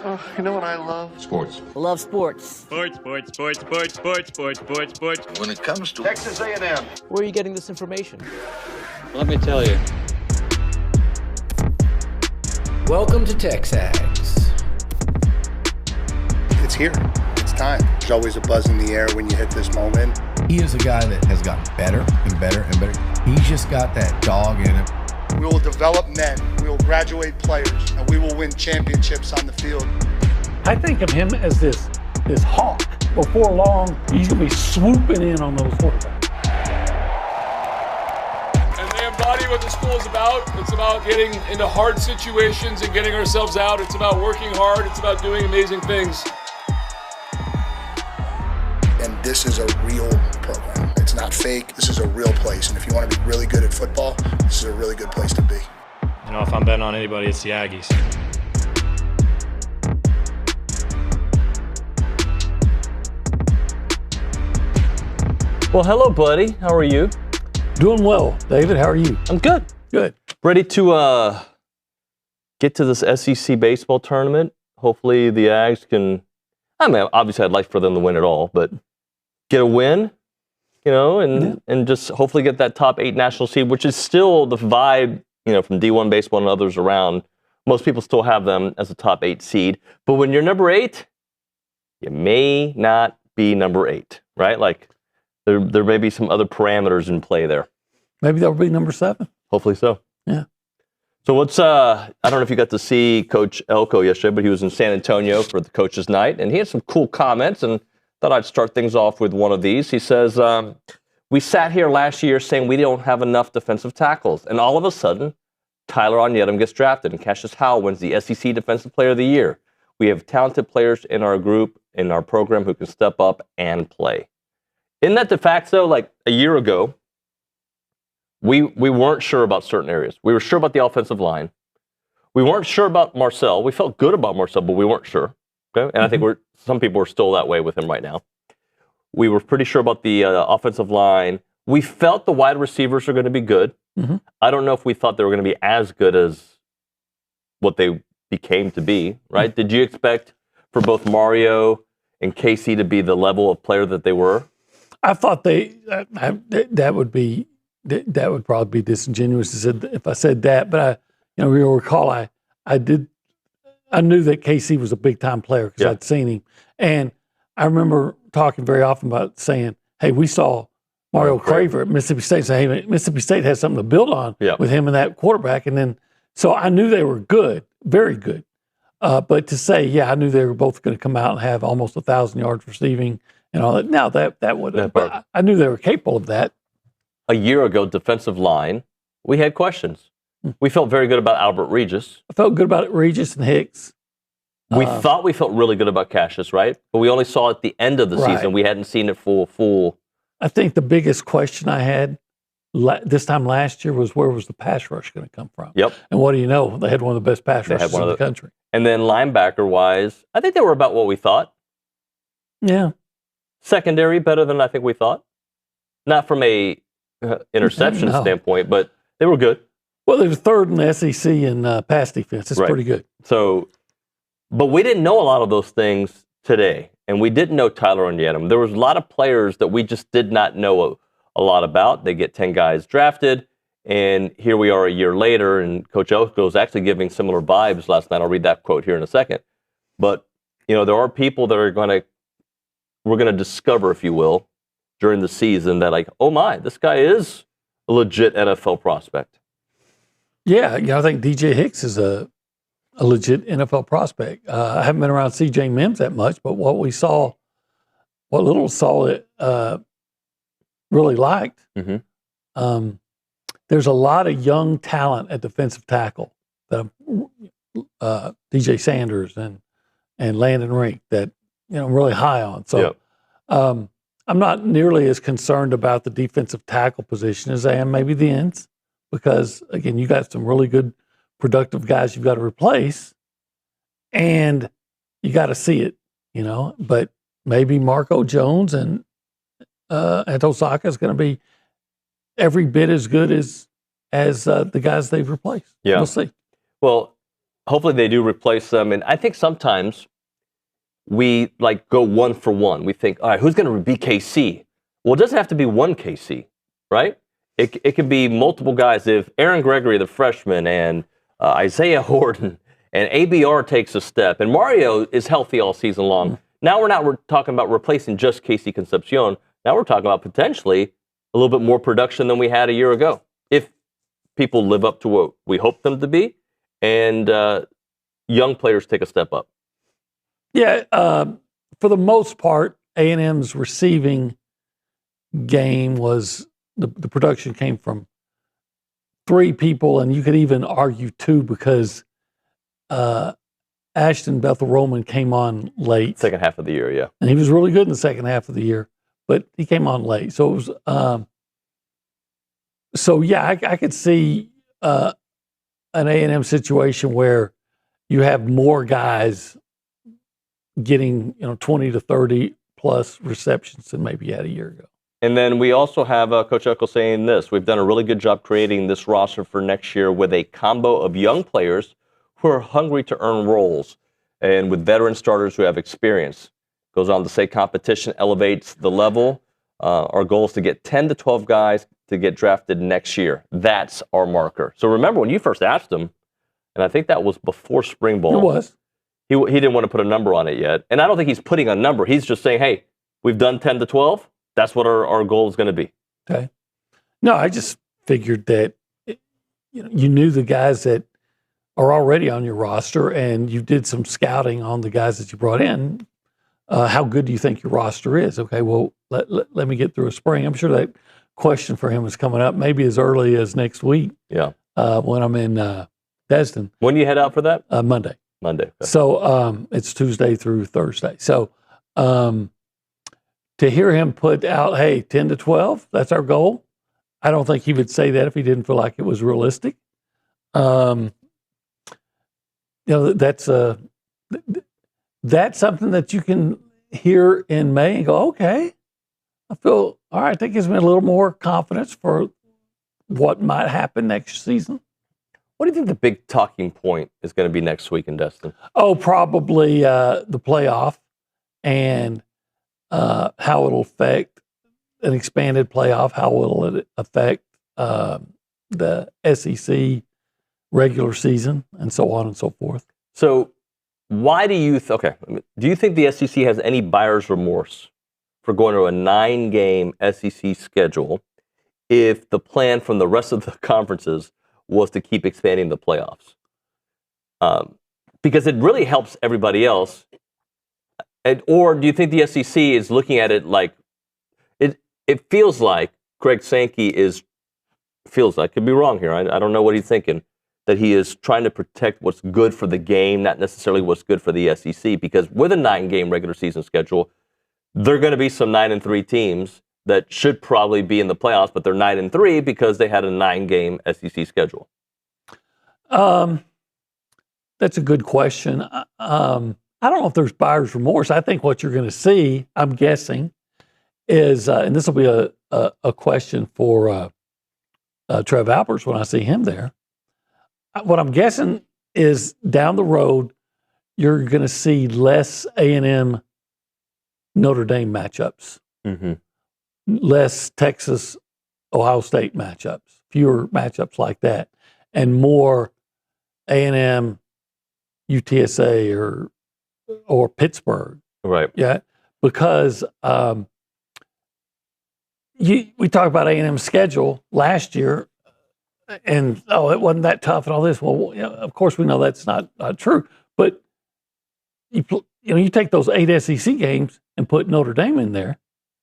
Oh, you know what I love? Sports. Love sports. Sports. When it comes to Texas A&M. Where are you getting this information? Let me tell you. Welcome to TexAgs. It's here. It's time. There's always a buzz in the air when you hit this moment. He is a guy that has gotten better and better and better. He's just got that dog in him. We will develop men. We will graduate players, and we will win championships on the field. I think of him as this hawk. Before long, he's going to be swooping in on those quarterbacks. And they embody what the school is about. It's about getting into hard situations and getting ourselves out. It's about working hard. It's about doing amazing things. And this is a real program. It's not fake. This is a real place. And if you want to be really good at football, this is a really good place to be. You know, if I'm betting on anybody, it's the Aggies. Well, hello, buddy. How are you? Doing well. David, how are you? I'm good. Good. Ready to get to this SEC baseball tournament. Hopefully the Ags can, I mean, obviously I'd like for them to win it all, but get a win, you know, and just hopefully get that top 8 national seed, which is still the vibe, you know, from D1 baseball and others around. Most people still have them as a top 8 seed. But when you're number 8, you may not be number 8, right? Like there may be some other parameters in play there. Maybe that'll be number 7. Hopefully so. Yeah. So what's, I don't know if you got to see Coach Elko yesterday, but he was in San Antonio for the coaches' night, and he had some cool comments, and thought I'd start things off with one of these. He says, we sat here last year saying we don't have enough defensive tackles, and all of a sudden, Tyler Onyedem gets drafted, and Cassius Howell wins the SEC Defensive Player of the Year. We have talented players in our group, in our program, who can step up and play. Isn't that the fact, though? Like a year ago, we weren't sure about certain areas. We were sure about the offensive line. We weren't sure about Marcel. We felt good about Marcel, but we weren't sure. Okay? And I think some people are still that way with him right now. We were pretty sure about the offensive line. We felt the wide receivers are going to be good. Mm-hmm. I don't know if we thought they were going to be as good as what they became to be, right? Did you expect for both Mario and Casey to be the level of player that they were? I thought that would probably be disingenuous if I said that, but you'll recall I knew that KC was a big time player because I'd seen him, and I remember talking very often about saying, "Hey, we saw Mario Craver at Mississippi State. So, hey, Mississippi State has something to build on with him and that quarterback." And then, so I knew they were good, very good. But to say, I knew they were both going to come out and have almost 1,000 yards receiving and all that. Now that would, but I knew they were capable of that. A year ago, defensive line, we had questions. We felt very good about Albert Regis. I felt good about Regis and Hicks. We thought we felt really good about Cassius, right? But we only saw it at the end of the season. We hadn't seen it full. I think the biggest question I had this time last year was where was the pass rush going to come from? Yep. And what do you know? They had one of the best pass rushes in the country. And then linebacker-wise, I think they were about what we thought. Yeah. Secondary, better than I think we thought. Not from a interception standpoint, but they were good. Well, they were third in the SEC in pass defense. It's pretty good. So, but we didn't know a lot of those things today, and we didn't know Tyler Onyedem. There was a lot of players that we just did not know a lot about. They get 10 guys drafted, and here we are a year later, and Coach Elko is actually giving similar vibes last night. I'll read that quote here in a second. But, there are people that we're going to discover, if you will, during the season that like, oh my, this guy is a legit NFL prospect. Yeah, I think DJ Hicks is a legit NFL prospect. I haven't been around CJ Mims that much, but what little saw it really liked. Mm-hmm. There's a lot of young talent at defensive tackle that DJ Sanders and Landon Rink that I'm really high on. So I'm not nearly as concerned about the defensive tackle position as I am maybe the ends, because again, you got some really good productive guys you've got to replace, and you got to see it, but maybe Marco Jones and Antosaka is going to be every bit as good as the guys they've replaced. Yeah. We'll see. Well, hopefully they do replace them. And I think sometimes we go one for one. We think, all right, who's going to be KC? Well, it doesn't have to be one KC, right? It could be multiple guys. If Aaron Gregory, the freshman, and Isaiah Horton and ABR takes a step, and Mario is healthy all season long. Now we're talking about replacing just Casey Concepcion. Now we're talking about potentially a little bit more production than we had a year ago, if people live up to what we hope them to be, and young players take a step up. Yeah, for the most part, A&M's receiving game was the production came from 3 people, and you could even argue 2 because Ashton Bethel-Roman came on late. Second half of the year, yeah. And he was really good in the second half of the year, but he came on late. So it was, I could see an A&M situation where you have more guys getting 20 to 30 plus receptions than maybe you had a year ago. And then we also have Coach Eckel saying this: we've done a really good job creating this roster for next year with a combo of young players who are hungry to earn roles, and with veteran starters who have experience. Goes on to say competition elevates the level. Our goal is to get 10 to 12 guys to get drafted next year. That's our marker. So remember when you first asked him, and I think that was before spring ball. It was. He didn't want to put a number on it yet. And I don't think he's putting a number. He's just saying, hey, we've done 10 to 12. That's what our goal is going to be. Okay. No, I just figured that you knew the guys that are already on your roster, and you did some scouting on the guys that you brought in. How good do you think your roster is? Okay, well, let me get through a spring. I'm sure that question for him is coming up maybe as early as next week. Yeah. When I'm in Destin. When do you head out for that? Monday. Monday. Okay. So it's Tuesday through Thursday. So to hear him put out, hey, 10 to 12, that's our goal. I don't think he would say that if he didn't feel like it was realistic. That's something that you can hear in May and go, okay, I feel all right. That gives me a little more confidence for what might happen next season. What do you think the big talking point is going to be next week in Destin? Oh, probably the playoff and how it'll affect an expanded playoff. How will it affect the SEC regular season and so on and so forth? So why do you do you think the SEC has any buyer's remorse for going to a 9-game SEC schedule if the plan from the rest of the conferences was to keep expanding the playoffs? Because it really helps everybody else. Or do you think the SEC is looking at it like it feels like Greg Sankey could be wrong here. I don't know what he's thinking, that he is trying to protect what's good for the game, not necessarily what's good for the SEC, because with a 9-game regular season schedule, there are going to be some 9-3 teams that should probably be in the playoffs, but they're 9-3 because they had a 9-game SEC schedule. That's a good question. I don't know if there's buyer's remorse. I think what you're going to see, I'm guessing, is, and this will be a question for Trev Alpers when I see him there. What I'm guessing is down the road, you're going to see less A&M Notre Dame matchups, less Texas Ohio State matchups, fewer matchups like that, and more A&M UTSA or Pittsburgh. Right. Yeah, because we talked about A&M's schedule last year, and it wasn't that tough and all this. Well, of course we know that's not true. But you take those 8 SEC games and put Notre Dame in there.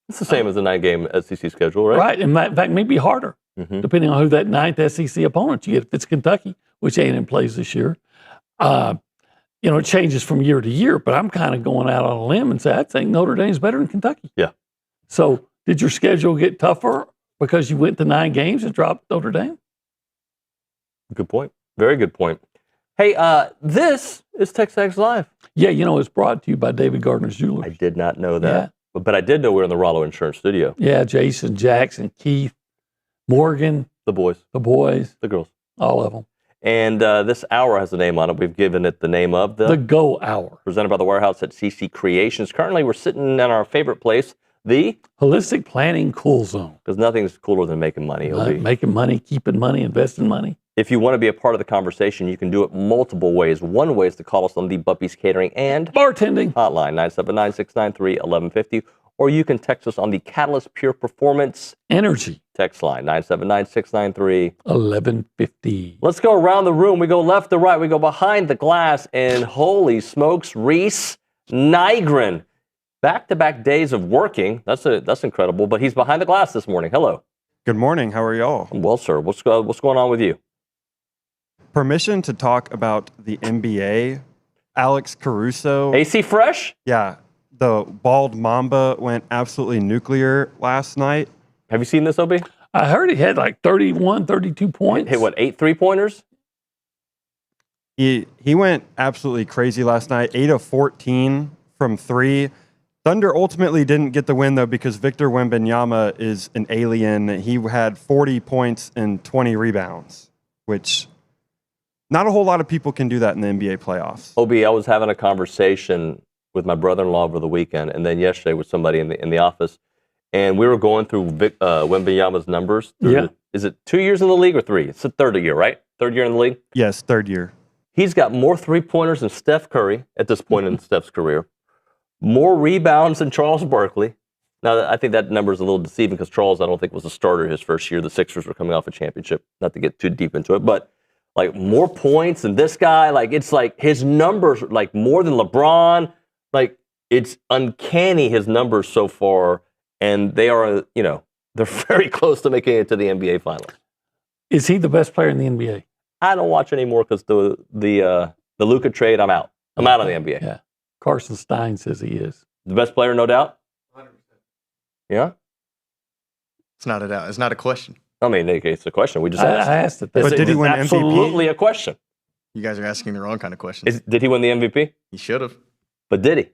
It's the same as a 9-game SEC schedule, right? Right, and in fact, maybe harder, depending on who that 9th SEC opponent you get. If it's Kentucky, which A&M plays this year, it changes from year to year. But I'm kind of going out on a limb and say I think Notre Dame's better than Kentucky. Yeah. So did your schedule get tougher because you went to 9 games and dropped Notre Dame? Good point. Very good point. Hey, this is TexAgs Live. Yeah, it's brought to you by David Gardner's Jewelers. I did not know that. Yeah. But I did know we're in the Rollo Insurance Studio. Yeah, Jason, Jackson, Keith, Morgan. The boys. The boys. The girls. All of them. And this hour has a name on it. We've given it the name of The Go Hour. Presented by the Warehouse at CC Creations. Currently, we're sitting in our favorite place, the Holistic Planning Cool Zone. Because nothing's cooler than making money. Making money, keeping money, investing money. If you want to be a part of the conversation, you can do it multiple ways. One way is to call us on the Buppy's Catering and Bartending hotline, 979-693-1150. Or you can text us on the Catalyst Pure Performance Energy text line, 979-693-1150. Let's go around the room. We go left to right. We go behind the glass. And holy smokes, Reese Nygren. Back-to-back days of working. That's incredible. But he's behind the glass this morning. Hello. Good morning. How are y'all? Well, sir, what's going on with you? Permission to talk about the NBA. Alex Caruso. AC Fresh? Yeah. The bald mamba went absolutely nuclear last night. Have you seen this, Obi? I heard he had like 31, 32 points. Hit what, 8 3-pointers? He went absolutely crazy last night. 8 of 14 from 3. Thunder ultimately didn't get the win, though, because Victor Wembanyama is an alien. He had 40 points and 20 rebounds, which not a whole lot of people can do that in the NBA playoffs. Obi, I was having a conversation with my brother-in-law over the weekend, and then yesterday with somebody in the office, and we were going through Wembanyama's numbers. Is it 2 years in the league or 3? It's the third year, right? Third year in the league? Yes, third year. He's got more three-pointers than Steph Curry at this point in Steph's career. More rebounds than Charles Barkley. Now, I think that number is a little deceiving because Charles, I don't think, was a starter his first year. The Sixers were coming off a championship. Not to get too deep into it, but like more points than this guy. Like it's like his numbers, like more than LeBron. Like it's uncanny his numbers so far, and they are, they're very close to making it to the NBA Finals. Is he the best player in the NBA? I don't watch anymore because the Luka trade. I'm out. I'm out of the NBA. Yeah. Carson Stein says he is. The best player, no doubt? 100%. Yeah? It's not a doubt. It's not a question. I mean, it's a question. We just asked. I asked it. But did he win MVP? Absolutely a question. You guys are asking the wrong kind of questions. Did he win the MVP? He should have. But did he?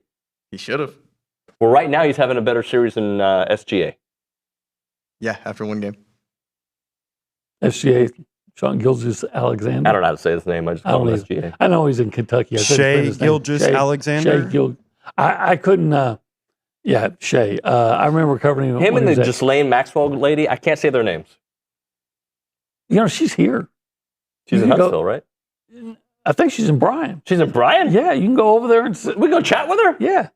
He should have. Well, right now he's having a better series than SGA. Yeah, after one game. SGA, Sean Gilgeous-Alexander. I don't know how to say his name. I just call him SGA. I know he's in Kentucky. Shai Gilgeous-Alexander? I couldn't, Shea. I remember covering him and the Ghislaine Maxwell lady. I can't say their names. She's here. She's in Huntsville, right? I think she's in Bryan. She's in Bryan? Yeah, you can go over there and we go chat with her? Yeah.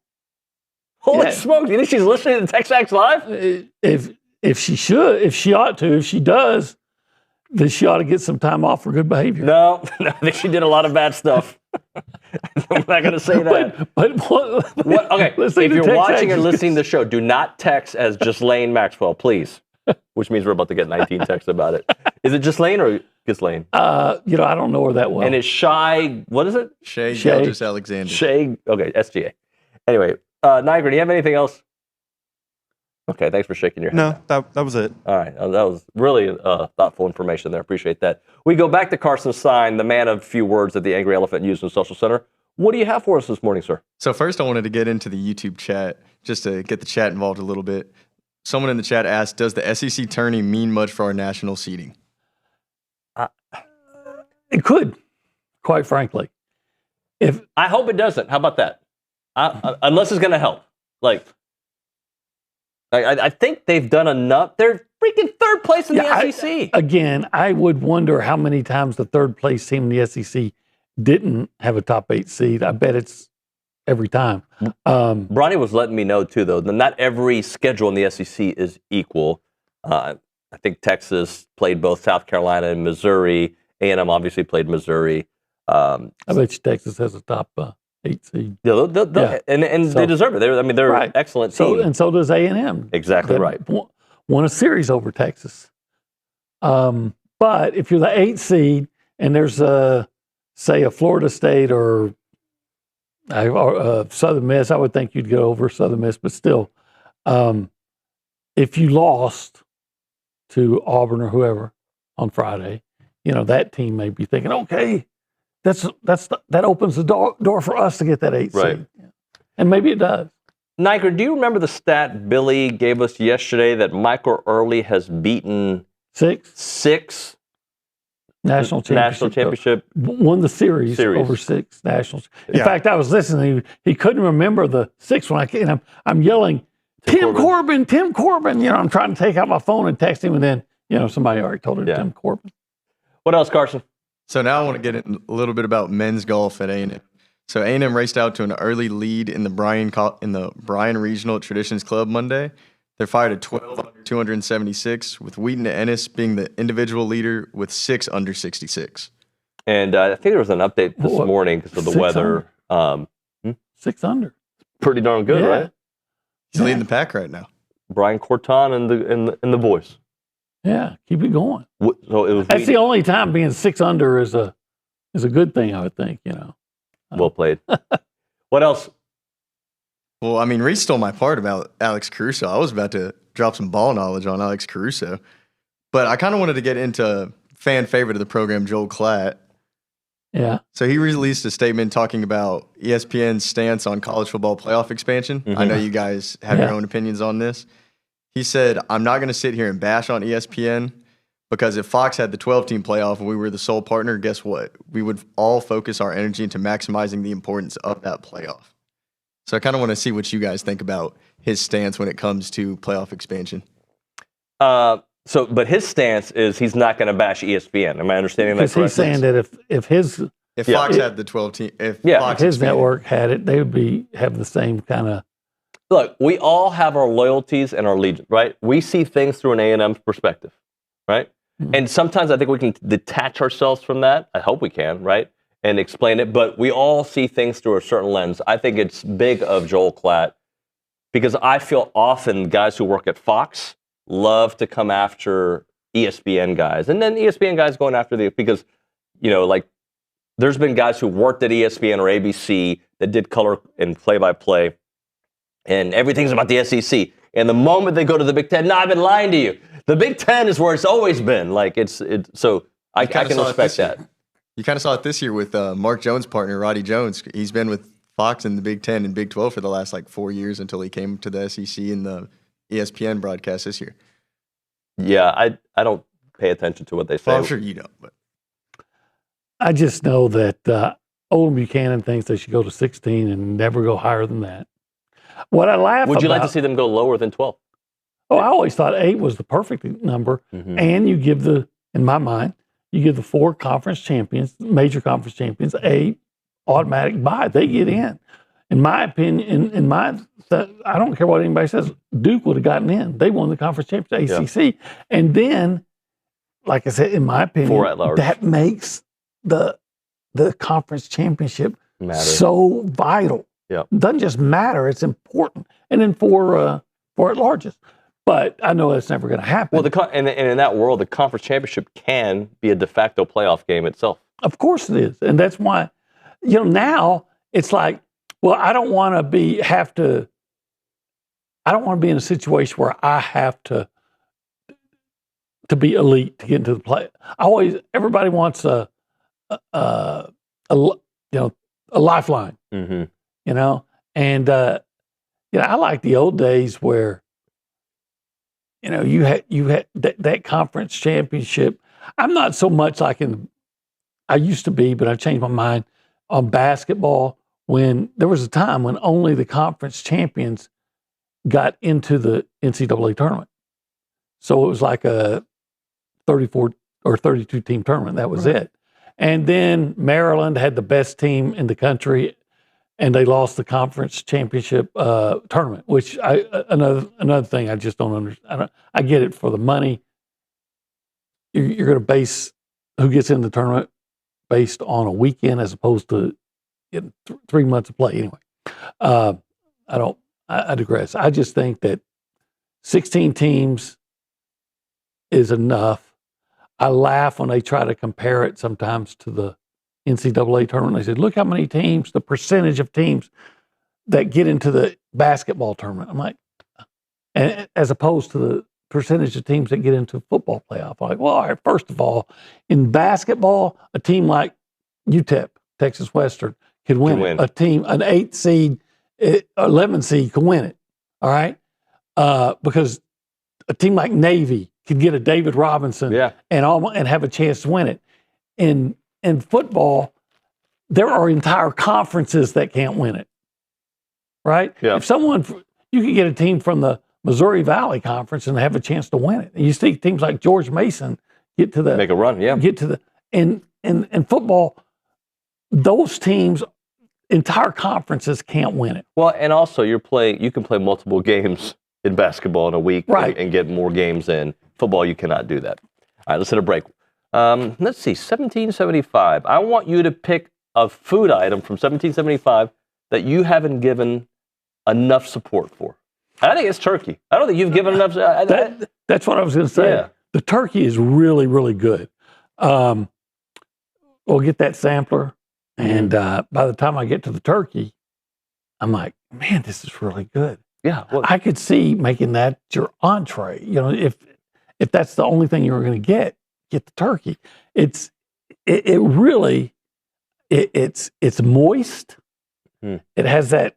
Holy smokes. You think she's listening to TexAgs Live? If she ought to, if she does, then she ought to get some time off for good behavior. No, I think she did a lot of bad stuff. I'm not going to say that. But what? Okay, if you're watching or listening to the show, do not text as Ghislaine Maxwell, please. Which means we're about to get 19 texts about it. Is it Ghislaine or Ghislaine? I don't know her that well. And it's Shai, what is it? Shai Gilgeous-Alexander. Shai, okay, SGA. Anyway, Niagara, do you have anything else? Okay, thanks for shaking your head. No, that was it. All right, that was really thoughtful information there. Appreciate that. We go back to Carson Stein, the man of few words that the Angry Elephant used in Social Center. What do you have for us this morning, sir? So first I wanted to get into the YouTube chat, just to get the chat involved a little bit. Someone in the chat asked, does the SEC tourney mean much for our national seeding? It could, quite frankly. I hope it doesn't. How about that? Unless it's going to help. I think they've done enough. They're freaking third place in the SEC. Again, I would wonder how many times the third place team in the SEC didn't have a top 8 seed. I bet it's every time. Bronny was letting me know, too, though, that not every schedule in the SEC is equal. I think Texas played both South Carolina and Missouri. A&M obviously played Missouri. I bet you Texas has a top 8 seed. Yeah, and they deserve it. They're an excellent team. And so does A&M. Exactly right. Won a series over Texas. But if you're the 8th seed and there's say a Florida State or Southern Miss, I would think you'd go over Southern Miss. But still, if you lost to Auburn or whoever on Friday, that team may be thinking, okay, that opens the door for us to get that 8th seed. And maybe it does. Niker, do you remember the stat Billy gave us yesterday that Michael Early has beaten 6 National championship. Won the series over 6 nationals. In fact, I was listening. He couldn't remember the 6th one. And I'm yelling, Tim Corbin. You know, I'm trying to take out my phone and text him, and then, you know, somebody already told him Tim Corbin. What else, Carson? So now I want to get in a little bit about men's golf at A&M. So A&M raced out to an early lead in the Bryan Regional Traditions Club Monday. They're fired at 12 under 276, with Wheaton Ennis being the individual leader with 6 under 66. And I think there was an update this morning because of the weather. 6 under. Pretty darn good, right? He's leading the pack right now. Brian Corton and the boys. Yeah, keep it going. So it was. That's the only time being 6 under is a good thing, I would think. You know. Well played. What else? Well, I mean, Reese stole my part about Alex Caruso. I was about to drop some ball knowledge on Alex Caruso, but I kind of wanted to get into fan favorite of the program, Joel Klatt. Yeah. So he released a statement talking about ESPN's stance on college football playoff expansion. I know you guys have your own opinions on this. He said, I'm not going to sit here and bash on ESPN because if Fox had the 12-team playoff and we were the sole partner, guess what? We would all focus our energy into maximizing the importance of that playoff. So I kind of want to see what you guys think about his stance when it comes to playoff expansion. But his stance is he's not going to bash ESPN. Am I understanding that correctly? Because he's saying that if Fox had the 12-team, if his network had it, they would have the same kind of. Look, we all have our loyalties and our allegiance, right? We see things through an A&M perspective, right? Mm-hmm. And sometimes I think we can detach ourselves from that. I hope we can, right? And explain it. But we all see things through a certain lens. I think it's big of Joel Klatt because I feel often guys who work at Fox love to come after ESPN guys. And then ESPN guys going after because, you know, like there's been guys who worked at ESPN or ABC that did color and play-by-play. And everything's about the SEC. And the moment they go to the Big Ten, I've been lying to you. The Big Ten is where it's always been. Like so I can respect that. You kind of saw it this year with Mark Jones' partner, Roddy Jones. He's been with Fox in the Big Ten and Big 12 for the last 4 years until he came to the SEC and the ESPN broadcast this year. Yeah, I don't pay attention to what they say. Well, I'm sure you don't. But I just know that Olin Buchanan thinks they should go to 16 and never go higher than that. What I laugh Would you like to see them go lower than 12? Oh, I always thought 8 was the perfect number. Mm-hmm. And you give in my mind, you give the 4 conference champions, major conference champions, a automatic bye. They get in. In my opinion, I don't care what anybody says, Duke would have gotten in. They won the conference championship, ACC. Yeah. And then, like I said, in my opinion, 4 at large. That makes the conference championship so vital. Yeah. It doesn't just matter, it's important. And then 4 at larges. But I know that's never going to happen. Well, and in that world, the conference championship can be a de facto playoff game itself. Of course it is. And that's why, now it's like, well, I don't want to be in a situation where I have to be elite to get into the play. Everybody wants a lifeline, mm-hmm. And I like the old days where you had that conference championship. I'm not so much like I used to be, but I've changed my mind on basketball. When there was a time when only the conference champions got into the NCAA tournament, so it was like a 34 or 32 team tournament. That was it. And then Maryland had the best team in the country, and they lost the conference championship tournament, which another thing I just don't understand. I get it for the money. You're going to base who gets in the tournament based on a weekend as opposed to 3 months of play. Anyway, I digress. I just think that 16 teams is enough. I laugh when they try to compare it sometimes to the NCAA tournament. They said, look how many teams, the percentage of teams that get into the basketball tournament. I'm like, as opposed to the percentage of teams that get into football playoff. I'm like, well, all right, first of all, in basketball, a team like UTEP, Texas Western, can win it. A team, an 8 seed, 11 seed can win it. All right? Because a team like Navy can get a David Robinson and have a chance to win it. in football, there are entire conferences that can't win it, right? Yeah. If you could get a team from the Missouri Valley Conference and have a chance to win it. And you see teams like George Mason make a run, in football, those teams, entire conferences can't win it. Well, and also you can play multiple games in basketball in a week, right, and get more games in. Football, you cannot do that. All right, let's hit a break. Let's see, 1775. I want you to pick a food item from 1775 that you haven't given enough support for. I think it's turkey. I don't think you've given enough. That's what I was going to say. Yeah. The turkey is really, really good. We'll get that sampler, and by the time I get to the turkey, I'm like, man, this is really good. Yeah, well, I could see making that your entree. You know, if that's the only thing you were going to get the turkey. It's moist. It has that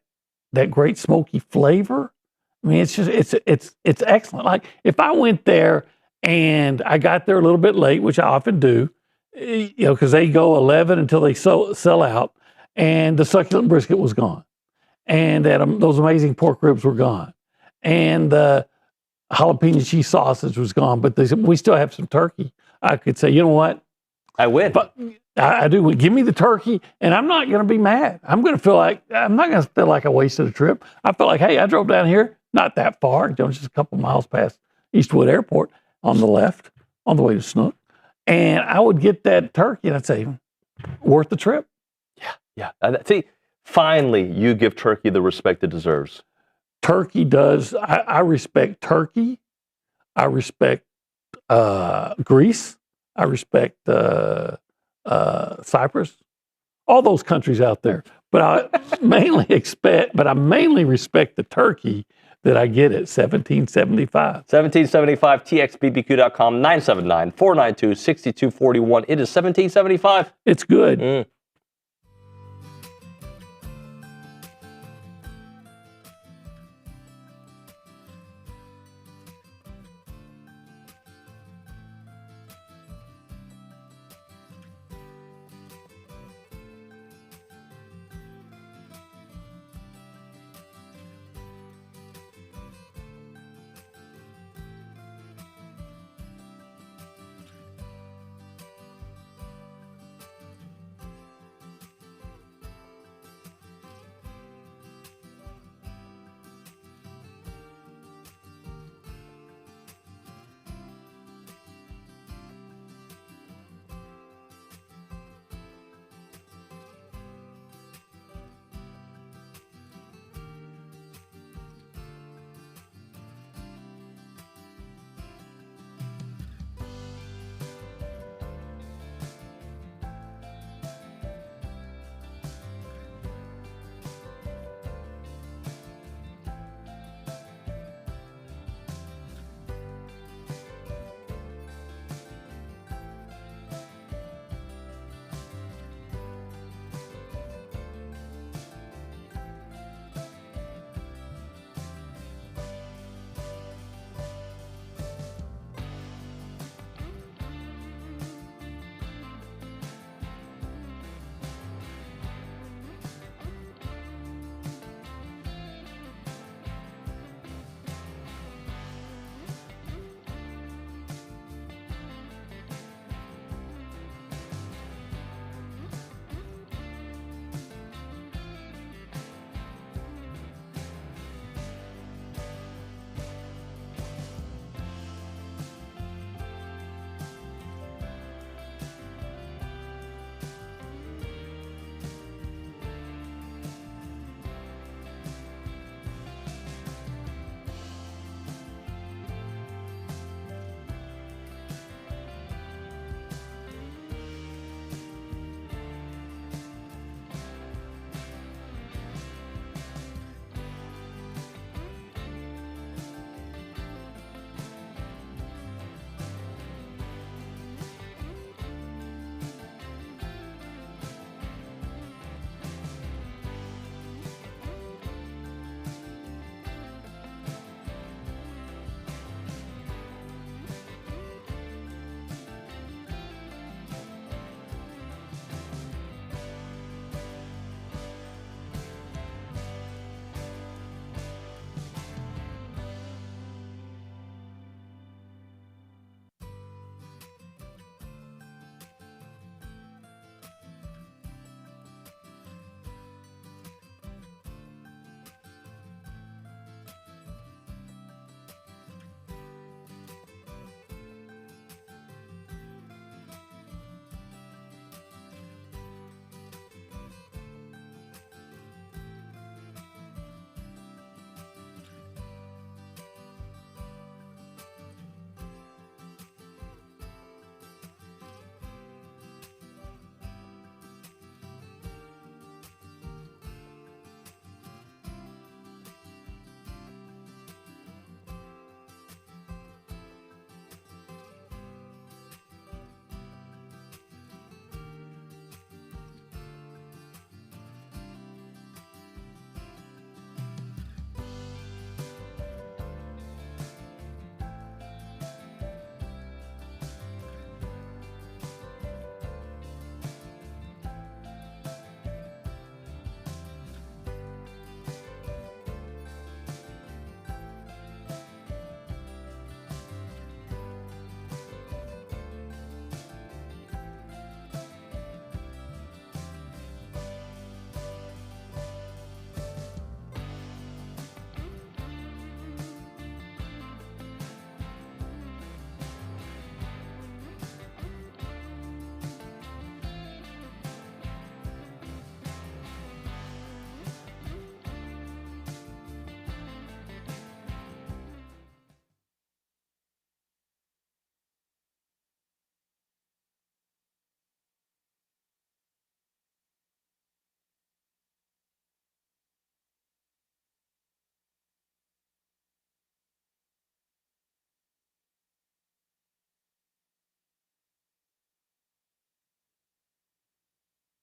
great smoky flavor. I mean, it's excellent. Like if I went there and I got there a little bit late, which I often do, you know, because they go 11 until they sell out, and the succulent brisket was gone, and those amazing pork ribs were gone, and the jalapeno cheese sausage was gone, but we still have some turkey. I could say, you know what? I win. But I do. Give me the turkey, and I'm not going to be mad. I'm not going to feel like I wasted a trip. I feel like, hey, I drove down here, not that far, just a couple miles past Eastwood Airport on the left, on the way to Snook, and I would get that turkey, and I'd say, worth the trip. Yeah. See, finally, you give turkey the respect it deserves. Turkey does. I respect turkey. I respect Greece. I respect Cyprus. All those countries out there. But I mainly respect the turkey that I get at 1775. 1775, txbbq.com, 979-492-6241. It is 1775. It's good.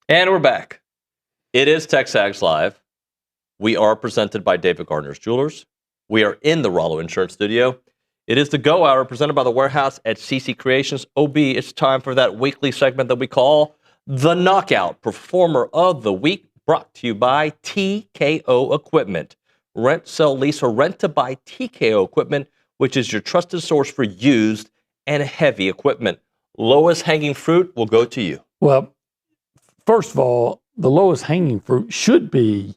And we're back. It is TexAgs Live. We are presented by David Gardner's Jewelers. We are in the Rollo Insurance Studio. It is the Go Hour presented by the Warehouse at CC Creations. OB, it's time for that weekly segment that we call the Knockout Performer of the Week, brought to you by TKO Equipment. Rent, sell, lease, or rent to buy TKO Equipment, which is your trusted source for used and heavy equipment. Lowest hanging fruit will go to you. Well, first of all, the lowest hanging fruit should be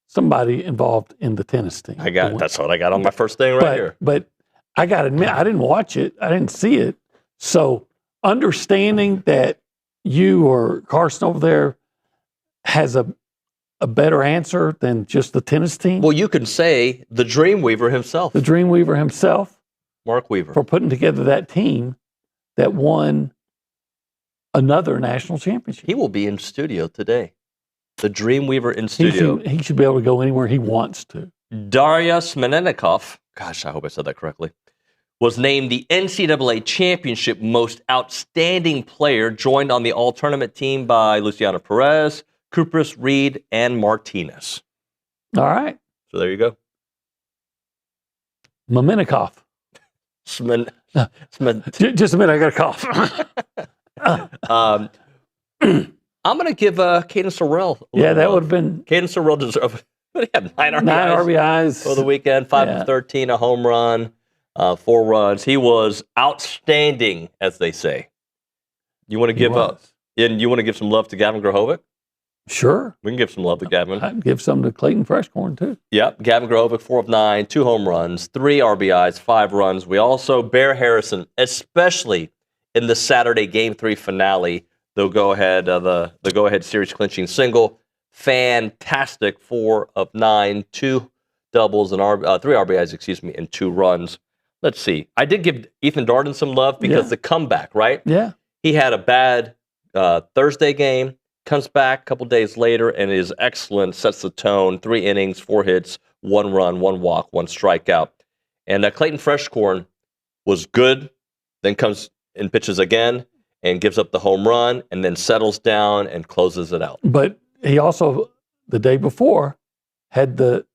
somebody involved in the tennis team. That's what I got on my first thing here. But I got to admit, I didn't watch it. I didn't see it. So understanding that you or Carson over there has a better answer than just the tennis team. Well, you can say the Dreamweaver himself. The Dreamweaver himself. Mark Weaver. For putting together that team that won another national championship. He will be in studio today. The Dreamweaver in studio. He should be able to go anywhere he wants to. Darya Smenenikov, gosh, I hope I said that correctly, was named the NCAA Championship Most Outstanding Player, joined on the all-tournament team by Luciano Perez, Kupris, Reed, and Martinez. All right. So there you go. Mamenikov. Just a minute, I got a cough. I'm going to give Caden Sorrell. That would have been. Caden Sorrell deserves. But he had 9 RBIs. 9 RBIs for the weekend. 5 of 13, a home run, 4 runs. He was outstanding, as they say. You want to give up? And you want to give some love to Gavin Grahovic? Sure. We can give some love to Gavin. I'd give some to Clayton Freshcorn, too. Yep. Gavin Grahovic, 4 of 9, 2 home runs, 3 RBIs, 5 runs. We also, Bear Harrison, especially in the Saturday Game 3 finale, the go-ahead series clinching single. Fantastic. 4 of 9, 2 doubles, and 3 RBIs, and 2 runs. Let's see. I did give Ethan Darden some love because the comeback, right? Yeah. He had a bad Thursday game, comes back a couple days later, and is excellent, sets the tone. 3 innings, 4 hits, 1 run, 1 walk, 1 strikeout. And Clayton Freshcorn was good, then comes and pitches again and gives up the home run, and then settles down and closes it out. But he also, the day before, had the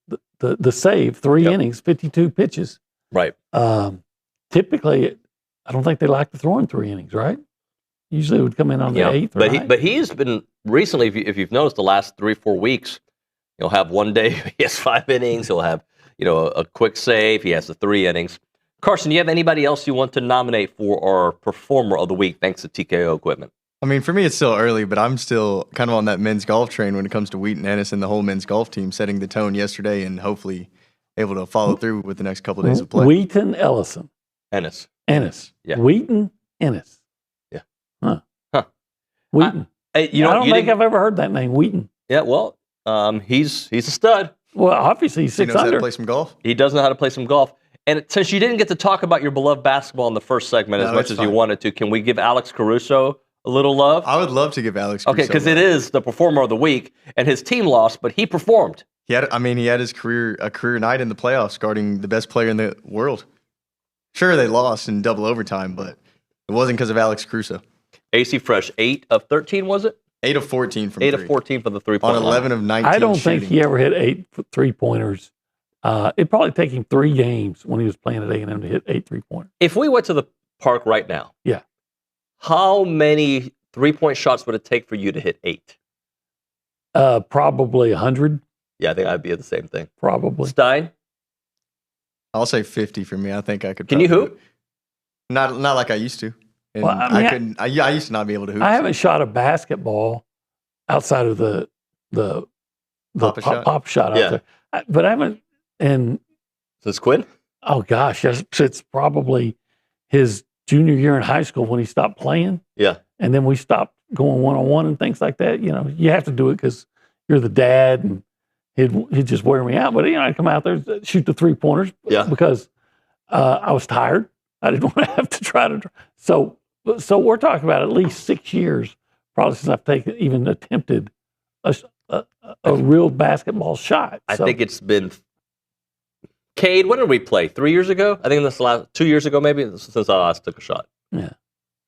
save, 3 innings, 52 pitches. Right. Typically, I don't think they like to throw in 3 innings, right? Usually it would come in on the 8th. But he's been recently, if you've noticed, the last 3-4 weeks, he'll have one day he has 5 innings. He'll have a quick save. He has the 3 innings. Carson, do you have anybody else you want to nominate for our Performer of the Week, thanks to TKO Equipment? I mean, for me, it's still early, but I'm still kind of on that men's golf train when it comes to Wheaton Ennis and the whole men's golf team, setting the tone yesterday and hopefully able to follow through with the next couple of days of play. Wheaton Ellison. Ennis. Yeah. Wheaton Ennis. Yeah. Huh. Wheaton. I don't think I've ever heard that name, Wheaton. Yeah, well, he's a stud. Well, obviously he's 6 He knows how under. to play some golf. He does know how to play some golf. And since you didn't get to talk about your beloved basketball in the first segment as much as you wanted to, can we give Alex Caruso a little love? I would love to give Alex Caruso because it is the Performer of the Week, and his team lost, but he performed. He had his career night in the playoffs, guarding the best player in the world. Sure, they lost in double overtime, but it wasn't because of Alex Caruso. AC Fresh, 8 of 13, was it? 8 of 14 from 8 of 14 for the 3-point on 11 of 19. I don't think he ever hit 8 3-pointers. It'd probably take him 3 games when he was playing at A&M to hit 8 3-pointers. If we went to the park right now, how many 3-point shots would it take for you to hit 8? Probably 100. Yeah, I think I'd be at the same thing. Probably. Stein? I'll say 50 for me. I think I could. Can you hoop? Not like I used to. And Well, I mean, I couldn't. I used to not be able to hoop. I haven't shot a basketball outside of the pop shot out there. But I haven't. And is this Quinn? Oh gosh, it's probably his junior year in high school when he stopped playing. Yeah. And then we stopped going one-on-one and things like that. You know, you have to do it because you're the dad, and he'd just wear me out. But I'd come out there, shoot the 3-pointers, because I was tired. I didn't want to have to try to. So we're talking about at least 6 years, probably since I've even attempted a real basketball shot. I think it's been. Cade, when did we play? 3 years ago? I think this last 2 years ago, maybe, since I last took a shot. Yeah.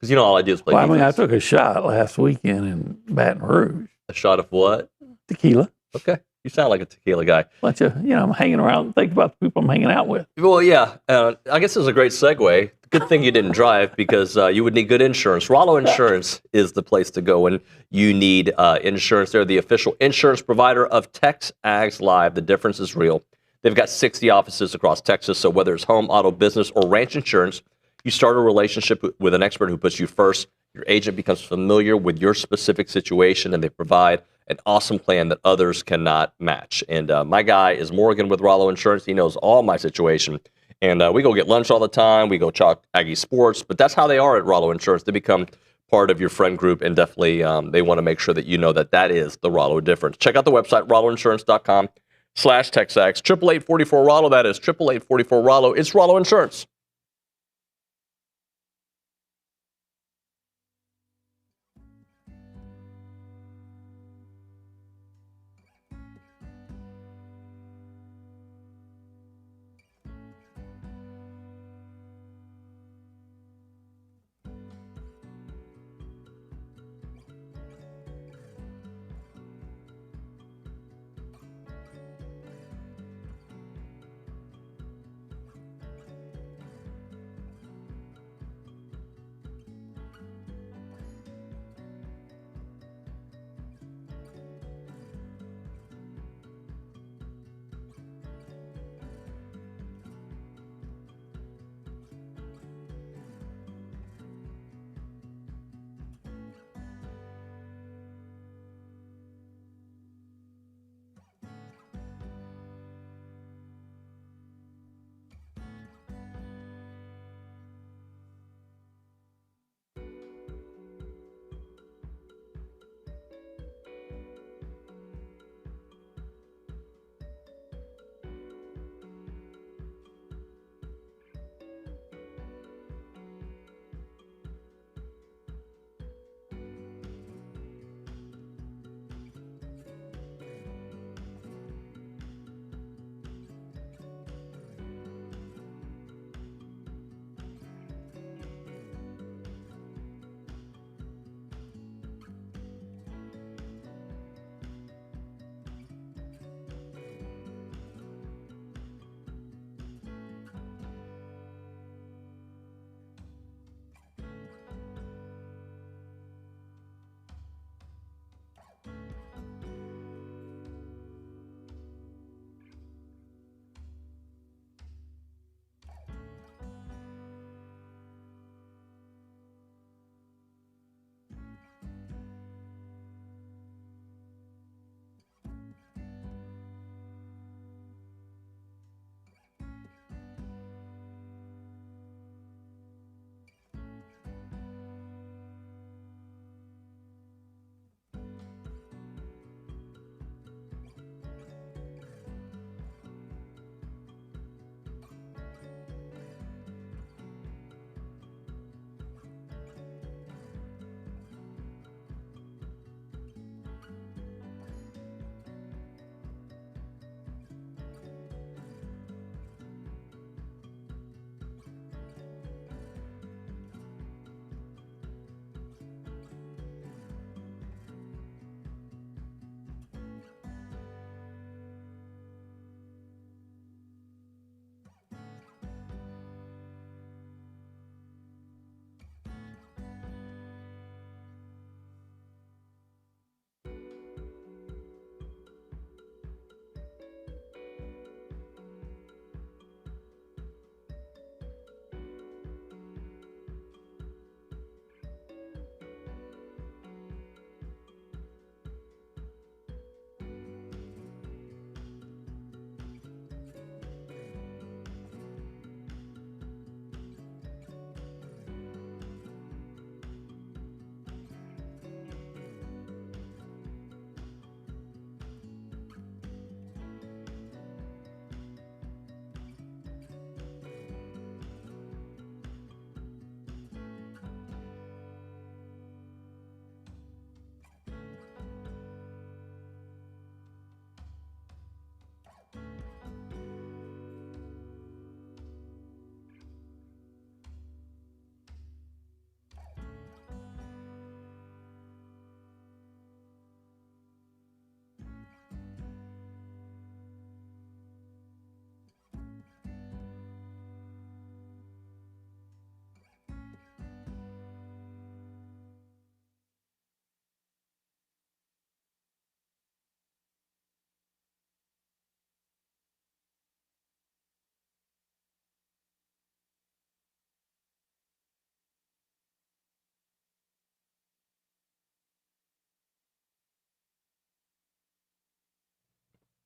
Because all I do is play. Well, I took a shot last weekend in Baton Rouge. A shot of what? Tequila. Okay. You sound like a tequila guy. Bunch of, I'm hanging around and think about the people I'm hanging out with. Well, yeah. I guess this is a great segue. Good thing you didn't drive because you would need good insurance. Rollo Insurance is the place to go when you need insurance. They're the official insurance provider of TexAgs Live. The difference is real. They've got 60 offices across Texas, so whether it's home, auto, business, or ranch insurance, you start a relationship with an expert who puts you first. Your agent becomes familiar with your specific situation, and they provide an awesome plan that others cannot match. And my guy is Morgan with Rollo Insurance. He knows all my situation. And we go get lunch all the time. We go chalk Aggie sports. But that's how they are at Rollo Insurance. They become part of your friend group, and definitely they want to make sure that you know that is the Rollo difference. Check out the website, rolloinsurance.com/TexAgs. 888-44-ROLLO. That is 888-44-ROLLO. It's Rollo Insurance.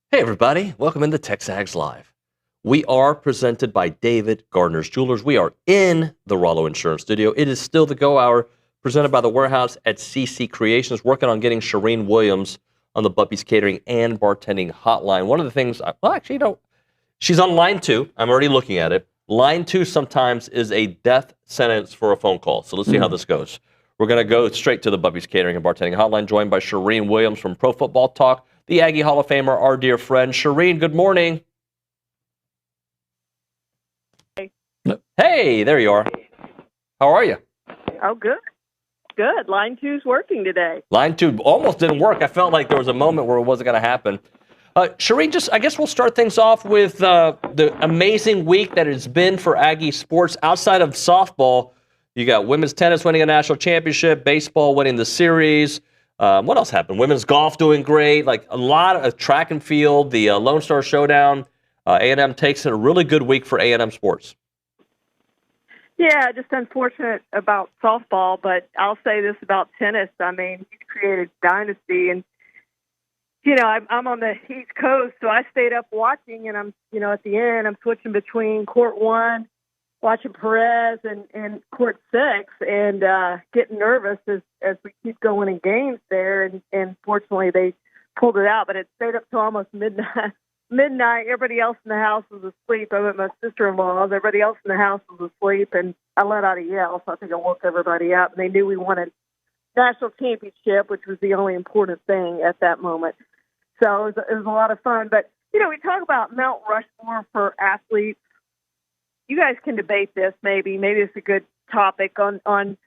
Hey, everybody. Welcome into TexAgs Live. We are presented by David Gardner's Jewelers. We are in the Rollo Insurance Studio. It is still the Go Hour, presented by the Warehouse at CC Creations, working on getting Charean Williams on the Buppies Catering and Bartending Hotline. One of the things, she's on line 2. I'm already looking at it. Line 2 sometimes is a death sentence for a phone call. So let's see how this goes. We're going to go straight to the Buppies Catering and Bartending Hotline, joined by Charean Williams from Pro Football Talk, the Aggie Hall of Famer, our dear friend. Charean, good morning. Hey, there you are. How are you? Oh, good. Good. Line 2's working today. Line 2 almost didn't work. I felt like there was a moment where it wasn't going to happen. Charean, I guess we'll start things off with the amazing week that it's been for Aggie sports. Outside of softball, you got women's tennis winning a national championship, baseball winning the series. What else happened? Women's golf doing great. Like a lot of track and field, the Lone Star Showdown. A&M takes it a really good week for A&M sports. Yeah, just unfortunate about softball, but I'll say this about tennis. I mean, he's created dynasty, and I'm on the East Coast, so I stayed up watching, and I'm at the end, I'm switching between court 1, watching Perez, and court 6, and getting nervous as we keep going in games there, and fortunately they pulled it out, but it stayed up till almost midnight. Everybody else in the house was asleep. I went with my sister-in-law. Everybody else in the house was asleep, and I let out a yell, so I think I woke everybody up. And they knew we won a national championship, which was the only important thing at that moment. So it was a lot of fun. But, we talk about Mount Rushmore for athletes. You guys can debate this maybe. Maybe it's a good topic on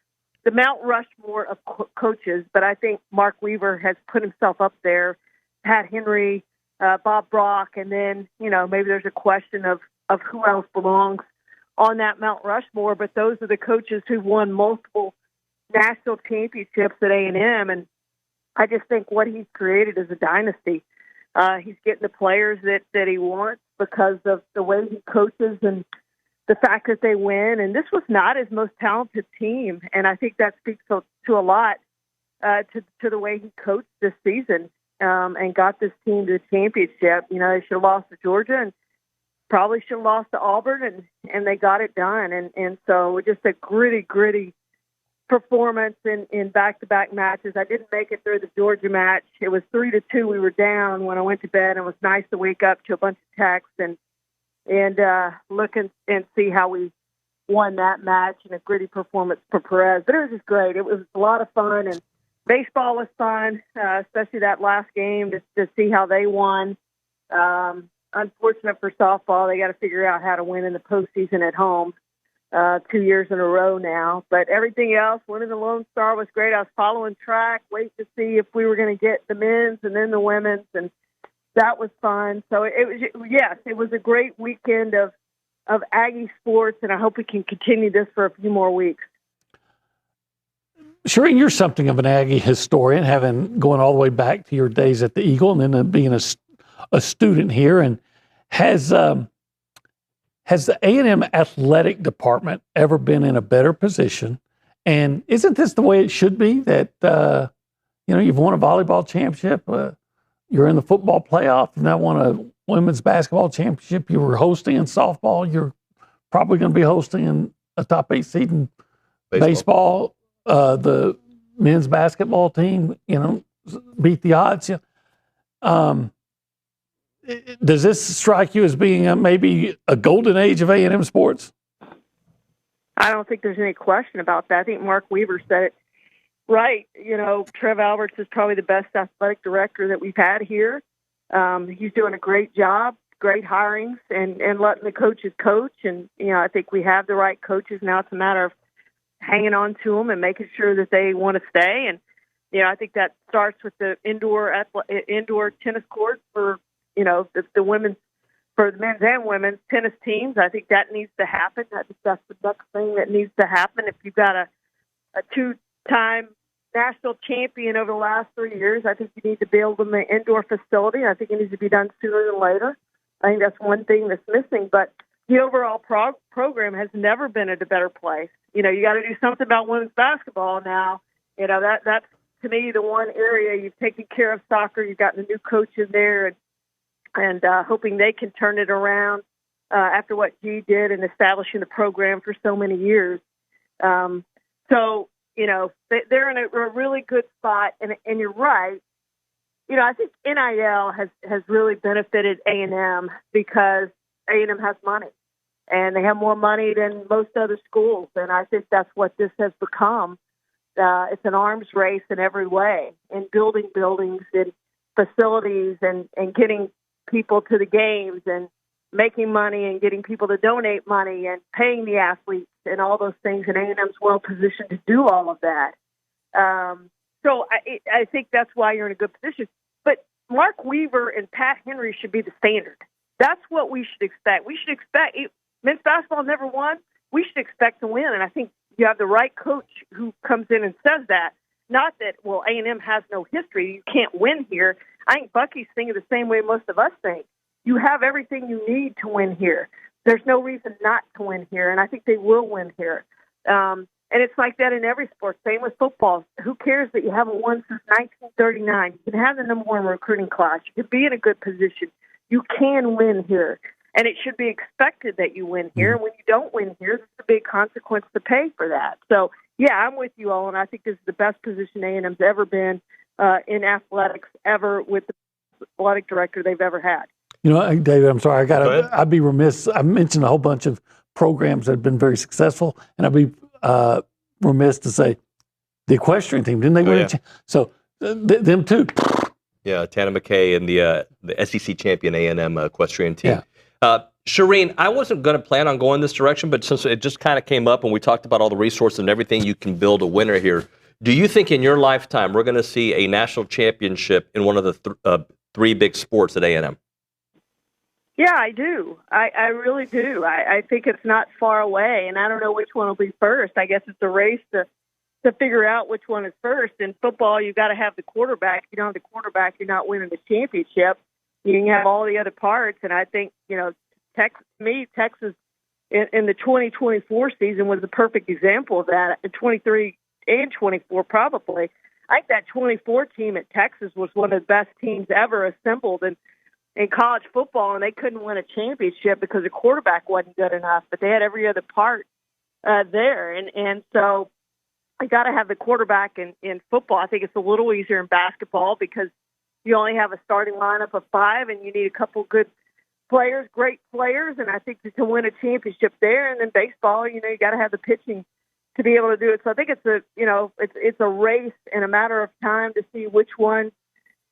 the Mount Rushmore of coaches, but I think Mark Weaver has put himself up there, Pat Henry, Bob Brock, and then, maybe there's a question of who else belongs on that Mount Rushmore, but those are the coaches who won multiple national championships at A&M, and I just think what he's created is a dynasty. He's getting the players that he wants because of the way he coaches and the fact that they win, and this was not his most talented team, and I think that speaks to a lot to the way he coached this season. And got this team to the championship. They should have lost to Georgia and probably should have lost to Auburn, and they got it done. And so just a gritty performance in back-to-back matches. I didn't make it through the Georgia match. It was 3-2. We were down when I went to bed, and it was nice to wake up to a bunch of texts and look and see how we won that match and a gritty performance for Perez. But it was just great. It was a lot of fun, and baseball was fun, especially that last game to see how they won. Unfortunate for softball, they got to figure out how to win in the postseason at home 2 years in a row now. But everything else, winning the Lone Star was great. I was following track, waiting to see if we were going to get the men's and then the women's, and that was fun. So it was a great weekend of Aggie sports, and I hope we can continue this for a few more weeks. Charean, you're something of an Aggie historian, going all the way back to your days at the Eagle and then being a student here. And has the A&M athletic department ever been in a better position? And isn't this the way it should be? That you've won a volleyball championship, you're in the football playoff, you've now won a women's basketball championship, you were hosting in softball, you're probably going to be hosting in a top 8 seed in baseball. The men's basketball team, beat the odds. Does this strike you as being maybe a golden age of A&M sports? I don't think there's any question about that. I think Mark Weaver said it right. Trev Alberts is probably the best athletic director that we've had here. He's doing a great job, great hirings, and letting the coaches coach. And, I think we have the right coaches now. It's a matter of hanging on to them and making sure that they want to stay. And, I think that starts with the indoor tennis court for, the women's, for the men's and women's tennis teams. I think that needs to happen. I think that's the next thing that needs to happen. If you've got a 2-time national champion over the last 3 years, I think you need to build them an indoor facility. I think it needs to be done sooner than later. I think that's one thing that's missing. But the overall program has never been at a better place. You got to do something about women's basketball now. That's, to me, the one area you've taken care of soccer. You've gotten a new coach in there, and and hoping they can turn it around after what G did in establishing the program for so many years. So, you know, they're in a really good spot, and you're right. You know, I think NIL has really benefited A&M because A&M has money, and they have more money than most other schools, and I think that's what this has become. It's an arms race in every way, in building buildings and facilities and getting people to the games and making money and getting people to donate money and paying the athletes and all those things. And A&M's well positioned to do all of that. So I think that's why you're in a good position. But Mark Weaver and Pat Henry should be the standard. That's what we should expect. We should expect men's basketball never won. We should expect to win. And I think you have the right coach who comes in and says that. Not that, well, A&M has no history. You can't win here. I think Bucky's thinking the same way most of us think. You have everything you need to win here. There's no reason not to win here, and I think they will win here. And it's like that in every sport. Same with football. Who cares that you haven't won since 1939? You can have the number one recruiting class. You can be in a good position. You can win here, and it should be expected that you win here. And when you don't win here, there's a big consequence to pay for that. So, yeah, I'm with you, Olin. I think this is the best position A&M's ever been in athletics ever with the athletic director they've ever had. You know, David, I'm sorry. I'd be remiss. I mentioned a whole bunch of programs that have been very successful, and I'd be remiss to say the equestrian team, didn't they win? So them too. Yeah, Tana McKay and the SEC champion A&M equestrian team. Yeah. Charean, I wasn't going to plan on going this direction, but since it just kind of came up and we talked about all the resources and everything you can build a winner here, do you think in your lifetime we're going to see a national championship in one of the three big sports at A&M? Yeah, I do. I really do. I think it's not far away, and I don't know which one will be first. I guess it's a race to figure out which one is first. In football, you've got to have the quarterback. If you don't have the quarterback, you're not winning the championship. You can have all the other parts, and I think, you know, Texas in the 2024 season was a perfect example of that. In 23 and 24, probably. I think that 24 team at Texas was one of the best teams ever assembled in college football, and they couldn't win a championship because the quarterback wasn't good enough, but they had every other part there. And so you got to have the quarterback in football. I think it's a little easier in basketball because you only have a starting lineup of 5, and you need a couple good players, great players, and I think to win a championship there. And then baseball, you know, you got to have the pitching to be able to do it. So I think it's a race and a matter of time to see which one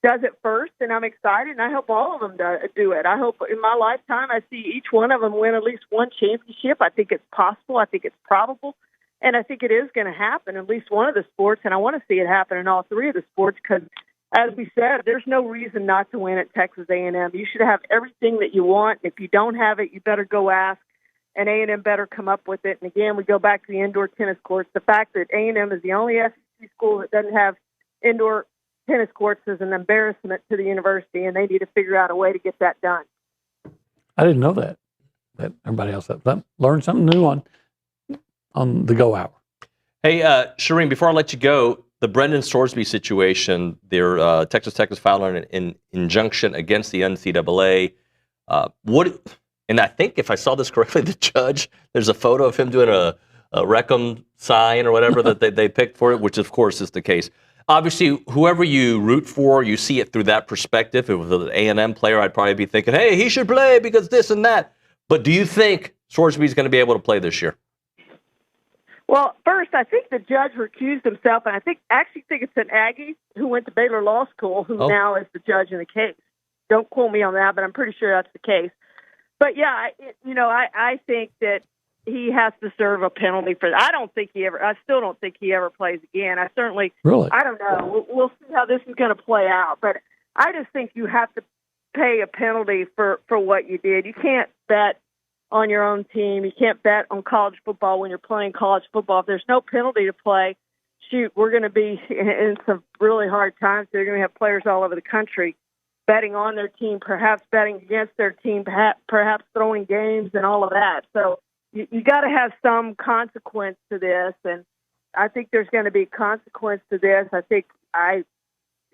does it first, and I'm excited, and I hope all of them do it. I hope in my lifetime I see each one of them win at least one championship. I think it's possible. I think it's probable, and I think it is going to happen in at least one of the sports, and I want to see it happen in all three of the sports because, as we said, there's no reason not to win at Texas A&M. You should have everything that you want. If you don't have it, you better go ask, and A&M better come up with it. And, again, we go back to the indoor tennis courts. The fact that A&M is the only SEC school that doesn't have indoor tennis courts is an embarrassment to the university, and they need to figure out a way to get that done. I didn't know that everybody else learned something new on the Go Hour. Hey, Charean, before I let you go, the Brendan Sorsby situation, their Texas Tech is filing an injunction against the NCAA. And I think if I saw this correctly, the judge, there's a photo of him doing a Reckham sign or whatever that they picked for it, which of course is the case. Obviously, whoever you root for, you see it through that perspective. If it was an A&M player, I'd probably be thinking, hey, he should play because this and that. But do you think Sorsby's going to be able to play this year? Well, first, I think the judge recused himself, and I actually think it's an Aggie who went to Baylor Law School who now is the judge in the case. Don't quote me on that, but I'm pretty sure that's the case. But, yeah, I think that he has to serve a penalty for that. I still don't think he ever plays again. I don't know. We'll see how this is going to play out. But I just think you have to pay a penalty for what you did. You can't bet on your own team. You can't bet on college football when you're playing college football. If there's no penalty to play, we're going to be in some really hard times. They're going to have players all over the country betting on their team, perhaps betting against their team, perhaps throwing games and all of that. So you got to have some consequence to this, and I think there's going to be consequence to this. I think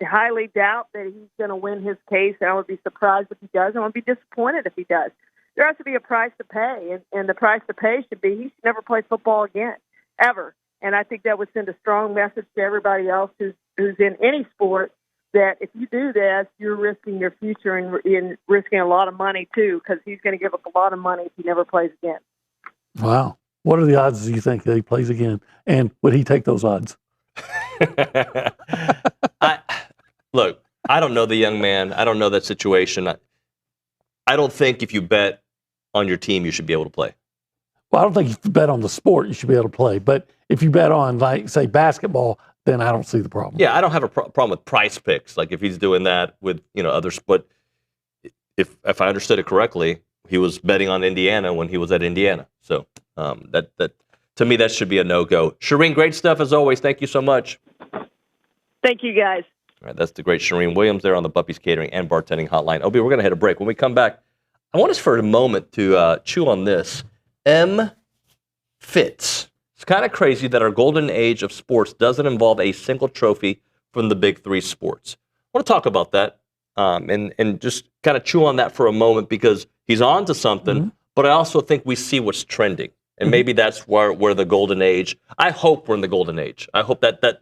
highly doubt that he's going to win his case, and I would be surprised if he does. I would be disappointed if he does. There has to be a price to pay, and the price to pay should be he should never play football again, ever. And I think that would send a strong message to everybody else who's in any sport that if you do this, you're risking your future and risking a lot of money, too, because he's going to give up a lot of money if he never plays again. Wow. What are the odds do you think that he plays again? And would he take those odds? Look, I don't know the young man. I don't know that situation. I don't think if you bet on your team, you should be able to play. Well, I don't think if you bet on the sport, you should be able to play. But if you bet on, like, say, basketball, then I don't see the problem. Yeah, I don't have a problem with price picks. Like if he's doing that with others. But if I understood it correctly, he was betting on Indiana when he was at Indiana. So that to me that should be a no-go. Charean, great stuff as always. Thank you so much. Thank you, guys. All right, that's the great Charean Williams there on the Buppy's Catering and Bartending Hotline. We're going to hit a break. When we come back, I want us for a moment to chew on this. Fits. It's kind of crazy that our golden age of sports doesn't involve a single trophy from the big three sports. I want to talk about that and just kind of chew on that for a moment because he's on to something, but I also think we see what's trending. And maybe that's where the golden age, I hope we're in the golden age. I hope that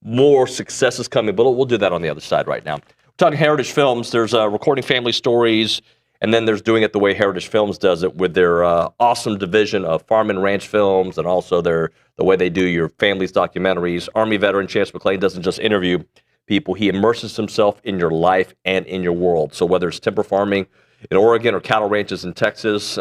more success is coming, but we'll do that on the other side right now. We're talking Heritage Films. There's recording family stories, and then there's doing it the way Heritage Films does it with their awesome division of farm and ranch films and also the way they do your family's documentaries. Army veteran Chance McClain doesn't just interview people. He immerses himself in your life and in your world. So whether it's timber farming in Oregon or cattle ranches in Texas,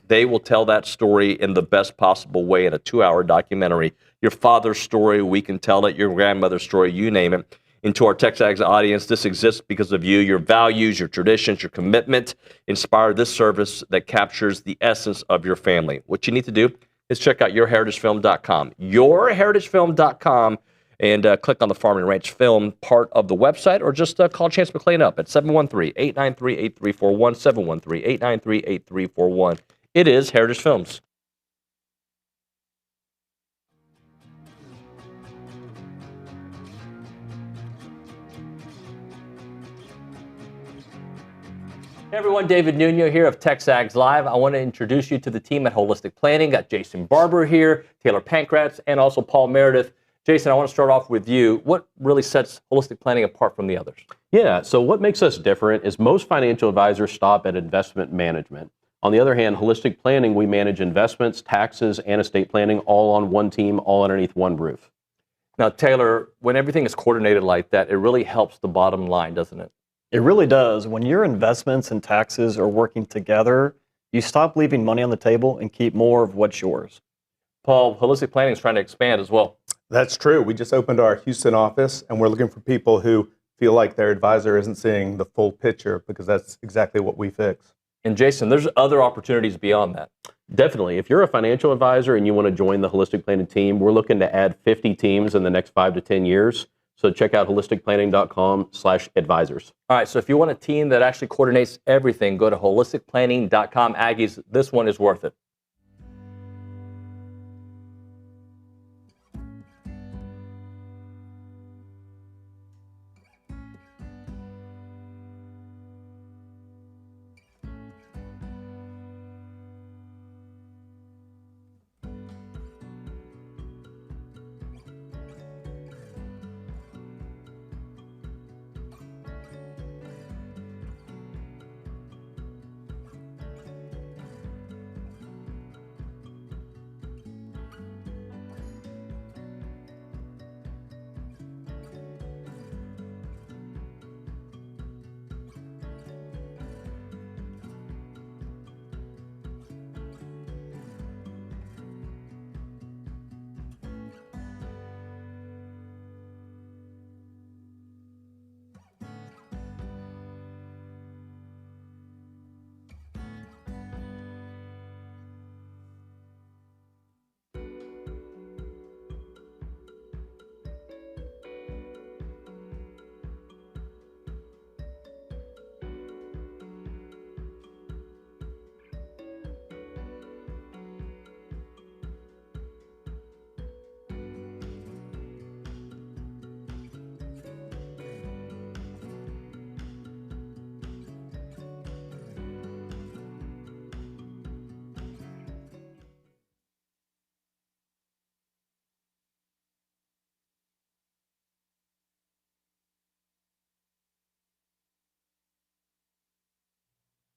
they will tell that story in the best possible way in a 2-hour documentary. Your father's story, we can tell it, your grandmother's story, you name it. And to our TexAgs audience, this exists because of you. Your values, your traditions, your commitment inspire this service that captures the essence of your family. What you need to do is check out yourheritagefilm.com. Yourheritagefilm.com and click on the Farm and Ranch Film part of the website or just call Chance McClain up at 713-893-8341, 713-893-8341. It is Heritage Films. Hey everyone, David Nuño here of TexAgs Live. I want to introduce you to the team at Holistic Planning. Got Jason Barber here, Taylor Pankratz, and also Paul Meredith. Jason, I want to start off with you. What really sets Holistic Planning apart from the others? Yeah, so what makes us different is most financial advisors stop at investment management. On the other hand, Holistic Planning, we manage investments, taxes, and estate planning all on one team, all underneath one roof. Now, Taylor, when everything is coordinated like that, it really helps the bottom line, doesn't it? It really does. When your investments and taxes are working together, you stop leaving money on the table and keep more of what's yours. Paul, Holistic Planning is trying to expand as well. That's true. We just opened our Houston office, and we're looking for people who feel like their advisor isn't seeing the full picture, because that's exactly what we fix. And Jason, there's other opportunities beyond that. Definitely. If you're a financial advisor and you want to join the Holistic Planning team, we're looking to add 50 teams in the next 5 to 10 years. So check out holisticplanning.com/advisors. All right, so if you want a team that actually coordinates everything, go to holisticplanning.com. Aggies, this one is worth it.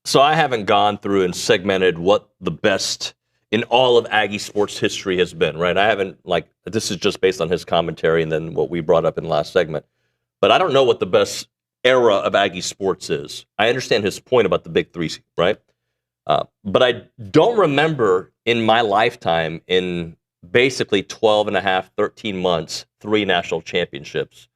So I haven't gone through and segmented what the best in all of Aggie sports history has been, right? I haven't, this is just based on his commentary and then what we brought up in the last segment. But I don't know what the best era of Aggie sports is. I understand his point about the big three, right? But I don't remember in my lifetime, in basically 12 and a half, 13 months, 3 national championships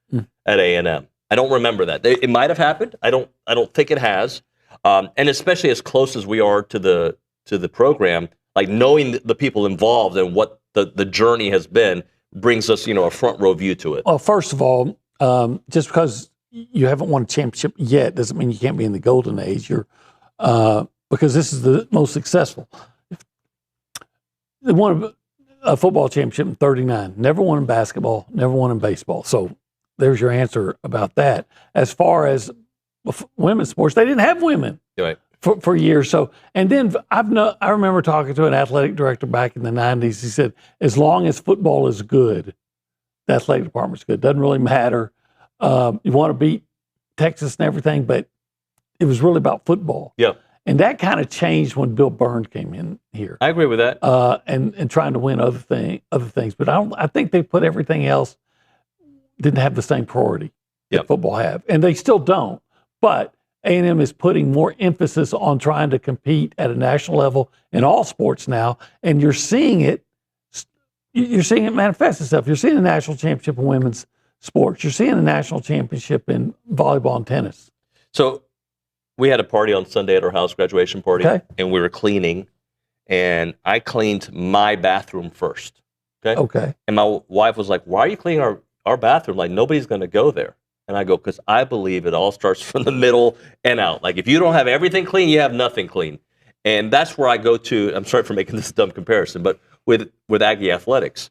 at A&M. I don't remember that. It might have happened. I don't think it has. And especially as close as we are to the program, like knowing the people involved and what the journey has been brings us, a front row view to it. Well, first of all, just because you haven't won a championship yet doesn't mean you can't be in the golden age. You're because this is the most successful. They won a football championship in 39. Never won in basketball. Never won in baseball. So there's your answer about that. As far as women's sports, they didn't have women. Right. For years. So, and then I remember talking to an athletic director back in the 90s. He said, as long as football is good, the athletic department's good. Doesn't really matter. You want to beat Texas and everything, but it was really about football. Yeah. And that kind of changed when Bill Byrne came in here. I agree with that. And trying to win other things. But I think they put everything else, didn't have the same priority that football have. And they still don't. But A&M is putting more emphasis on trying to compete at a national level in all sports now, and you're seeing it. You're seeing it manifest itself. You're seeing a national championship in women's sports. You're seeing a national championship in volleyball and tennis. So we had a party on Sunday at our house, graduation party, and we were cleaning, and I cleaned my bathroom first. Okay. And my wife was like, "Why are you cleaning our bathroom? Like nobody's going to go there." And I go, because I believe it all starts from the middle and out. Like if you don't have everything clean, you have nothing clean. And that's where I go to. I'm sorry for making this dumb comparison, but with Aggie athletics,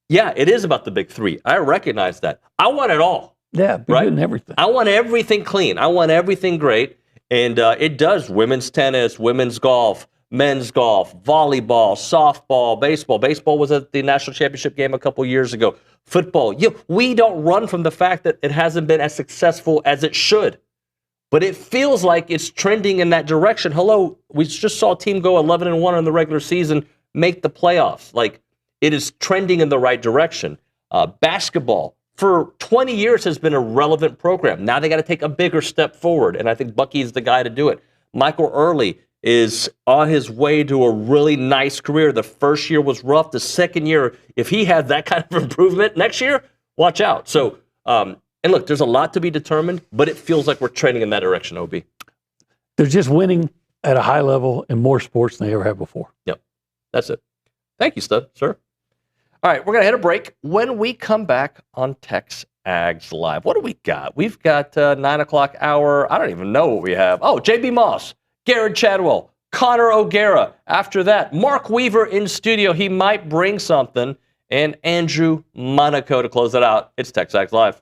yeah, it is about the big three. I recognize that. I want it all. Yeah, be good in everything. I want everything clean. I want everything great. And it does. Women's tennis, women's golf, men's golf, volleyball, softball, baseball. Baseball was at the national championship game a couple years ago. Football. We don't run from the fact that it hasn't been as successful as it should. But it feels like it's trending in that direction. Hello, we just saw a team go 11-1 in the regular season, make the playoffs. Like, it is trending in the right direction. Basketball, for 20 years, has been a relevant program. Now they got to take a bigger step forward, and I think Bucky is the guy to do it. Michael Early is on his way to a really nice career. The first year was rough. The second year, if he has that kind of improvement next year, watch out. So, and look, there's a lot to be determined, but it feels like we're trending in that direction, OB. They're just winning at a high level in more sports than they ever have before. Yep. That's it. Thank you, Stud, sir. All right, we're going to hit a break. When we come back on TexAgs Live, what do we got? We've got 9 o'clock hour. I don't even know what we have. Oh, JB Moss, Gerrod Chadwell, Connor O'Gara. After that, Mark Weaver in studio. He might bring something. And Andrew Monaco to close it out. It's TexAgs Live.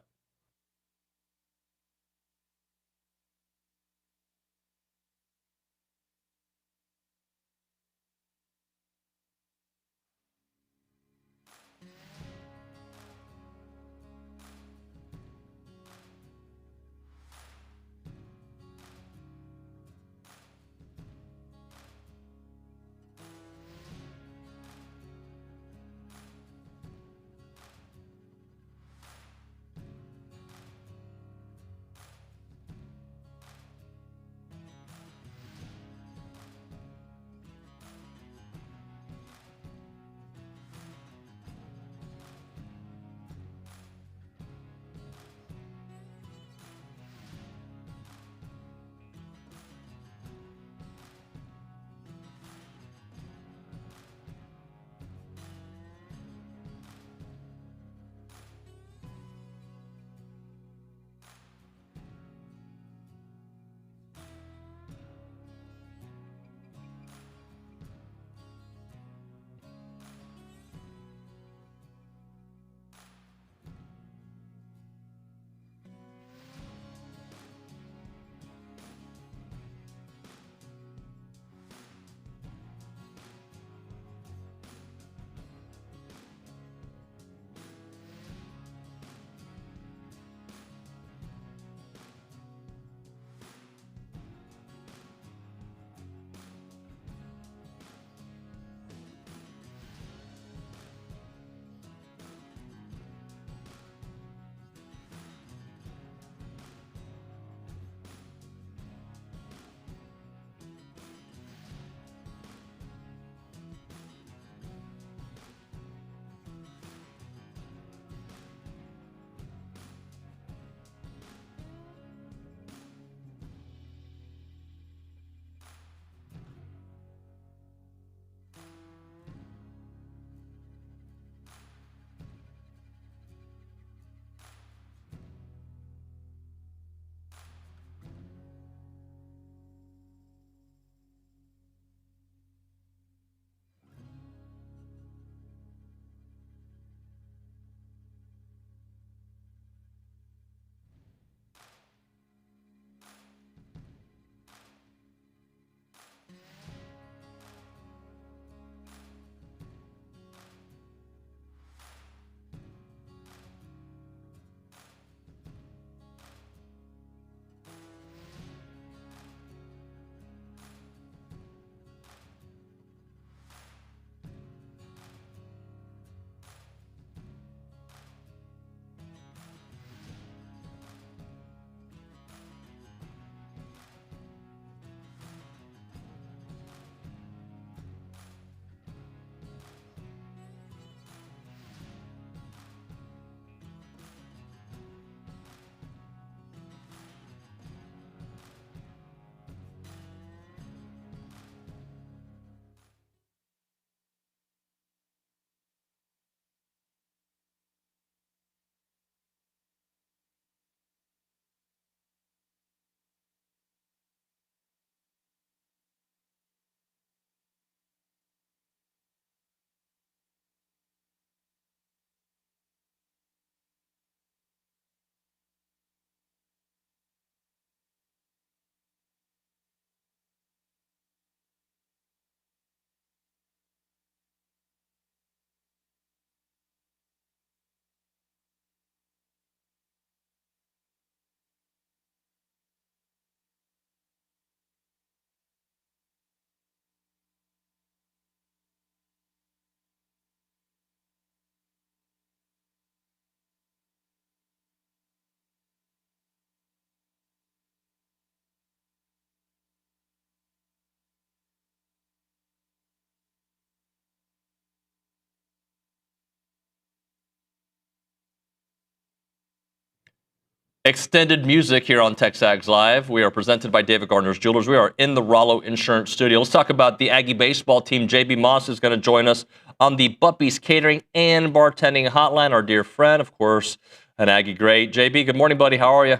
Extended music here on TexAgs Live. We are presented by David Gardner's Jewelers. We are in the Rollo Insurance Studio. Let's talk about the Aggie baseball team. JB Moss is going to join us on the Buppies Catering and Bartending Hotline. Our dear friend, of course, an Aggie great. JB, good morning, buddy. How are you?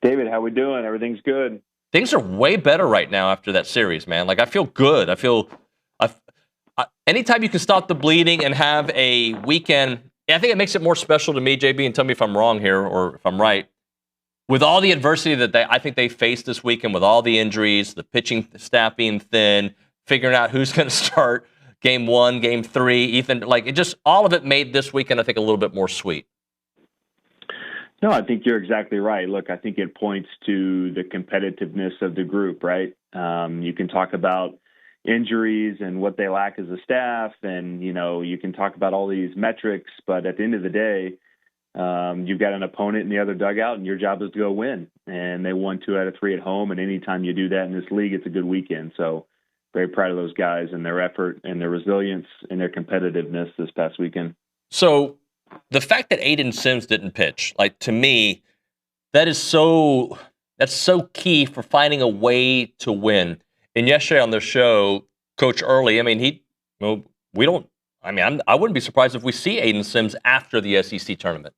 David, how we doing? Everything's good. Things are way better right now after that series, man. Like, I feel good. Anytime you can stop the bleeding and have a weekend, I think it makes it more special to me, JB, and tell me if I'm wrong here or if I'm right. With all the adversity that I think they faced this weekend, with all the injuries, the pitching staff being thin, figuring out who's going to start game 1, game 3, Ethan, like, it just, all of it made this weekend, I think, a little bit more sweet. No, I think you're exactly right. Look, I think it points to the competitiveness of the group, right? You can talk about injuries and what they lack as a staff, and you can talk about all these metrics, but at the end of the day, you've got an opponent in the other dugout, and your job is to go win. And they won 2 out of 3 at home, and anytime you do that in this league, it's a good weekend. So very proud of those guys and their effort and their resilience and their competitiveness this past weekend. So the fact that Aiden Sims didn't pitch, like, to me, that's so key for finding a way to win. And yesterday on the show, Coach Early, I mean, I wouldn't be surprised if we see Aiden Sims after the SEC tournament.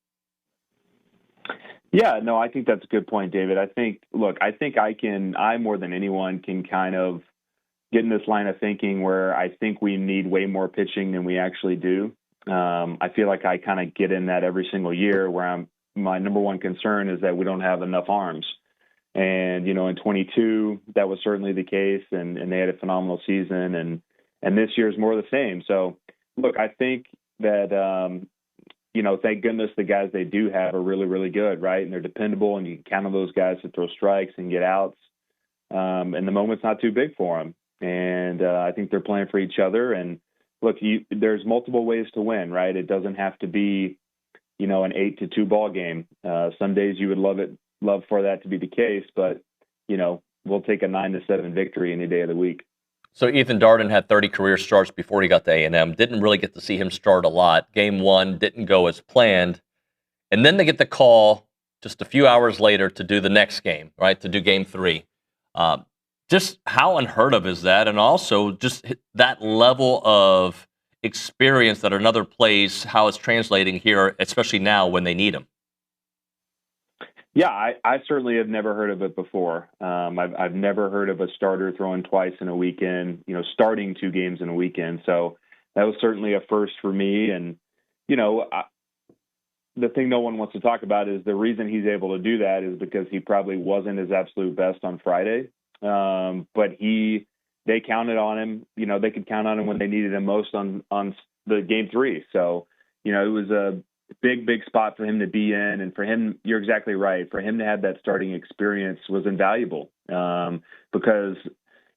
Yeah, no, I think that's a good point, David. I think I more than anyone can kind of get in this line of thinking where I think we need way more pitching than we actually do. I feel like I kind of get in that every single year where my number one concern is that we don't have enough arms. And, in 22, that was certainly the case, and they had a phenomenal season, and this year is more of the same. So, look, I think that, thank goodness the guys they do have are really, really good, right? And they're dependable, and you can count on those guys to throw strikes and get outs, and the moment's not too big for them. And I think they're playing for each other. And, look, there's multiple ways to win, right? It doesn't have to be, an 8-2 ball game. Some days you would love for that to be the case, but we'll take a 9-7 victory any day of the week. So Ethan Darden had 30 career starts before he got to A&M. Didn't really get to see him start a lot. Game 1 didn't go as planned, and then they get the call just a few hours later to do the next game, right? To do game 3. Just how unheard of is that, and also just that level of experience that another plays, how it's translating here, especially now when they need him. Yeah, I certainly have never heard of it before. I've never heard of a starter throwing twice in a weekend, starting 2 games in a weekend. So that was certainly a first for me. And, the thing no one wants to talk about is the reason he's able to do that is because he probably wasn't his absolute best on Friday. But they counted on him. They could count on him when they needed him most on the game 3. So, it was a big spot for him to be in, and for him, you're exactly right. For him to have that starting experience was invaluable because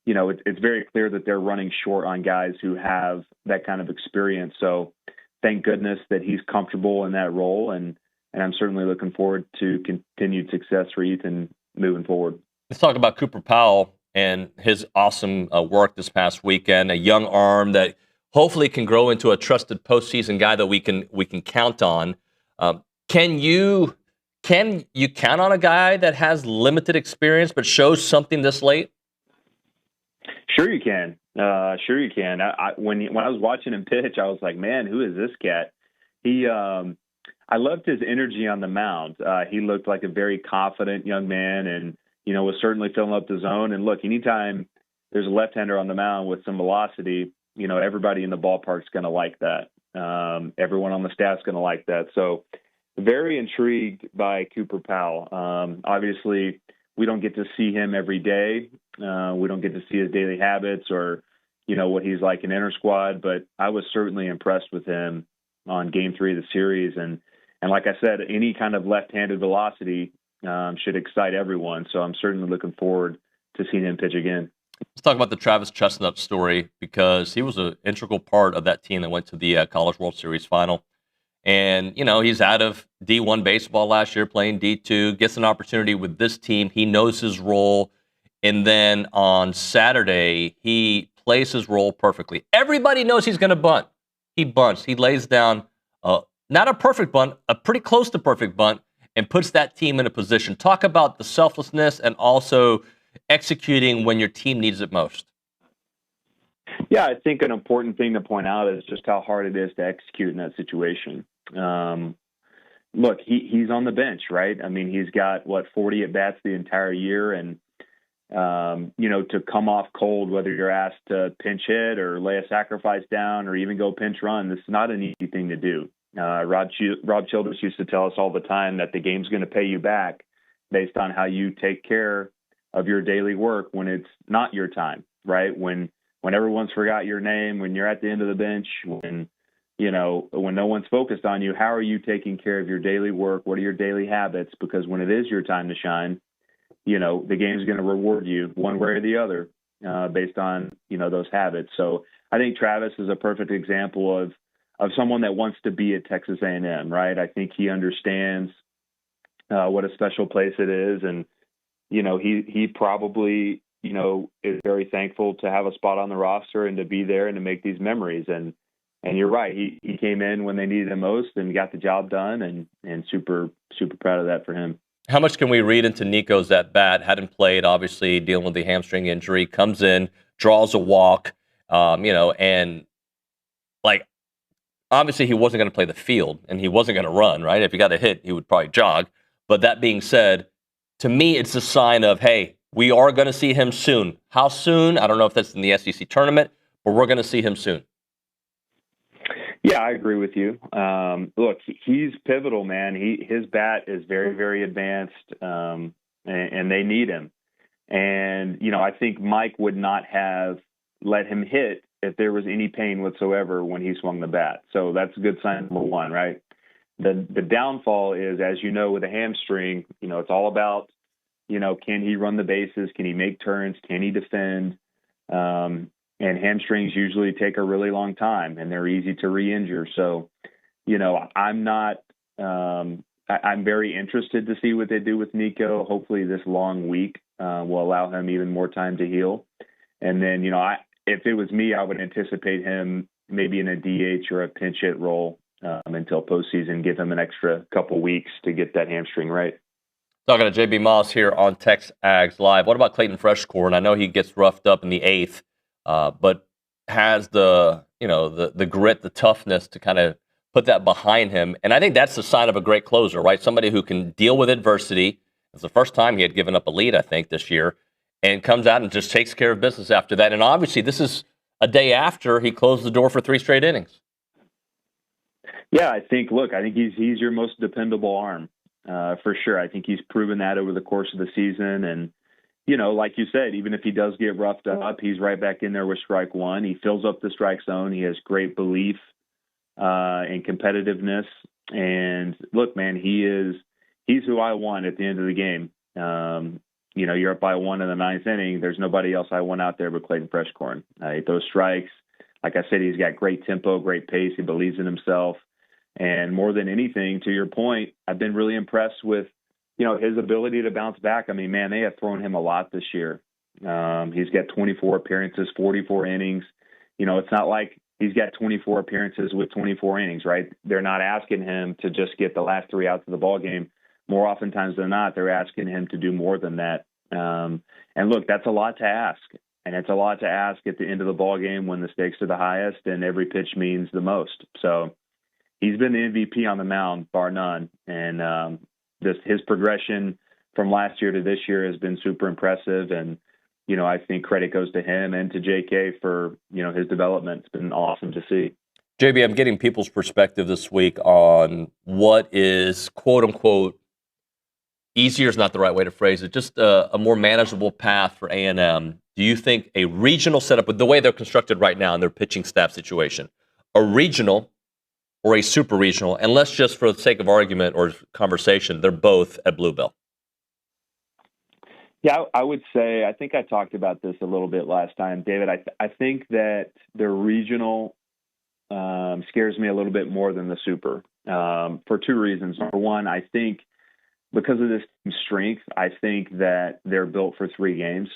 it's very clear that they're running short on guys who have that kind of experience. So thank goodness that he's comfortable in that role, and I'm certainly looking forward to continued success for Ethan moving forward. Let's talk about Cooper Powell and his awesome work this past weekend. A young arm that hopefully can grow into a trusted postseason guy that we can count on. Can you count on a guy that has limited experience but shows something this late? Sure you can. When I was watching him pitch, I was like, man, who is this cat? I loved his energy on the mound. He looked like a very confident young man, and was certainly filling up the zone. And look, anytime there's a left-hander on the mound with some velocity, everybody in the ballpark's going to like that. Everyone on the staff's going to like that. So very intrigued by Cooper Powell. Obviously, we don't get to see him every day. We don't get to see his daily habits or, what he's like in inter squad, but I was certainly impressed with him on game 3 of the series. And like I said, any kind of left-handed velocity should excite everyone. So I'm certainly looking forward to seeing him pitch again. Let's talk about the Travis Chestnut story, because he was an integral part of that team that went to the College World Series final. And, he's out of D1 baseball last year, playing D2, gets an opportunity with this team. He knows his role. And then on Saturday, he plays his role perfectly. Everybody knows he's going to bunt. He bunts. He lays down not a perfect bunt, a pretty close to perfect bunt. and puts that team in a position. Talk about the selflessness and also executing when your team needs it most. Yeah, I think an important thing to point out is just how hard it is to execute in that situation. Look, he's on the bench, right? I mean, he's got, 40 at-bats the entire year, and, to come off cold, whether you're asked to pinch hit or lay a sacrifice down or even go pinch run, this is not an easy thing to do. Rob Childress used to tell us all the time that the game's going to pay you back based on how you take care of your daily work when it's not your time, right? When everyone's forgot your name, when you're at the end of the bench, when no one's focused on you, how are you taking care of your daily work? What are your daily habits? Because when it is your time to shine, the game's going to reward you one way or the other based on, those habits. So I think Travis is a perfect example of someone that wants to be at Texas A&M, right? I think he understands what a special place it is. And, he probably, is very thankful to have a spot on the roster and to be there and to make these memories. And you're right. He came in when they needed him most and got the job done, and super, super proud of that for him. How much can we read into Nico's at bat? Hadn't played, obviously dealing with the hamstring injury, comes in, draws a walk, and obviously he wasn't going to play the field and he wasn't going to run, right? If he got a hit, he would probably jog. But that being said, to me, it's a sign of, hey, we are going to see him soon. How soon? I don't know if that's in the SEC tournament, but we're going to see him soon. Yeah, I agree with you. Look, he's pivotal, man. His bat is very, very advanced, and they need him. And, I think Mike would not have let him hit if there was any pain whatsoever when he swung the bat. So that's a good sign, number one, right? The downfall is, as you know, with a hamstring, it's all about, can he run the bases? Can he make turns? Can he defend? And hamstrings usually take a really long time, and they're easy to re-injure. So, I'm very interested to see what they do with Nico. Hopefully this long week will allow him even more time to heal. And then, if it was me, I would anticipate him maybe in a DH or a pinch hit role until postseason, give him an extra couple weeks to get that hamstring right. Talking to JB Moss here on TexAgs Live. What about Clayton Freshcorn? I know he gets roughed up in the 8th. But has the grit, the toughness to kind of put that behind him. And I think that's the sign of a great closer, right? Somebody who can deal with adversity. It's the first time he had given up a lead, I think, this year, and comes out and just takes care of business after that. And obviously this is a day after he closed the door for 3 straight innings. Yeah, I think he's your most dependable arm for sure. I think he's proven that over the course of the season. And, like you said, even if he does get roughed up, he's right back in there with strike one. He fills up the strike zone. He has great belief and competitiveness. And look, man, he's who I want at the end of the game. You're up by 1 in the 9th inning. There's nobody else I want out there but Clayton Freshcorn. He throws strikes. Like I said, he's got great tempo, great pace. He believes in himself. And more than anything, to your point, I've been really impressed with his ability to bounce back. I mean, man, they have thrown him a lot this year. He's got 24 appearances, 44 innings. It's not like he's got 24 appearances with 24 innings, right? They're not asking him to just get the last 3 outs of the ball game. More oftentimes than not, they're asking him to do more than that. And look, that's a lot to ask. And it's a lot to ask at the end of the ball game when the stakes are the highest and every pitch means the most. So he's been the MVP on the mound, bar none. And his progression from last year to this year has been super impressive. And, I think credit goes to him and to JK for, his development. It's been awesome to see. JB, I'm getting people's perspective this week on what is, quote unquote, easier is not the right way to phrase it, just a more manageable path for A&M. Do you think a regional setup, with the way they're constructed right now in their pitching staff situation, a regional or a super regional, and let's just for the sake of argument or conversation, they're both at Bluebell? Yeah, I would say, I think I talked about this a little bit last time, David. I think that the regional scares me a little bit more than the super for 2 reasons. Number one, I think because of this strength, I think that they're built for 3 games.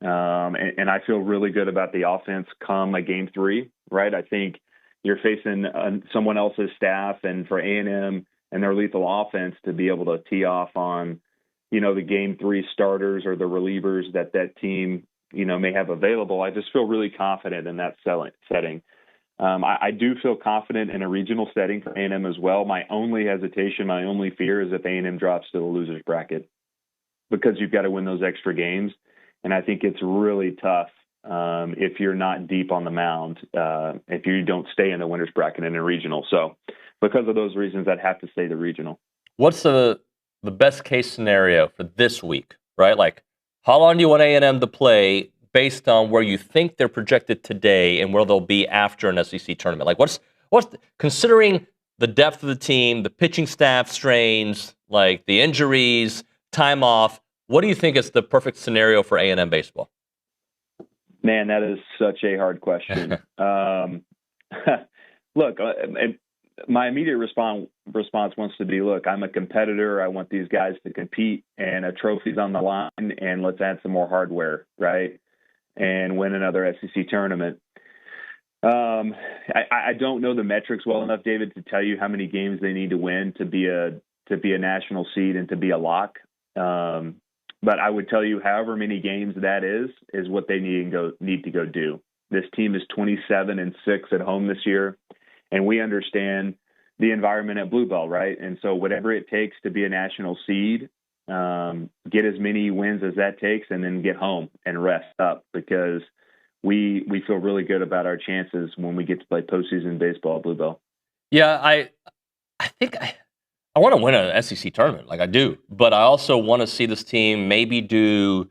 And I feel really good about the offense come a game 3, right? I think you're facing someone else's staff, and for A&M, and their lethal offense to be able to tee off on, the game 3 starters or the relievers that team, may have available. I just feel really confident in that setting. I do feel confident in a regional setting for A&M as well. My only hesitation, my only fear is if A&M drops to the loser's bracket, because you've got to win those extra games. And I think it's really tough if you're not deep on the mound, if you don't stay in the winner's bracket in a regional. So because of those reasons, I'd have to say the regional. What's the best case scenario for this week, right? Like, how long do you want A&M to play based on where you think they're projected today and where they'll be after an SEC tournament? Like, considering the depth of the team, the pitching staff strains, like the injuries, time off, what do you think is the perfect scenario for A&M baseball? Man, that is such a hard question. Look, my immediate response wants to be, look, I'm a competitor. I want these guys to compete, and a trophy's on the line, and let's add some more hardware, right, and win another SEC tournament. I don't know the metrics well enough, David, to tell you how many games they need to win to be a national seed and to be a lock. But I would tell you, however many games that is what they need to go do. This team is 27-6 at home this year, and we understand the environment at Blue Bell, right? And so whatever it takes to be a national seed, get as many wins as that takes, and then get home and rest up, because we feel really good about our chances when we get to play postseason baseball at Blue Bell. Yeah, I think I want to win an SEC tournament, like I do, but I also want to see this team maybe do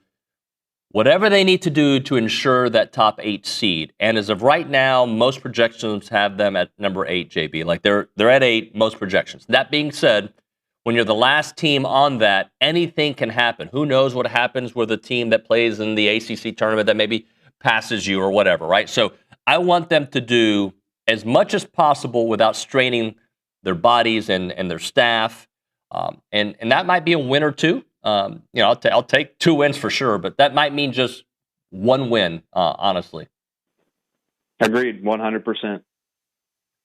whatever they need to do to ensure that top 8 seed. And as of right now, most projections have them at number 8, JB. Like they're at 8, most projections. That being said, when you're the last team on that, anything can happen. Who knows what happens with a team that plays in the ACC tournament that maybe passes you or whatever, right? So I want them to do as much as possible without straining their bodies and their staff. And that might be a win or two. I'll take 2 wins for sure, but that might mean just 1 win, honestly. Agreed, 100%.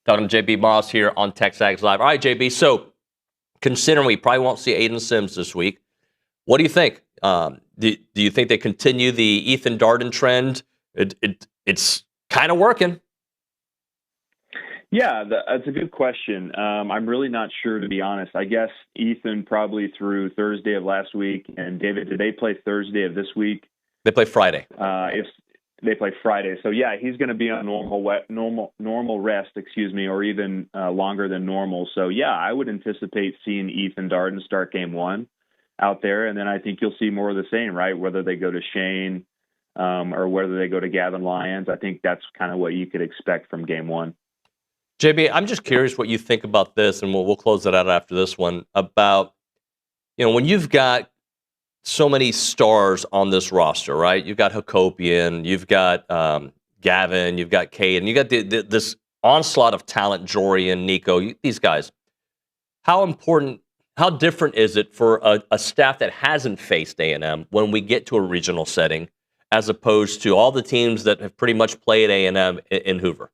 Talking to JB Moss here on TexAgs Live. All right, JB, so considering we probably won't see Aiden Sims this week, what do you think? Do you think they continue the Ethan Darden trend? It's kind of working. Yeah, that's a good question. I'm really not sure, to be honest. I guess Ethan probably through Thursday of last week. And David, did they play Thursday of this week? They play Friday. If they play Friday, so yeah, he's going to be on normal rest, or even longer than normal. So yeah, I would anticipate seeing Ethan Darden start game 1 out there, and then I think you'll see more of the same, right? Whether they go to Shane or whether they go to Gavin Lyons, I think that's kind of what you could expect from game 1. JB, I'm just curious what you think about this, and we'll close it out after this one, about, when you've got so many stars on this roster, right? You've got Hakopian, you've got Gavin, you've got Cade, and you got this onslaught of talent, Jory and Nico, these guys. How different is it for a staff that hasn't faced A&M when we get to a regional setting, as opposed to all the teams that have pretty much played A&M in Hoover?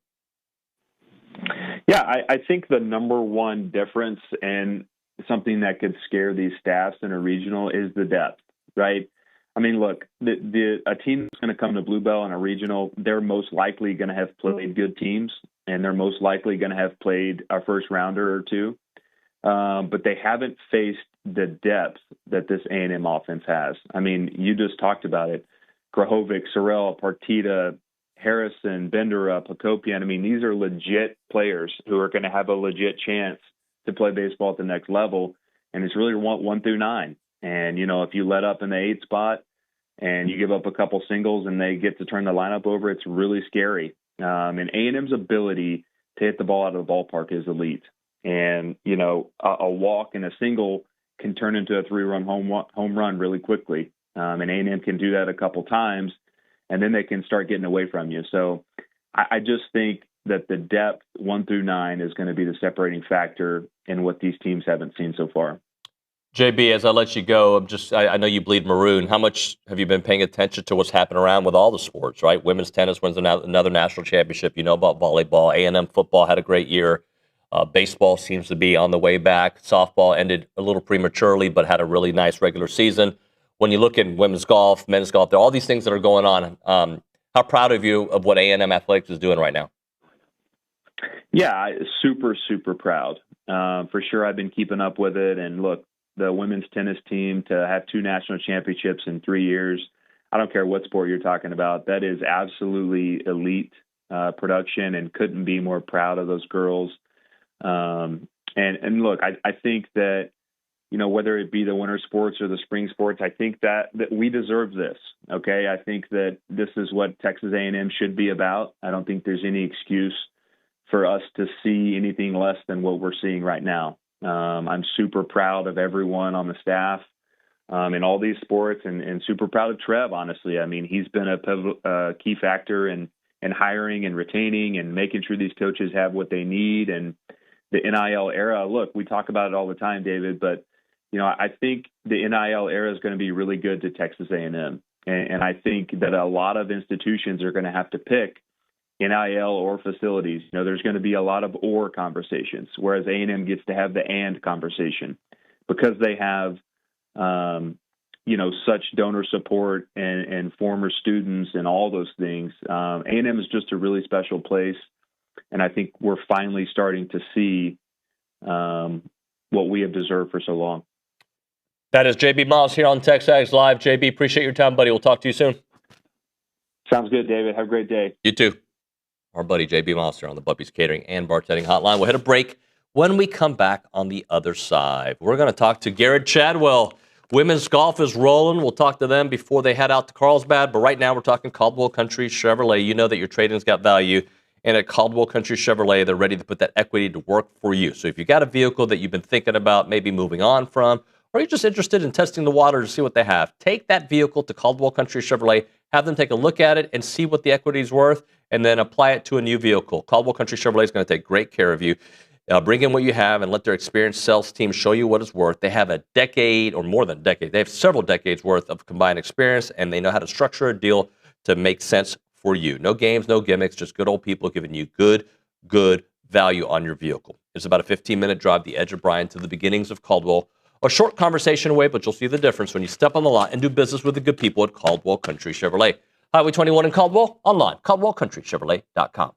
Yeah, I think the number one difference and something that could scare these staffs in a regional is the depth, right? I mean, look, a team that's going to come to Blue Bell in a regional, they're most likely going to have played good teams, and they're most likely going to have played a first rounder or two. But they haven't faced the depth that this A&M offense has. I mean, you just talked about it. Grahovic, Sorrell, Partita, Harrison, Benderup, Hakopian. I mean, these are legit players who are going to have a legit chance to play baseball at the next level. And it's really 1 through 9. And, if you let up in the 8th spot and you give up a couple singles and they get to turn the lineup over, it's really scary. And A&M's ability to hit the ball out of the ballpark is elite. And, a walk and a single can turn into a 3-run home run really quickly. And A&M can do that a couple times, and then they can start getting away from you. So I just think that the depth 1 through 9 is going to be the separating factor in what these teams haven't seen so far. JB, as I let you go, I know you bleed maroon. How much have you been paying attention to what's happening around with all the sports, right? Women's tennis wins another national championship. You know about volleyball. A&M football had a great year. Baseball seems to be on the way back. Softball ended a little prematurely, but had a really nice regular season. When you look at women's golf, men's golf, there are all these things that are going on. How proud of you of what A&M Athletics is doing right now? Yeah, super, super proud. For sure, I've been keeping up with it. And look, the women's tennis team to have 2 national championships in 3 years, I don't care what sport you're talking about, that is absolutely elite production, and couldn't be more proud of those girls. And look, I think that, whether it be the winter sports or the spring sports, I think that we deserve this. Okay. I think that this is what Texas A&M should be about. I don't think there's any excuse for us to see anything less than what we're seeing right now. I'm super proud of everyone on the staff in all these sports, and super proud of Trev, honestly. I mean, he's been a key factor in hiring and retaining and making sure these coaches have what they need. And the NIL era, look, we talk about it all the time, David, but I think the NIL era is going to be really good to Texas A&M. And I think that a lot of institutions are going to have to pick NIL or facilities. There's going to be a lot of or conversations, whereas A&M gets to have the and conversation because they have, such donor support and former students and all those things. A&M is just a really special place. And I think we're finally starting to see what we have deserved for so long. That is JB Miles here on TexAgs Live. JB, appreciate your time, buddy. We'll talk to you soon. Sounds good, David. Have a great day. You too. Our buddy JB Miles here on the Bubby's Catering and Bartending Hotline. We'll hit a break. When we come back on the other side, we're going to talk to Gerrod Chadwell. Women's golf is rolling. We'll talk to them before they head out to Carlsbad. But right now, we're talking Caldwell Country Chevrolet. You know that your trading's got value. And at Caldwell Country Chevrolet, they're ready to put that equity to work for you. So if you got a vehicle that you've been thinking about maybe moving on from, or you're just interested in testing the water to see what they have, take that vehicle to Caldwell Country Chevrolet, have them take a look at it and see what the equity is worth, and then apply it to a new vehicle. Caldwell Country Chevrolet is going to take great care of you. Bring in what you have and let their experienced sales team show you what it's worth. They have a decade or more than a decade. They have several decades worth of combined experience, and they know how to structure a deal to make sense for you. No games, no gimmicks, just good old people giving you good value on your vehicle. It's about a 15-minute drive, the edge of Bryan, to the beginnings of Caldwell. A short conversation away, but you'll see the difference when you step on the lot and do business with the good people at Caldwell Country Chevrolet. Highway 21 in Caldwell, online, caldwellcountrychevrolet.com.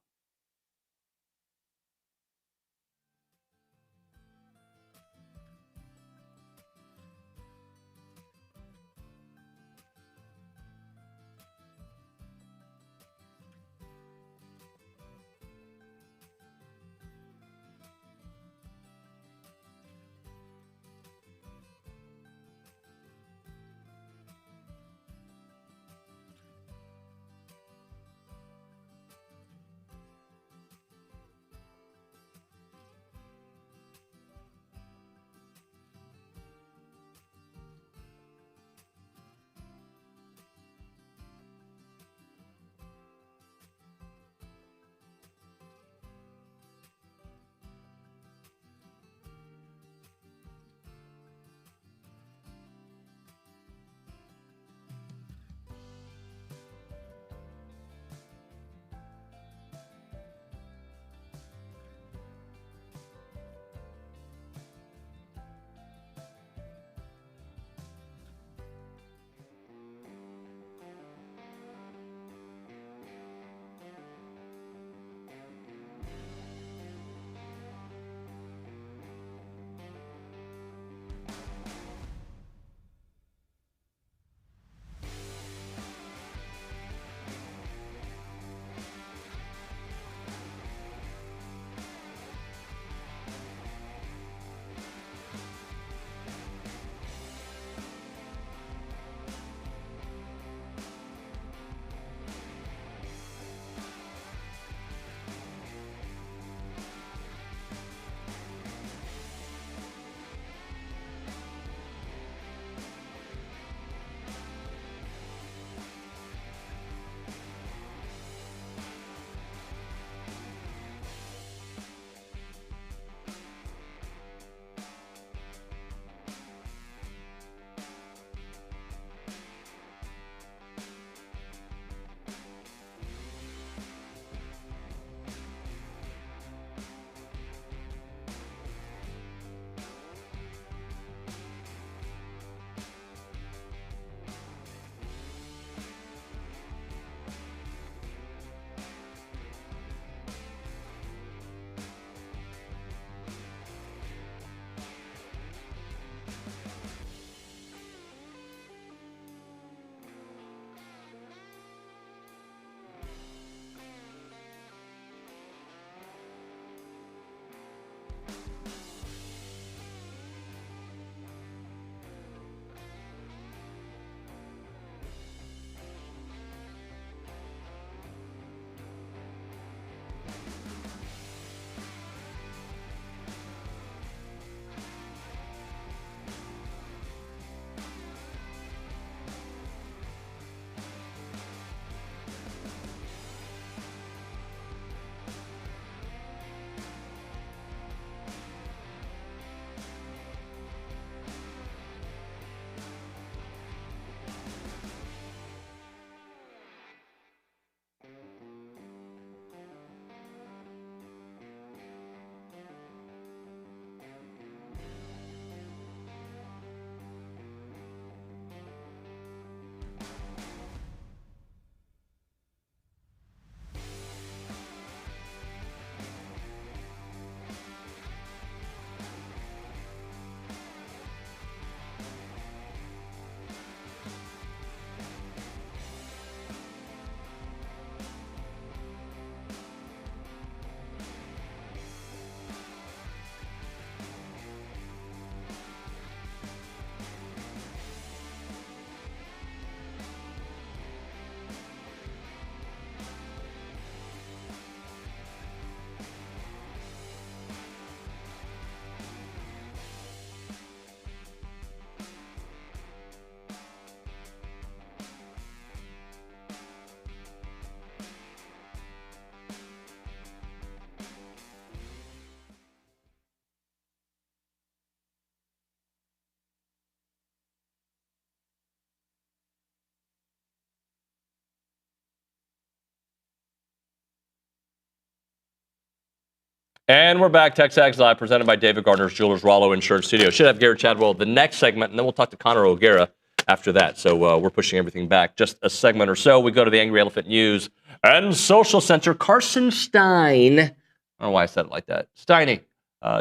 And we're back, TexAgs Live, presented by David Gardner's Jewelers, Rollo Insurance Studio. Should have Gerrod Chadwell the next segment, and then we'll talk to Connor O'Gara after that. So we're pushing everything back just a segment or so. We go to the Angry Elephant News and Social Center. Carson Stein, I don't know why I said it like that. Steiny,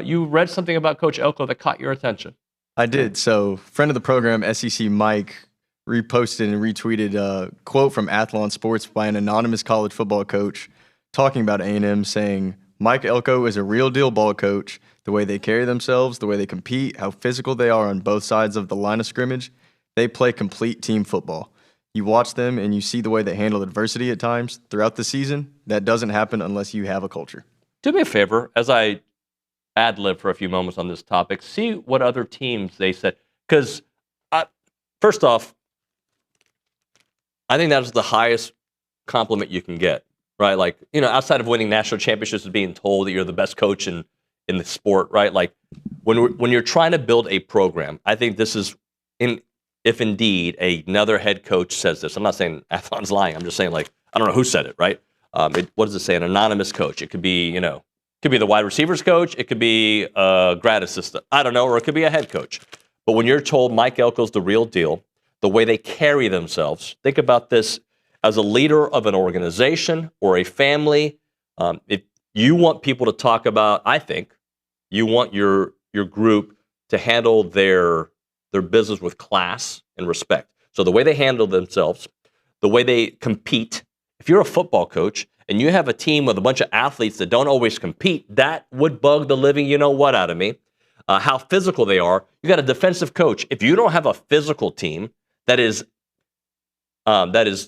you read something about Coach Elko that caught your attention. I did. So, friend of the program, SEC Mike, reposted and retweeted a quote from Athlon Sports by an anonymous college football coach talking about A&M, saying, Mike Elko is a real deal ball coach. The way they carry themselves, the way they compete, how physical they are on both sides of the line of scrimmage, they play complete team football. You watch them and you see the way they handle adversity at times throughout the season. That doesn't happen unless you have a culture. Do me a favor, as I ad-lib for a few moments on this topic, see what other teams they said. Because, first off, I think that is the highest compliment you can get. Right, like, outside of winning national championships, is being told that you're the best coach in the sport, right? Like, when you're trying to build a program, I think this is, if indeed another head coach says this. I'm not saying Athlon's lying. I'm just saying, like, I don't know who said it, right? What does it say? An anonymous coach. It could be, could be the wide receivers coach. It could be a grad assistant. I don't know, or it could be a head coach. But when you're told Mike Elko's the real deal, the way they carry themselves, think about this. As a leader of an organization or a family, if you want people to talk about, I think, you want your group to handle their business with class and respect. So the way they handle themselves, the way they compete. If you're a football coach and you have a team with a bunch of athletes that don't always compete, that would bug the living you-know-what out of me. How physical they are. You got a defensive coach. If you don't have a physical team that is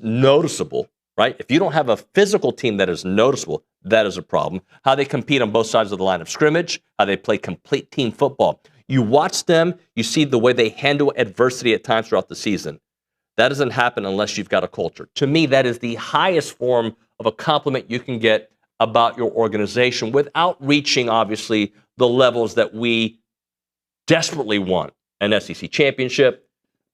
noticeable, right? If you don't have a physical team that is noticeable, that is a problem. How they compete on both sides of the line of scrimmage, how they play complete team football. You watch them, you see the way they handle adversity at times throughout the season. That doesn't happen unless you've got a culture. To me, that is the highest form of a compliment you can get about your organization without reaching, obviously, the levels that we desperately want. An SEC championship,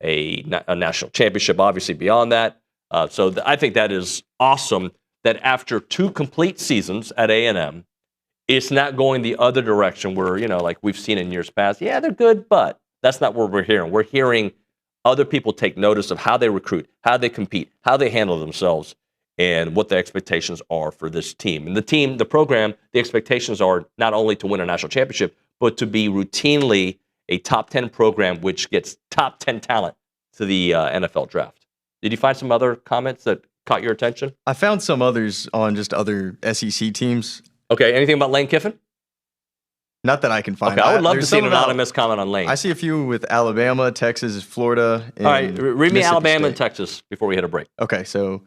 a national championship, obviously beyond that. I think that is awesome that after 2 complete seasons at A&M, it's not going the other direction where, like we've seen in years past. Yeah, they're good, but that's not what we're hearing. We're hearing other people take notice of how they recruit, how they compete, how they handle themselves, and what the expectations are for this team. And the program, the expectations are not only to win a national championship, but to be routinely a top 10 program, which gets top 10 talent to the NFL draft. Did you find some other comments that caught your attention? I found some others on just other SEC teams. Okay, anything about Lane Kiffin? Not that I can find. Okay, I would love to see an anonymous comment on Lane. I see a few with Alabama, Texas, Florida. And all right, read me Alabama and Texas before we hit a break. Okay, so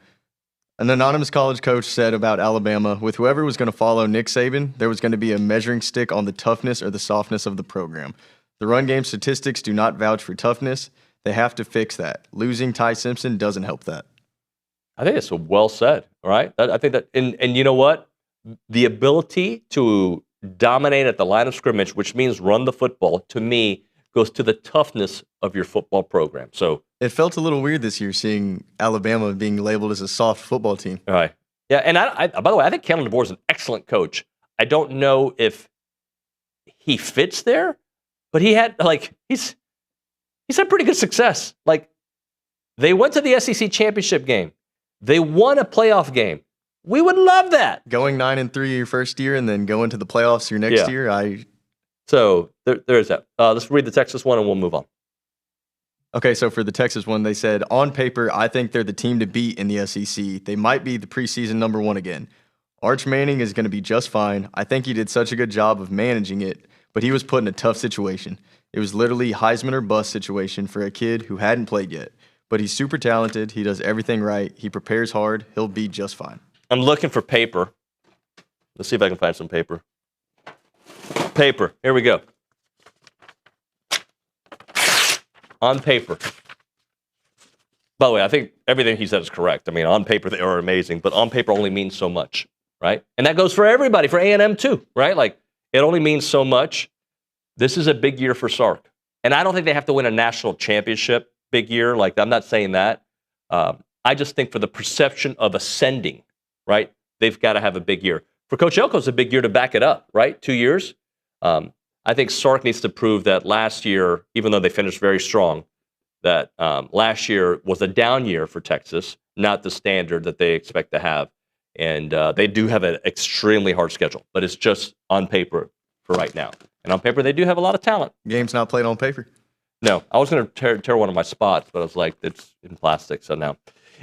an anonymous college coach said about Alabama, with whoever was going to follow Nick Saban, there was going to be a measuring stick on the toughness or the softness of the program. The run game statistics do not vouch for toughness. They have to fix that. Losing Ty Simpson doesn't help that. I think it's well said, all right? I think that, and you know what? The ability to dominate at the line of scrimmage, which means run the football, to me, goes to the toughness of your football program. So it felt a little weird this year seeing Alabama being labeled as a soft football team. All right. Yeah, and I by the way, I think Kalen DeBoer is an excellent coach. I don't know if he fits there, but he's had pretty good success. Like, they went to the SEC championship game. They won a playoff game. We would love that. Going 9-3 your first year and then going to the playoffs your next year. So there's that. Let's read the Texas one and we'll move on. Okay, so for the Texas one, they said, on paper, I think they're the team to beat in the SEC. They might be the preseason number 1 again. Arch Manning is going to be just fine. I think he did such a good job of managing it, but he was put in a tough situation. It was literally Heisman or bust situation for a kid who hadn't played yet. But he's super talented. He does everything right. He prepares hard. He'll be just fine. I'm looking for paper. Let's see if I can find some paper. Paper. Here we go. On paper. By the way, I think everything he said is correct. I mean, on paper, they are amazing, but on paper only means so much, right? And that goes for everybody, for A&M too, right? Like, it only means so much. This is a big year for Sark. And I don't think they have to win a national championship big year. Like, I'm not saying that. I just think for the perception of ascending, right, they've got to have a big year. For Coach Elko, it's a big year to back it up, right? 2 years. I think Sark needs to prove that last year, even though they finished very strong, that last year was a down year for Texas, not the standard that they expect to have. And they do have an extremely hard schedule, but it's just on paper for right now. And on paper, they do have a lot of talent. Game's not played on paper. No, I was going to tear one of my spots, but I was like, it's in plastic, so no.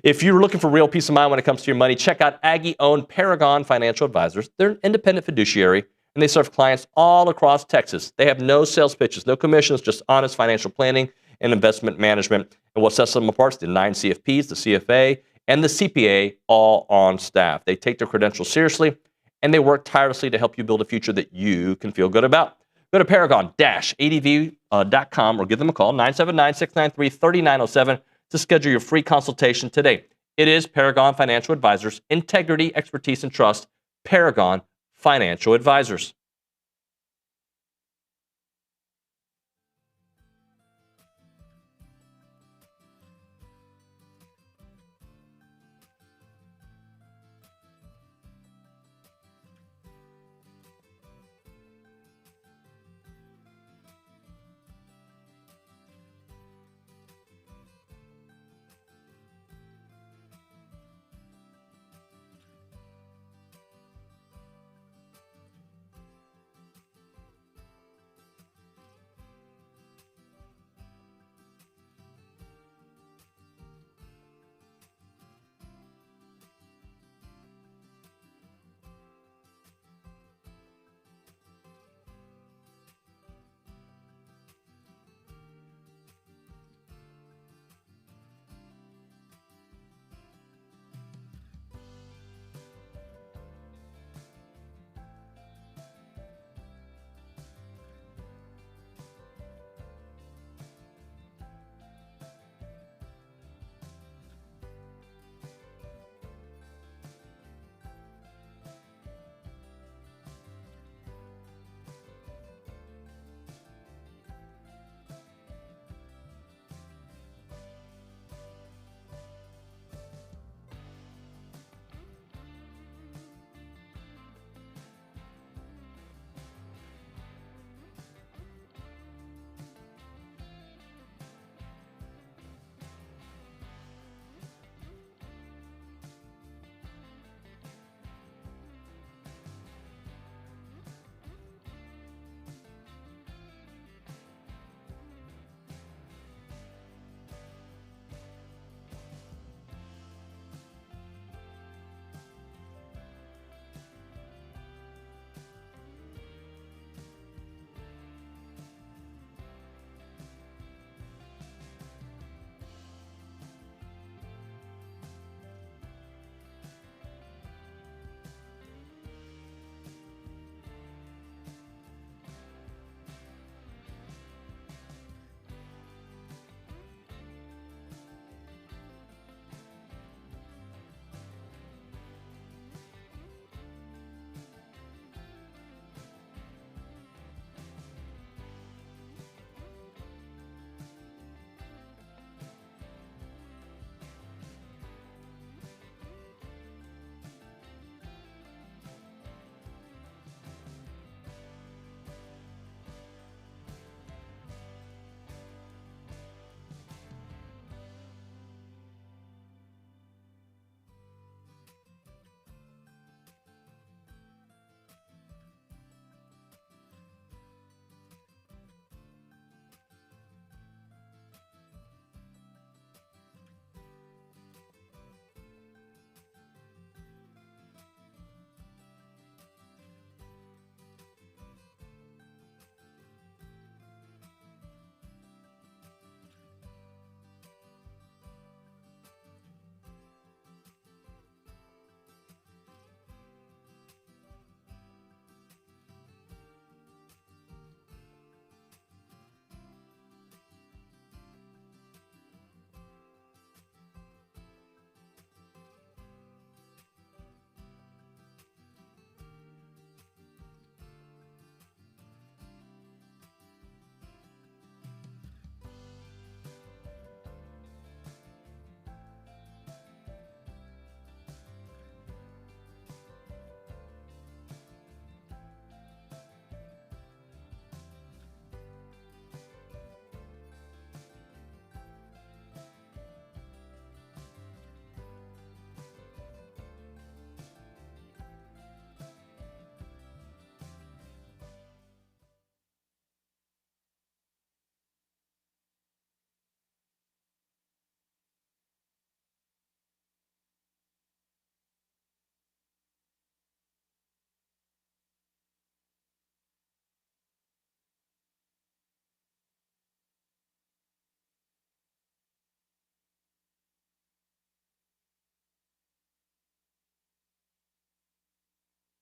If you're looking for real peace of mind when it comes to your money, check out Aggie-owned Paragon Financial Advisors. They're an independent fiduciary, and they serve clients all across Texas. They have no sales pitches, no commissions, just honest financial planning and investment management. And what sets them apart is the 9 CFPs, the CFA, and the CPA all on staff. They take their credentials seriously, and they work tirelessly to help you build a future that you can feel good about. Go to paragon-adv.com or give them a call, 979-693-3907, to schedule your free consultation today. It is Paragon Financial Advisors, integrity, expertise, and trust. Paragon Financial Advisors.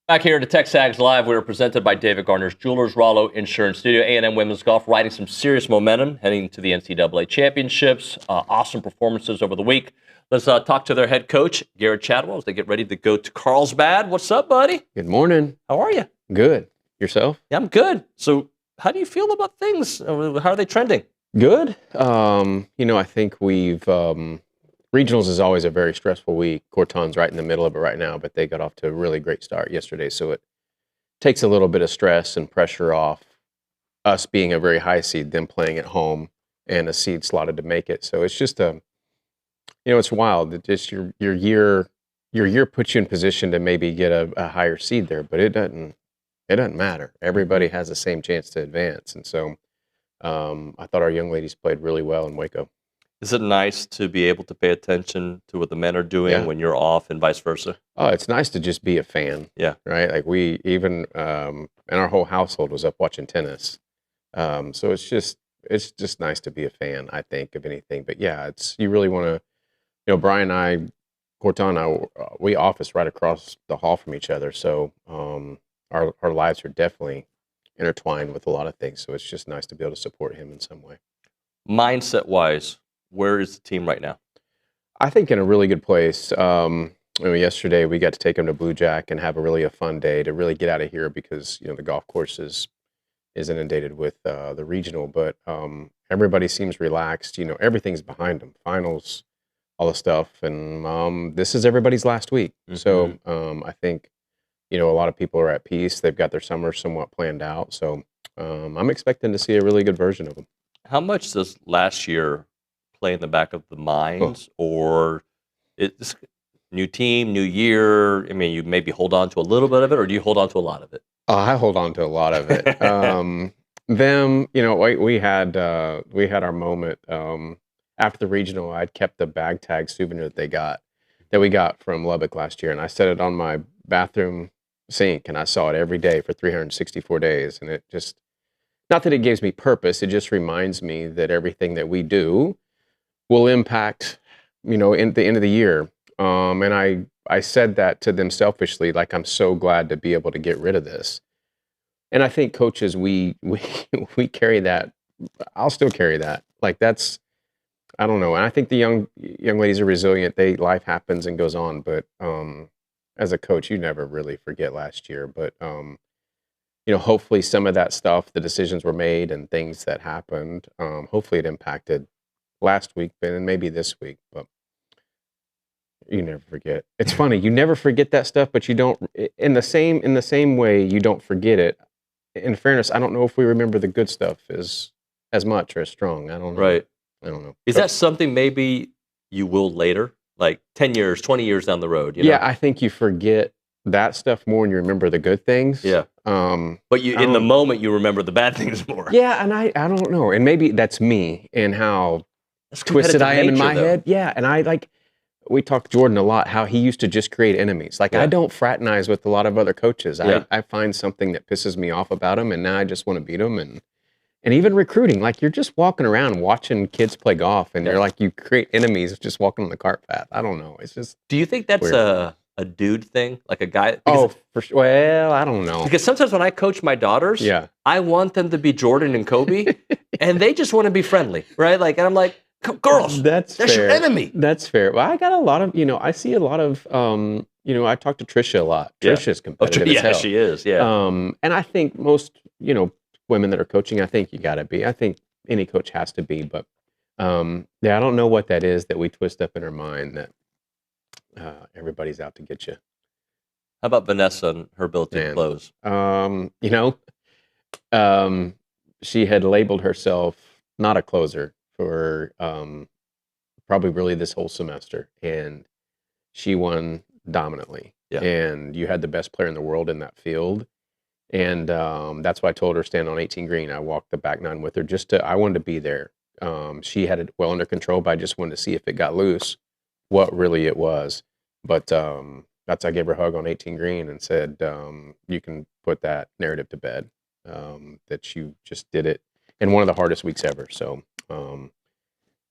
Back here to TexAgs Live, we are presented by David Garner's Jewelers, Rollo Insurance Studio. A&M Women's Golf riding some serious momentum heading to the NCAA Championships. Awesome performances over the week. Let's talk to their head coach, Gerrod Chadwell, as they get ready to go to Carlsbad. What's up, buddy? Good morning. How are you? Good. Yourself? Yeah, I'm good. So how do you feel about things? How are they trending? Good. I think we've regionals is always a very stressful week. Corton's right in the middle of it right now, but they got off to a really great start yesterday. So it takes a little bit of stress and pressure off us being a very high seed, them playing at home and a seed slotted to make it. So it's just it's wild. It just your year puts you in position to maybe get a higher seed there, but it doesn't matter. Everybody has the same chance to advance. And so I thought our young ladies played really well in Waco. Is it nice to be able to pay attention to what the men are doing when you're off and vice versa? Oh, it's nice to just be a fan. Yeah. Right? Like we even, and our whole household was up watching tennis. So it's just nice to be a fan, I think, of anything. But yeah, you really want to, Brian and I, Corton and I, we office right across the hall from each other. So our lives are definitely intertwined with a lot of things. So it's just nice to be able to support him in some way. Mindset-wise, where is the team right now? I think in a really good place. Yesterday we got to take them to Blue Jack and have a fun day to really get out of here because the golf course is inundated with the regional, but everybody seems relaxed. Everything's behind them. Finals, all the stuff, and this is everybody's last week. Mm-hmm. So I think a lot of people are at peace. They've got their summer somewhat planned out. So I'm expecting to see a really good version of them. How much does last year play in the back of the minds, or it's new team, new year? I mean, you maybe hold on to a little bit of it, or do you hold on to a lot of it? I hold on to a lot of it. We had our moment after the regional. I'd kept the bag tag souvenir that we got from Lubbock last year, and I set it on my bathroom sink, and I saw it every day for 364 days, and it just, not that it gives me purpose, it just reminds me that everything that we do will impact, in the end of the year. And I said that to them selfishly, like, I'm so glad to be able to get rid of this. And I think coaches, we carry that. I'll still carry that. Like, that's, I don't know. And I think the young ladies are resilient. Life happens and goes on. But as a coach, you never really forget last year. But hopefully some of that stuff, the decisions were made and things that happened, hopefully it impacted last week and maybe this week, but you never forget. It's funny, you never forget that stuff, but you don't, in the same way you don't forget it. In fairness, I don't know if we remember the good stuff as much or as strong. I don't know. Right. I don't know. Is that something maybe you will later, like 10 years, 20 years down the road? Yeah, I think you forget that stuff more and you remember the good things. Yeah. But in the moment you remember the bad things more. Yeah, and I don't know. And maybe that's me and how twisted I am in my head. Yeah, and we talked to Jordan a lot, how he used to just create enemies. Like, I don't fraternize with a lot of other coaches. Yeah. I find something that pisses me off about them, and now I just want to beat them. And even recruiting, like, you're just walking around watching kids play golf, and you're like, you create enemies just walking on the cart path. I don't know. It's just. Do you think that's weird. a dude thing, like a guy? For sure. Well, I don't know. Because sometimes when I coach my daughters, I want them to be Jordan and Kobe, and they just want to be friendly, right? Like, and I'm like, girls, that's fair. Your enemy. That's fair. Well, I got a lot of, I see a lot of, I talk to Trisha a lot. Trisha's competitive as hell. Yeah, she is. Yeah. And I think most, women that are coaching, I think you got to be. I think any coach has to be, but I don't know what that is that we twist up in our mind that everybody's out to get you. How about Vanessa and her ability to close? She had labeled herself not a closer for probably really this whole semester, and she won dominantly. Yeah. And you had the best player in the world in that field, and that's why I told her stand on 18 green. I walked the back nine with her I wanted to be there. She had it well under control, but I just wanted to see if it got loose, what really it was. But I gave her a hug on 18 green and said, you can put that narrative to bed, that you just did it in one of the hardest weeks ever. So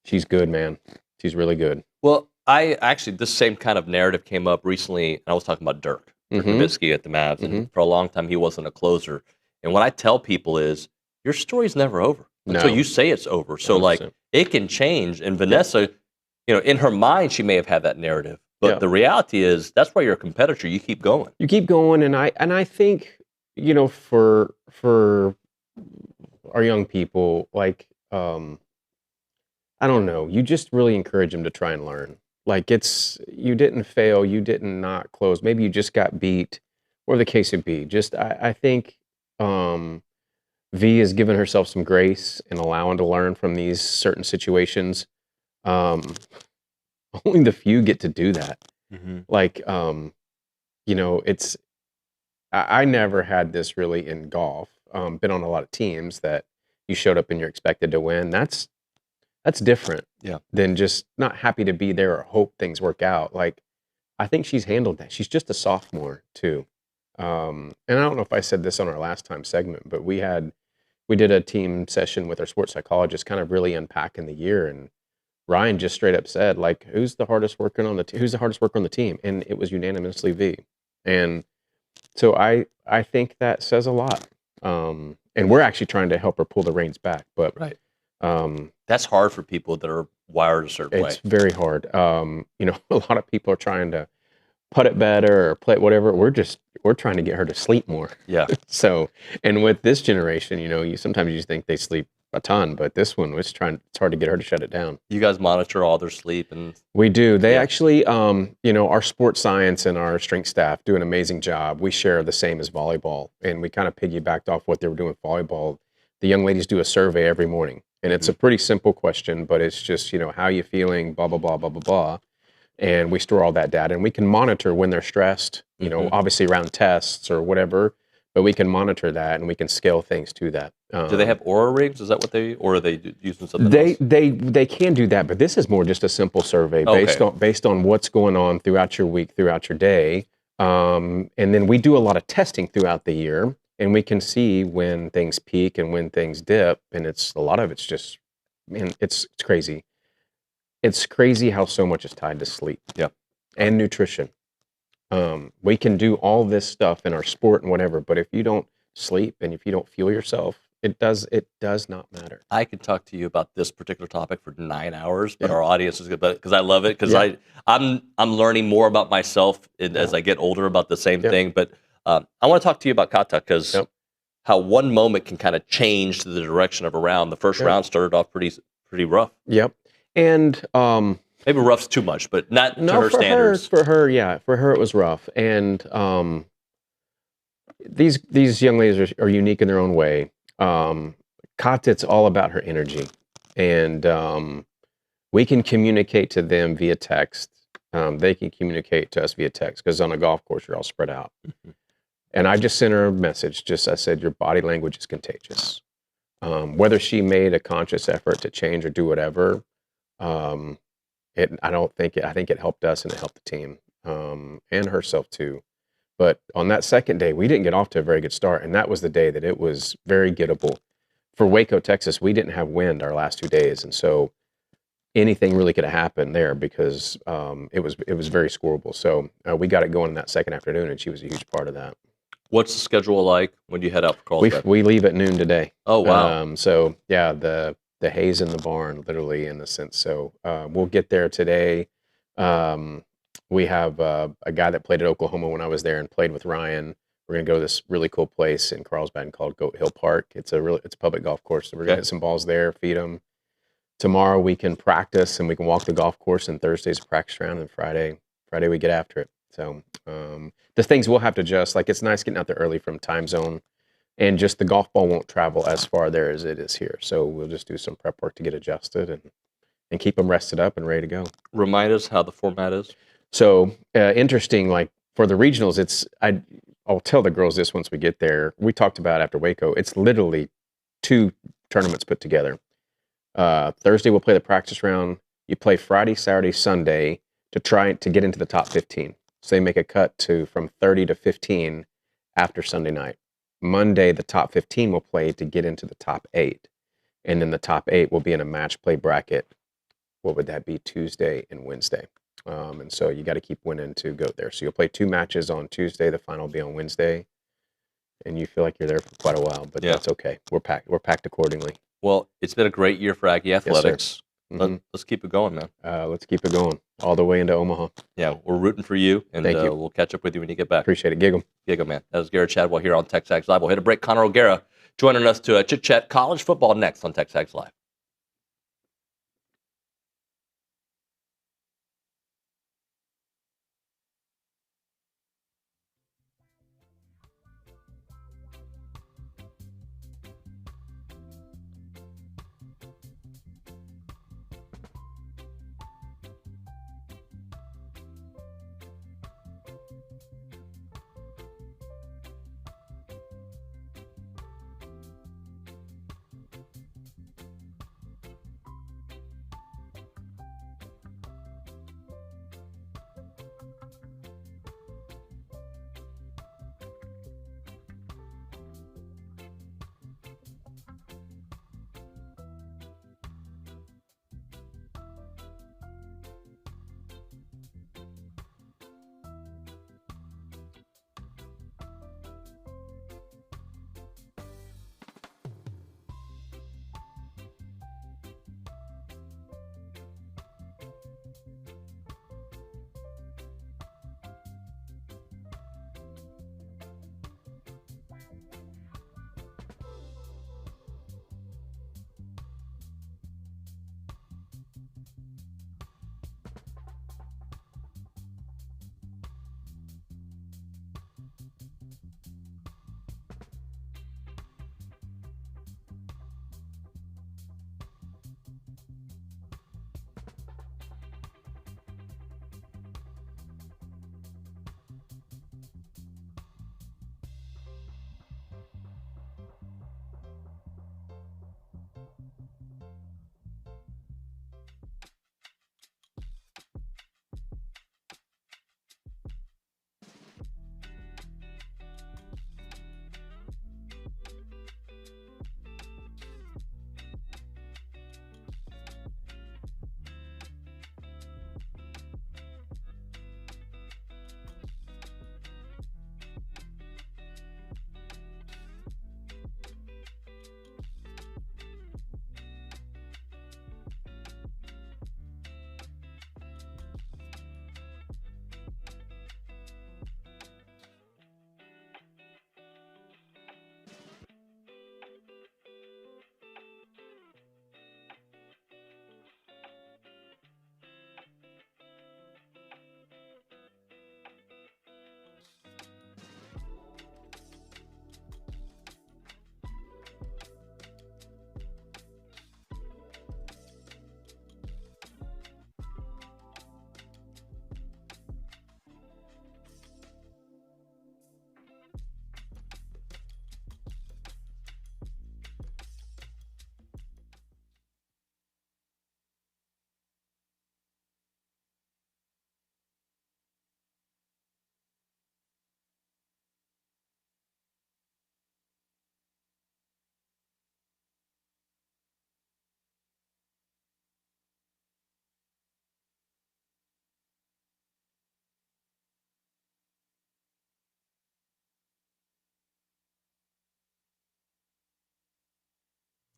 she's good, man. She's really good. Well, this same kind of narrative came up recently, and I was talking about Dirk. for Nowitzki at the Mavs, and for a long time he wasn't a closer. And what I tell people is, your story's never over until you say it's over. So 100%. it can change. And Vanessa, in her mind, she may have had that narrative, but the reality is that's why you're a competitor. You keep going. You keep going, and I think for our young people, I don't know, you just really encourage them to try and learn. You didn't fail, you didn't not close. Maybe you just got beat, or the case would be. I think V has given herself some grace in allowing to learn from these certain situations. Only the few get to do that. I never had this really in golf. Been on a lot of teams that you showed up and you're expected to win. That's different than just not happy to be there or hope things work out. I think she's handled that. She's just a sophomore too. And I don't know if I said this on our last time segment, but we did a team session with our sports psychologist, kind of really unpacking the year. And Ryan just straight up said, who's the hardest worker on the team? And it was unanimously V. And so I think that says a lot. And we're actually trying to help her pull the reins back. But that's hard for people that are wired a certain way. It's very hard. A lot of people are trying to putt it better or play whatever. We're trying to get her to sleep more. Yeah. So, and with this generation, you sometimes you think they sleep a ton, but this one it's hard to get her to shut it down. You guys monitor all their sleep, and we do. They actually, our sports science and our strength staff do an amazing job. We share the same as volleyball, and we kind of piggybacked off what they were doing with volleyball. The young ladies do a survey every morning, and it's a pretty simple question, but it's just, how are you feeling, blah, blah, blah, blah, blah, blah. And we store all that data, and we can monitor when they're stressed, obviously around tests or whatever, but we can monitor that and we can scale things to that. Do they have Aura rings? Is that what or are they using something else? They can do that, but this is more just a simple survey based on what's going on throughout your week, throughout your day. And then we do a lot of testing throughout the year, and we can see when things peak and when things dip. And a lot of it's just, man, it's crazy. It's crazy how so much is tied to sleep. And nutrition. We can do all this stuff in our sport and whatever, but if you don't sleep and if you don't fuel yourself, it does not matter. I could talk to you about this particular topic for 9 hours, but our audience is good because I love it because I'm learning more about myself as I get older about the same thing. But I want to talk to you about kata because how one moment can kind of change the direction of a round. The first round started off pretty rough. And maybe rough's too much, but not to her standards. For her, it was rough. And these young ladies are unique in their own way. Kata, it's all about her energy, and we can communicate to them via text. They can communicate to us via text because on a golf course you're all spread out. And I just sent her a message. I said, your body language is contagious. Whether she made a conscious effort to change or do whatever. I think it helped us and it helped the team, and herself too. But on that second day, we didn't get off to a very good start, and that was the day that it was very gettable. For Waco, Texas, we didn't have wind our last 2 days, and so anything really could have happened there because it was very scoreable. So we got it going in that second afternoon, and she was a huge part of that. What's the schedule like when you head out for Carlsbad? We leave at noon today. Oh wow! So yeah, the hay's in the barn, literally, in a sense. So we'll get there today. We have a guy that played at Oklahoma when I was there and played with Ryan. We're going to go to this really cool place in Carlsbad called Goat Hill Park. It's a public golf course. So we're going to hit some balls there, feed them. Tomorrow we can practice and we can walk the golf course, and Thursday's a practice round, and Friday we get after it. So the things we'll have to adjust. It's nice getting out there early from time zone. And just the golf ball won't travel as far there as it is here. So we'll just do some prep work to get adjusted and keep them rested up and ready to go. Remind us how the format is. So interesting, for the regionals, I'll tell the girls this once we get there. We talked about after Waco, it's literally 2 tournaments put together. Thursday we'll play the practice round. You play Friday, Saturday, Sunday to try to get into the top 15. So they make a cut from 30 to 15 after Sunday night. Monday, the top 15 will play to get into the top 8. And then the top 8 will be in a match play bracket. What would that be? Tuesday and Wednesday. And so you got to keep winning to go there. So you'll play 2 matches on Tuesday. The final will be on Wednesday. And you feel like you're there for quite a while, but that's okay. We're packed accordingly. Well, it's been a great year for Aggie athletics. Yes, Let's keep it going, man. Let's keep it going all the way into Omaha. Yeah, we're rooting for you, and Thank you. We'll catch up with you when you get back. Appreciate it. Gig 'em. Gig 'em, man. That was Gerrod Chadwell here on TexAgs Live. We'll hit a break. Connor O'Gara joining us to chit-chat college football next on TexAgs Live.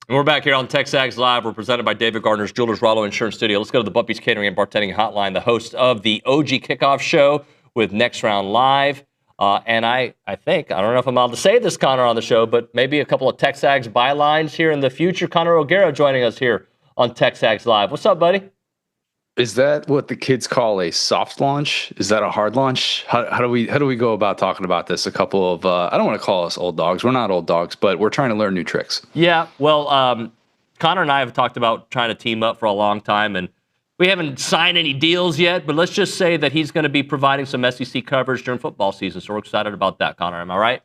And we're back here on TexAgs Live. We're presented by David Gardner's Jewelers Rollo Insurance Studio. Let's go to the Bumpy's Catering and Bartending Hotline, the host of the OG Kickoff show with Next Round Live. And I think, I don't know if I'm allowed to say this, Connor, on the show, but maybe a couple of TexAgs bylines here in the future. Connor O'Gara joining us here on TexAgs Live. What's up, buddy? Is that what the kids call a soft launch? Is that a hard launch? How do we go about talking about this? A couple of I don't want to call us old dogs. We're not old dogs, but we're trying to learn new tricks. Yeah, well, Connor and I have talked about trying to team up for a long time, and we haven't signed any deals yet. But let's just say that he's going to be providing some SEC coverage during football season. So we're excited about that, Connor. Am I right?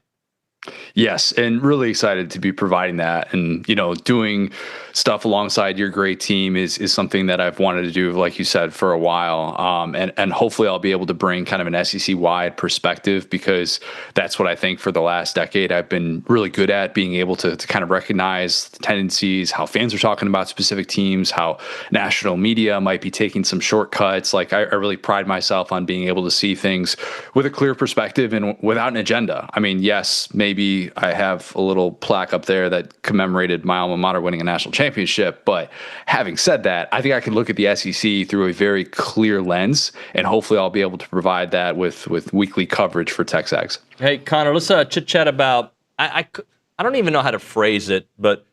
Yes, and really excited to be providing that. And, doing stuff alongside your great team is something that I've wanted to do, like you said, for a while. And hopefully I'll be able to bring kind of an SEC-wide perspective, because that's what I think for the last decade I've been really good at, being able to kind of recognize the tendencies, how fans are talking about specific teams, how national media might be taking some shortcuts. Like I really pride myself on being able to see things with a clear perspective and without an agenda. I mean, yes, maybe I have a little plaque up there that commemorated my alma mater winning a national championship. But having said that, I think I can look at the SEC through a very clear lens, and hopefully I'll be able to provide that with weekly coverage for TexAgs. Hey, Connor, let's chit-chat about, I don't even know how to phrase it, but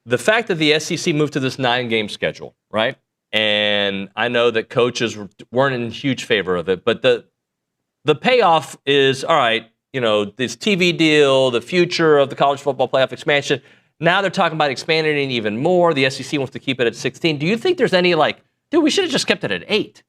the fact that the SEC moved to this 9-game schedule, right? And I know that coaches weren't in huge favor of it, but the payoff is, all right, this TV deal, the future of the college football playoff expansion. Now they're talking about expanding it even more. The SEC wants to keep it at 16. Do you think there's any we should have just kept it at 8?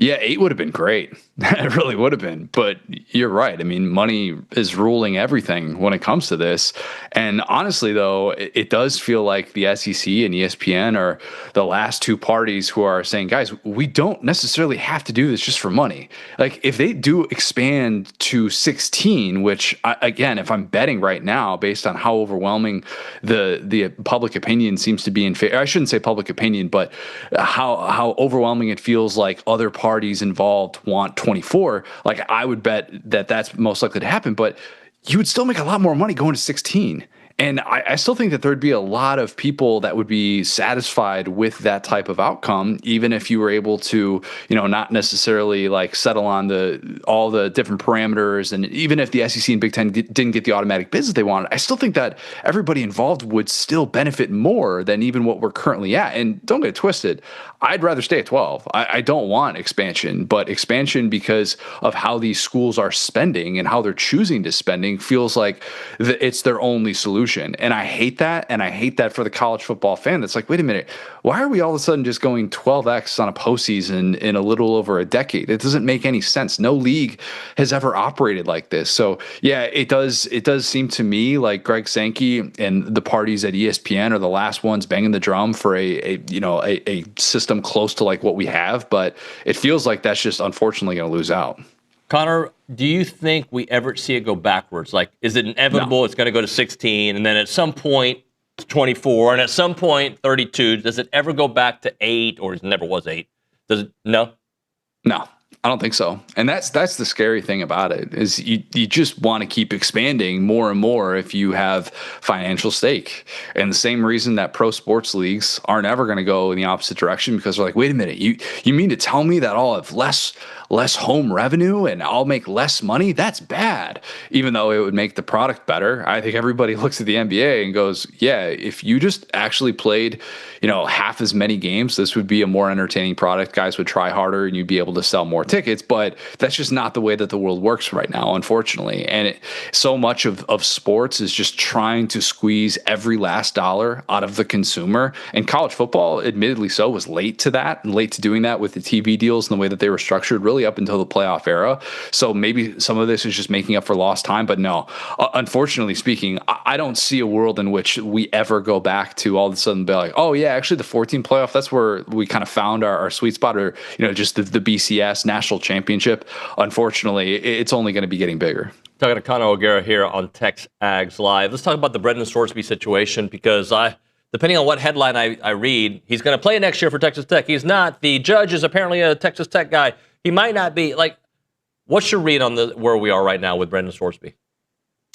Yeah, 8 would have been great. It really would have been. But you're right. I mean, money is ruling everything when it comes to this. And honestly, though, it does feel like the SEC and ESPN are the last two parties who are saying, guys, we don't necessarily have to do this just for money. Like, if they do expand to 16, which, again, if I'm betting right now, based on how overwhelming the public opinion seems to be in favor, I shouldn't say public opinion, but how overwhelming it feels like other parties involved want 24, like I would bet that that's most likely to happen, but you would still make a lot more money going to 16. And I still think that there'd be a lot of people that would be satisfied with that type of outcome, even if you were able to, not necessarily settle on all the different parameters. And even if the SEC and Big Ten didn't get the automatic bids that they wanted, I still think that everybody involved would still benefit more than even what we're currently at. And don't get it twisted, I'd rather stay at 12. I don't want expansion, but expansion because of how these schools are spending and how they're choosing to spending feels like it's their only solution. And I hate that. And I hate that for the college football fan. That's like, wait a minute, why are we all of a sudden just going 12x on a postseason in a little over a decade? It doesn't make any sense. No league has ever operated like this. So yeah, it does seem to me like Greg Sankey and the parties at ESPN are the last ones banging the drum for a system close to like what we have. But it feels like that's just unfortunately going to lose out. Connor, do you think we ever see it go backwards? Like, is it inevitable it's going to go to 16, and then at some point 24, and at some point 32? Does it ever go back to 8, or it never was 8? Does it? No? No, I don't think so. And that's the scary thing about it, is you just want to keep expanding more and more if you have financial stake. And the same reason that pro sports leagues aren't ever going to go in the opposite direction, because they're like, wait a minute, you mean to tell me that I'll have less home revenue and I'll make less money? That's bad. Even though it would make the product better. I think everybody looks at the NBA and goes, yeah, if you just actually played, half as many games, this would be a more entertaining product. Guys would try harder and you'd be able to sell more tickets. But that's just not the way that the world works right now, unfortunately. And so much of sports is just trying to squeeze every last dollar out of the consumer. And college football, admittedly so, was late to that and late to doing that with the TV deals and the way that they were structured, really up until the playoff era. So maybe some of this is just making up for lost time, but no, unfortunately speaking, I don't see a world in which we ever go back to all of a sudden be like, oh yeah, actually the 14 playoff, that's where we kind of found our sweet spot, or, just the BCS national championship. Unfortunately, it's only going to be getting bigger. Talking to Connor O'Gara here on TexAgs Live. Let's talk about the Brendan Sorsby situation, because depending on what headline I read, he's going to play next year for Texas Tech. He's not. The judge is apparently a Texas Tech guy. He might not be. What's your read on where we are right now with Brendan Sorsby?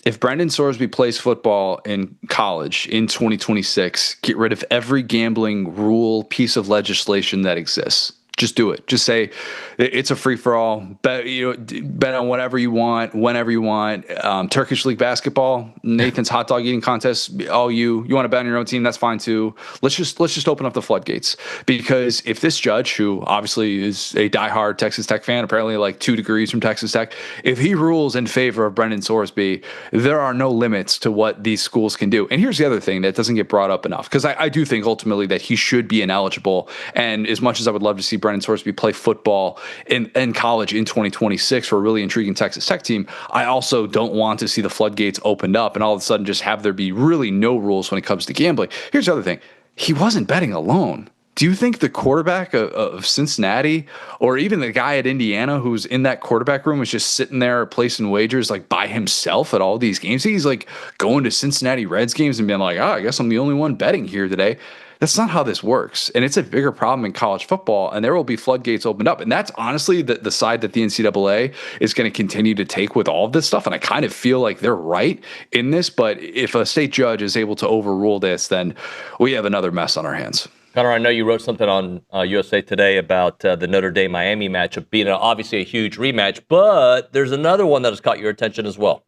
If Brendan Sorsby plays football in college in 2026, get rid of every gambling rule, piece of legislation that exists. Just do it. Just say it's a free for all. Bet on whatever you want, whenever you want. Turkish League basketball, Nathan's hot dog eating contest. All you want to bet on your own team, that's fine too. Let's just open up the floodgates, because if this judge, who obviously is a diehard Texas Tech fan, apparently like 2 degrees from Texas Tech, if he rules in favor of Brendan Sorsby, there are no limits to what these schools can do. And here's the other thing that doesn't get brought up enough, because I do think ultimately that he should be ineligible. And as much as I would love to see Brendan Brennan Sorsby play football in college in 2026 for a really intriguing Texas Tech team, I also don't want to see the floodgates opened up and all of a sudden just have there be really no rules when it comes to gambling. Here's the other thing. He wasn't betting alone. Do you think the quarterback of Cincinnati or even the guy at Indiana who's in that quarterback room was just sitting there placing wagers like by himself at all these games? He's like going to Cincinnati Reds games and being like, I guess I'm the only one betting here today. That's not how this works. And it's a bigger problem in college football, and there will be floodgates opened up. And that's honestly the side that the NCAA is going to continue to take with all of this stuff. And I kind of feel like they're right in this. But if a state judge is able to overrule this, then we have another mess on our hands. Connor, I know you wrote something on USA Today about the Notre Dame-Miami matchup being obviously a huge rematch, but there's another one that has caught your attention as well.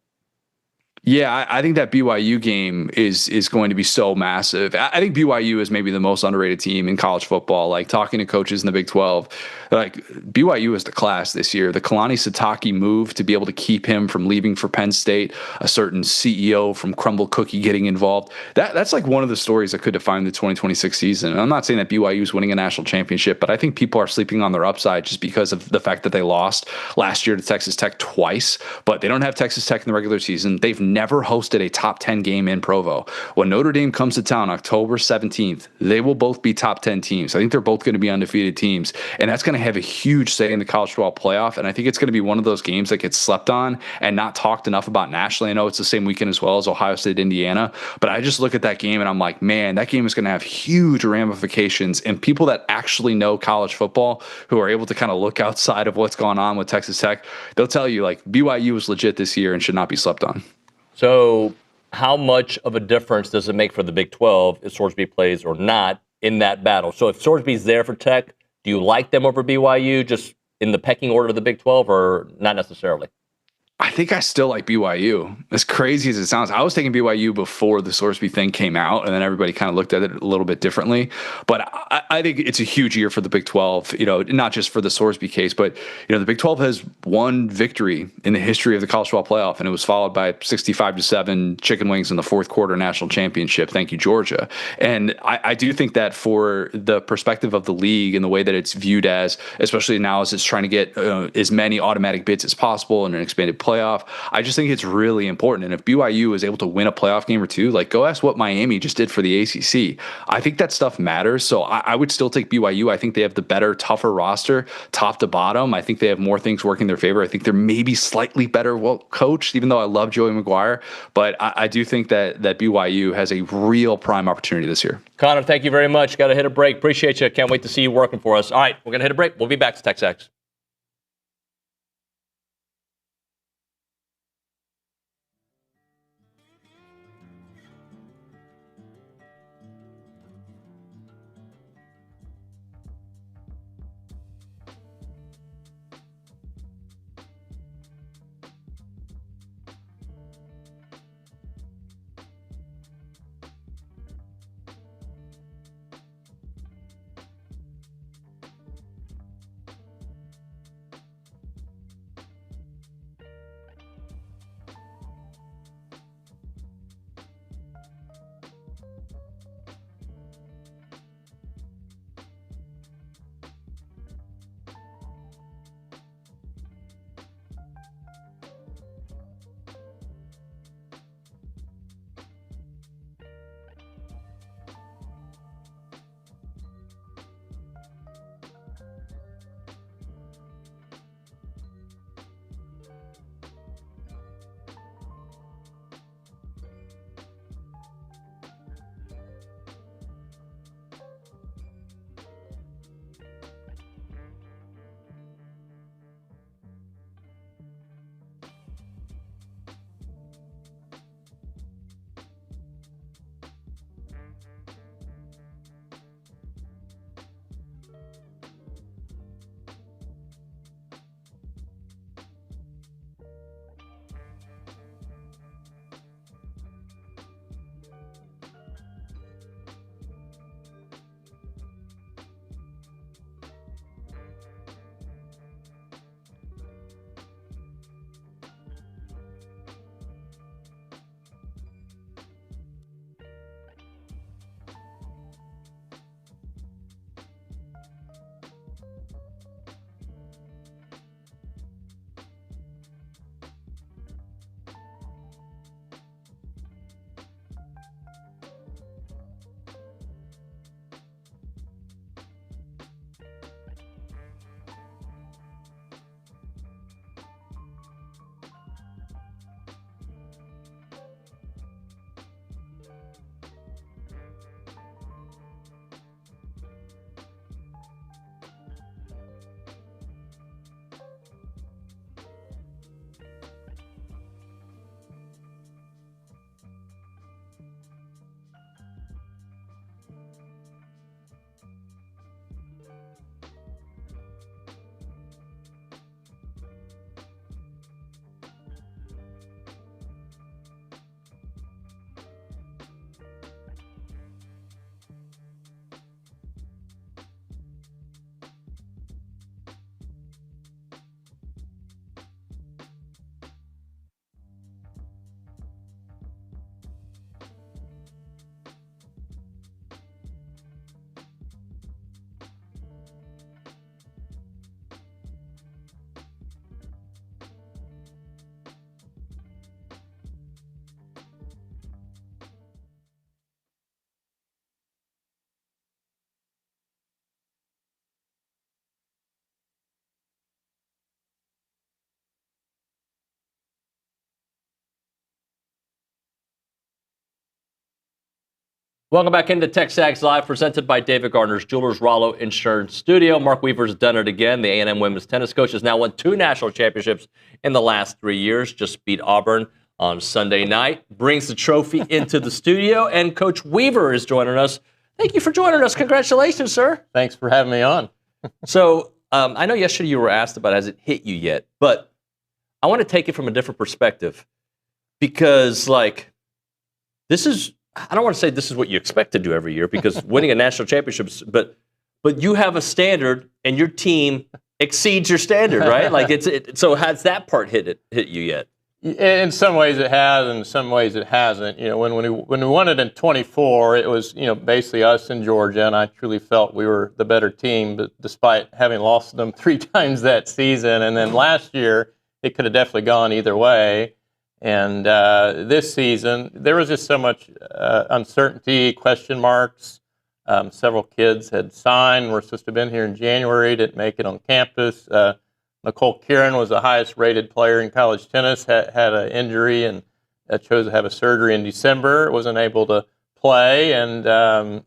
Yeah, I think that BYU game is going to be so massive. I think BYU is maybe the most underrated team in college football. Like talking to coaches in the Big 12, like BYU is the class this year. The Kalani Sitake move to be able to keep him from leaving for Penn State, a certain CEO from Crumble Cookie getting involved. That's like one of the stories that could define the 2026 season. And I'm not saying that BYU is winning a national championship, but I think people are sleeping on their upside just because of the fact that they lost last year to Texas Tech twice. But they don't have Texas Tech in the regular season. They've never hosted a top 10 game in Provo. When Notre Dame comes to town October 17th, they will both be top 10 teams. I think they're both going to be undefeated teams, and that's going to have a huge say in the college football playoff. And I think it's going to be one of those games that gets slept on and not talked enough about nationally. I know it's the same weekend as well as Ohio State, Indiana, but I just look at that game and I'm like, man, that game is going to have huge ramifications. And people that actually know college football, who are able to kind of look outside of what's going on with Texas Tech, they'll tell you like BYU is legit this year and should not be slept on. So how much of a difference does it make for the Big 12 if Sorsby plays or not in that battle? So if Sorsby's there for Tech, do you like them over BYU just in the pecking order of the Big 12 or not necessarily? I think I still like BYU. As crazy as it sounds, I was taking BYU before the Sorsby thing came out, and then everybody kind of looked at it a little bit differently. But I think it's a huge year for the Big 12, not just for the Sorsby case, but, the Big 12 has one victory in the history of the college football playoff, and it was followed by 65-7 chicken wings in the fourth quarter national championship. Thank you, Georgia. And I do think that for the perspective of the league and the way that it's viewed as, especially now as it's trying to get as many automatic bids as possible in an expanded playoff, I just think it's really important. And if BYU is able to win a playoff game or two, like go ask what Miami just did for the ACC. I think that stuff matters. So I would still take BYU. I think they have the better, tougher roster, top to bottom. I think they have more things working in their favor. I think they're maybe slightly better coached, even though I love Joey McGuire. But I do think that BYU has a real prime opportunity this year. Connor, thank you very much. Got to hit a break. Appreciate you. Can't wait to see you working for us. All right, we're going to hit a break. We'll be back to TexAgs. Welcome back into TexAgs Live, presented by David Gardner's Jewelers Rollo Insurance Studio. Mark Weaver's done it again. The A&M women's tennis coach has now won 2 national championships in the last 3 years. Just beat Auburn on Sunday night. Brings the trophy into the studio, and Coach Weaver is joining us. Thank you for joining us. Congratulations, sir. Thanks for having me on. So I know yesterday you were asked about has it hit you yet, but I want to take it from a different perspective because, like, this is, I don't want to say this is what you expect to do every year because winning a national championship, but you have a standard and your team exceeds your standard, right? Like so has that part hit you yet? In some ways it has, in some ways it hasn't. You know, when we won it in 24, it was, basically us and Georgia, and I truly felt we were the better team, but despite having lost them 3 times that season. And then last year, it could have definitely gone either way. And this season, there was just so much uncertainty, question marks. Several kids had signed, were supposed to have been here in January, didn't make it on campus. Nicole Kieran was the highest-rated player in college tennis, had an injury and chose to have a surgery in December, wasn't able to play. And a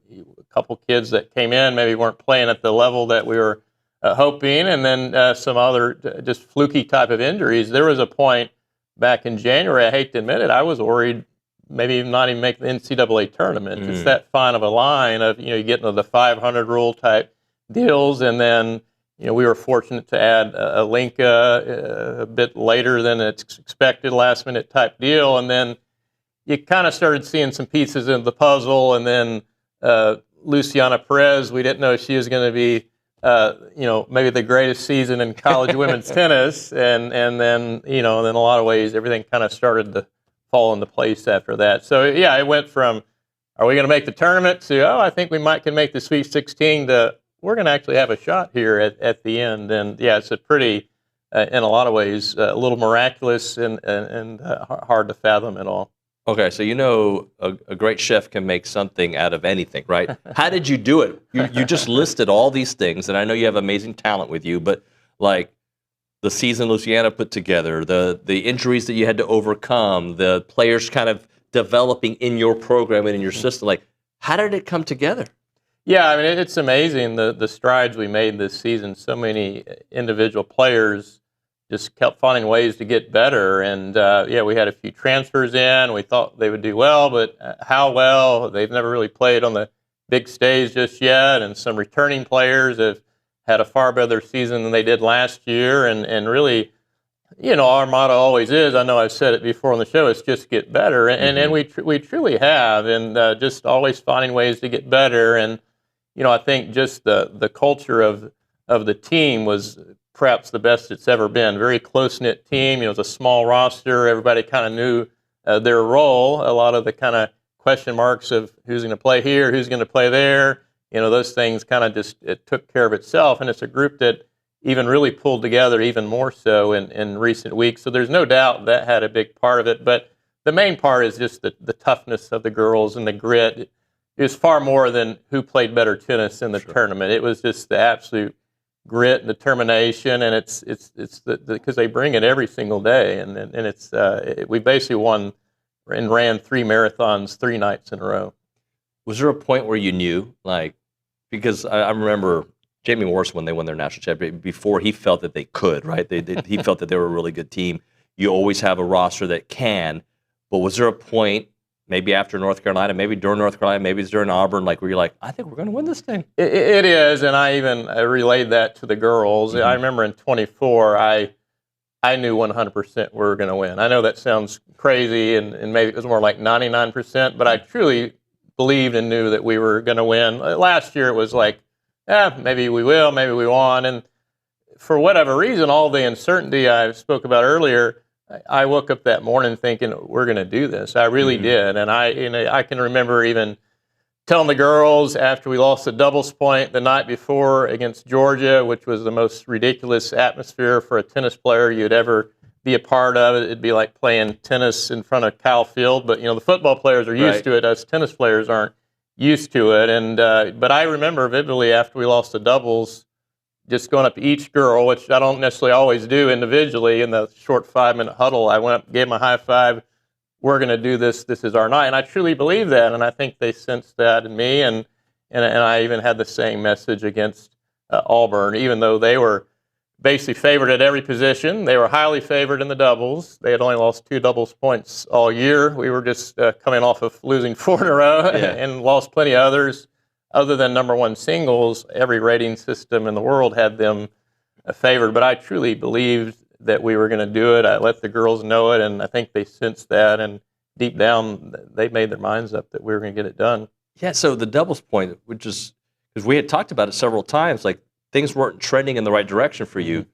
couple kids that came in maybe weren't playing at the level that we were hoping. And then some other just fluky type of injuries. There was a point back in January, I hate to admit it, I was worried maybe not even make the NCAA tournament. It's that fine of a line of, you get into the 500 rule type deals. And then, we were fortunate to add a Linka a bit later than it's expected, last minute type deal. And then you kind of started seeing some pieces in the puzzle. And then Luciana Perez, we didn't know she was going to be maybe the greatest season in college women's tennis, and then in a lot of ways everything kind of started to fall into place after that. So yeah, it went from are we going to make the tournament to I think we can make the Sweet 16 to we're going to actually have a shot here at the end. And yeah, it's a pretty in a lot of ways a little miraculous and hard to fathom at all. Okay, so a great chef can make something out of anything, right? How did you do it? You just listed all these things, and I know you have amazing talent with you, but like the season Luciana put together, the injuries that you had to overcome, the players kind of developing in your program and in your system, like how did it come together? Yeah, I mean, it's amazing the strides we made this season. So many individual players just kept finding ways to get better. And, we had a few transfers in. We thought they would do well, but how well? They've never really played on the big stage just yet. And some returning players have had a far better season than they did last year. And really, our motto always is, I know I've said it before on the show, it's just get better. And we truly have, and just always finding ways to get better. And, I think just the culture of the team was perhaps the best it's ever been. Very close-knit team. It was a small roster. Everybody kind of knew their role. A lot of the kind of question marks of who's going to play here, who's going to play there, those things kind of just it took care of itself. And it's a group that even really pulled together even more so in recent weeks. So there's no doubt that had a big part of it. But the main part is just the toughness of the girls and the grit. It was far more than who played better tennis in the tournament. It was just the absolute grit and determination, and it's because they bring it every single day, and it's we basically won and ran 3 marathons 3 nights in a row. Was there a point where you knew, like, because I remember Jamie Morris when they won their national championship, before he felt that they could, right? He felt that they were a really good team. You always have a roster that can, but was there a point, maybe after North Carolina, maybe during North Carolina, maybe it's during Auburn, like where you're like, I think we're going to win this thing? It is, and I even relayed that to the girls. I remember in 24, I knew 100% we were going to win. I know that sounds crazy, and maybe it was more like 99%, but I truly believed and knew that we were going to win. Last year, it was like, maybe we will, maybe we won't. And for whatever reason, all the uncertainty I spoke about earlier, I woke up that morning thinking we're going to do this. I really did, and I can remember even telling the girls after we lost the doubles point the night before against Georgia, which was the most ridiculous atmosphere for a tennis player you'd ever be a part of. It'd be like playing tennis in front of Kyle Field, but the football players are used to it. Us tennis players aren't used to it. And but I remember vividly after we lost the doubles, just going up to each girl, which I don't necessarily always do individually in the short 5-minute huddle. I went up, gave them a high five, we're going to do this. This is our night. And I truly believe that. And I think they sensed that in me. And I even had the same message against Auburn, even though they were basically favored at every position. They were highly favored in the doubles. They had only lost 2 doubles points all year. We were just coming off of losing 4 in a row and lost plenty of others. Other than number 1 singles, every rating system in the world had them favored. But I truly believed that we were going to do it. I let the girls know it, and I think they sensed that. And deep down, they made their minds up that we were going to get it done. Yeah, so the doubles point, which is, because we had talked about it several times, like things weren't trending in the right direction for you,